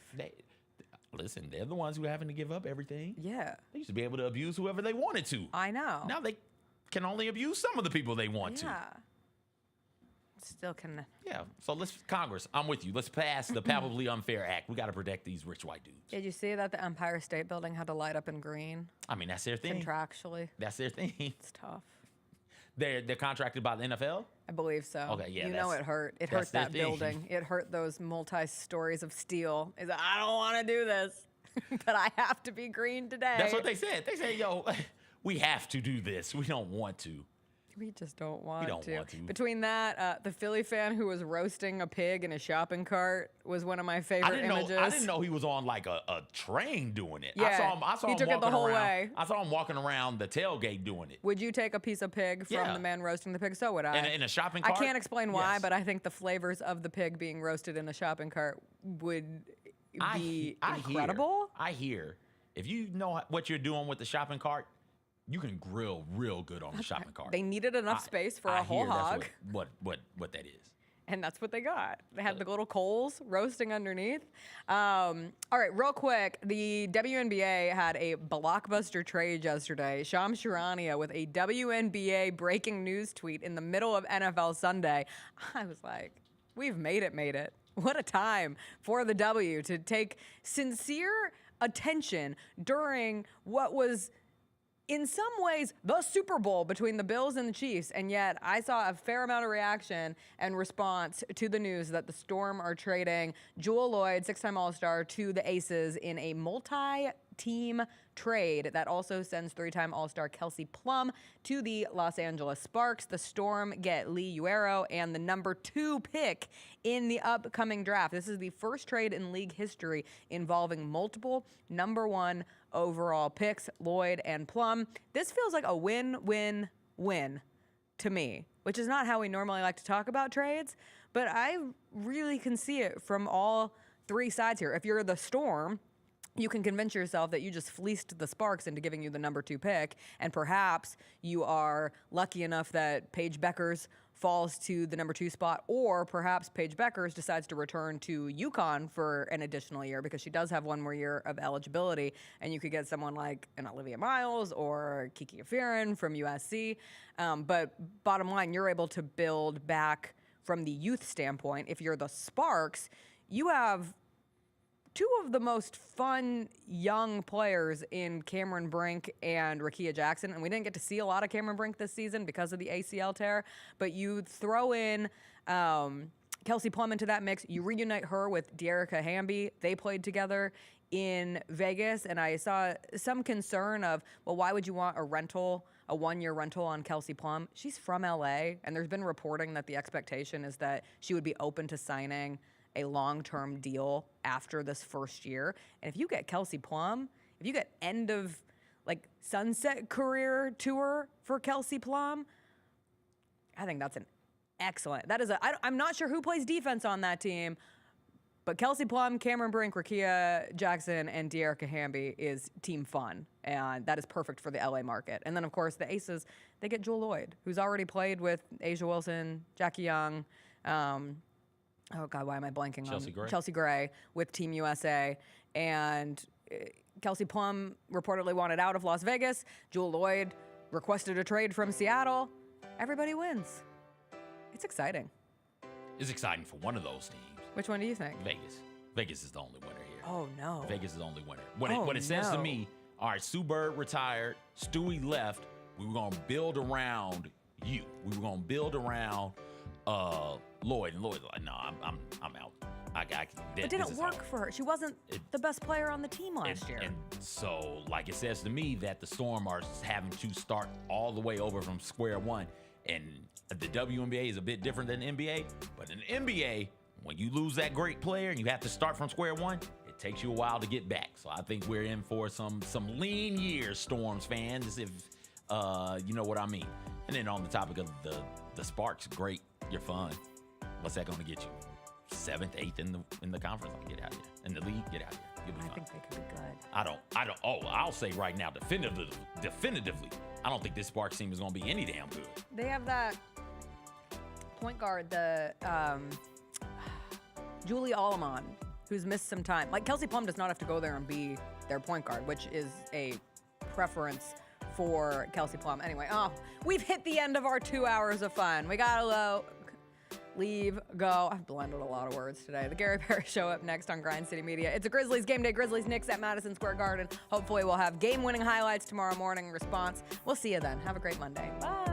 Listen, they're the ones who are having to give up everything. Yeah. They used to be able to abuse whoever they wanted to. I know. Now they can only abuse some of the people they want to. Still can. Yeah. So Congress, I'm with you. Let's pass the Palpably Unfair Act. We got to protect these rich white dudes. Did you see that the Empire State Building had to light up in green? I mean, that's their thing. Contractually. That's their thing. It's tough. They're contracted by the NFL? I believe so. Okay, yeah. You know it hurt. It hurt that building. It hurt those multi-stories of steel. It's like, I don't want to do this, but I have to be green today. That's what they said. They said, yo, we have to do this. We don't want to. We just don't want to. We don't want to. Between that, the Philly fan who was roasting a pig in a shopping cart was one of my favorite images. I didn't know he was on like a train doing it. Yeah, I saw he him took it the whole way. I saw him walking around the tailgate doing it. Would you take a piece of pig from the man roasting the pig? So would I. In a shopping cart? I can't explain why, but I think the flavors of the pig being roasted in a shopping cart would be incredible. I hear if you know what you're doing with the shopping cart, you can grill real good on the shopping cart. They needed enough space for a whole hog. That's what that is. And that's what they got. They had the little coals roasting underneath. All right, real quick. The WNBA had a blockbuster trade yesterday. Shams Charania with a WNBA breaking news tweet in the middle of NFL Sunday. I was like, We've made it. What a time for the W to take sincere attention during what was, in some ways, the Super Bowl between the Bills and the Chiefs. And yet I saw a fair amount of reaction and response to the news that the Storm are trading Jewell Loyd, 6-time All-Star, to the Aces in a multi-team trade that also sends 3-time All-Star Kelsey Plum to the Los Angeles Sparks. The Storm get Lee Uero and the number 2 pick in the upcoming draft. This is the first trade in league history involving multiple number 1 overall picks, Loyd and Plum. This feels like a win-win-win to me, which is not how we normally like to talk about trades, but I really can see it from all 3 sides here. If you're the Storm, you can convince yourself that you just fleeced the Sparks into giving you the number 2 pick, and perhaps you are lucky enough that Paige Beckers falls to the number 2 spot, or perhaps Paige Beckers decides to return to UConn for an additional year because she does have 1 more year of eligibility, and you could get someone like an Olivia Miles or Kiki Afirin from USC. But bottom line, you're able to build back from the youth standpoint. If you're the Sparks, you have 2 of the most fun young players in Cameron Brink and Rickea Jackson, and we didn't get to see a lot of Cameron Brink this season because of the ACL tear, but you throw in Kelsey Plum into that mix, you reunite her with Dearica Hamby. They played together in Vegas, and I saw some concern of, well, why would you want a 1-year rental on Kelsey Plum? She's from LA, and there's been reporting that the expectation is that she would be open to signing a long-term deal after this first year. And if you get Kelsey Plum, if you get end of sunset career tour for Kelsey Plum, I think that's an excellent. That is I'm not sure who plays defense on that team, but Kelsey Plum, Cameron Brink, Rickea Jackson, and Dearica Hamby is team fun, and that is perfect for the LA market. And then of course the Aces, they get Jewell Loyd, who's already played with Asia Wilson, Jackie Young, oh God, why am I blanking on Chelsea Gray with Team USA. And Kelsey Plum reportedly wanted out of Las Vegas. Jewell Loyd requested a trade from Seattle. Everybody wins. It's exciting. It's exciting for one of those teams. Which one do you think? Vegas. Vegas is the only winner here. Oh, no. Vegas is the only winner. When it says to me, all right, Sue Bird retired, Stewie left, we were going to build around you. We were going to build around Loyd, and Loyd's like, no, I'm out. It didn't work for her. She wasn't the best player on the team last year. And so, it says to me that the Storm are having to start all the way over from square one. And the WNBA is a bit different than the NBA. But in the NBA, when you lose that great player and you have to start from square one, it takes you a while to get back. So I think we're in for some lean years, Storms fans, if you know what I mean. And then on the topic of the Sparks, great, you're fun. What's that going to get you? 7th, 8th in the conference? Get out of here. In the league, get out of here. You'll be fine. I think they could be good. I'll say right now, definitively, I don't think this Sparks team is going to be any damn good. They have that point guard, the Julie Alleman, who's missed some time. Kelsey Plum does not have to go there and be their point guard, which is a preference for Kelsey Plum. Anyway, we've hit the end of our 2 hours of fun. We gotta leave, go. I've blended a lot of words today. The Gary Parrish Show up next on Grind City Media. It's a Grizzlies game day. Grizzlies Knicks at Madison Square Garden. Hopefully we'll have game-winning highlights tomorrow morning response. We'll see you then. Have a great Monday. Bye.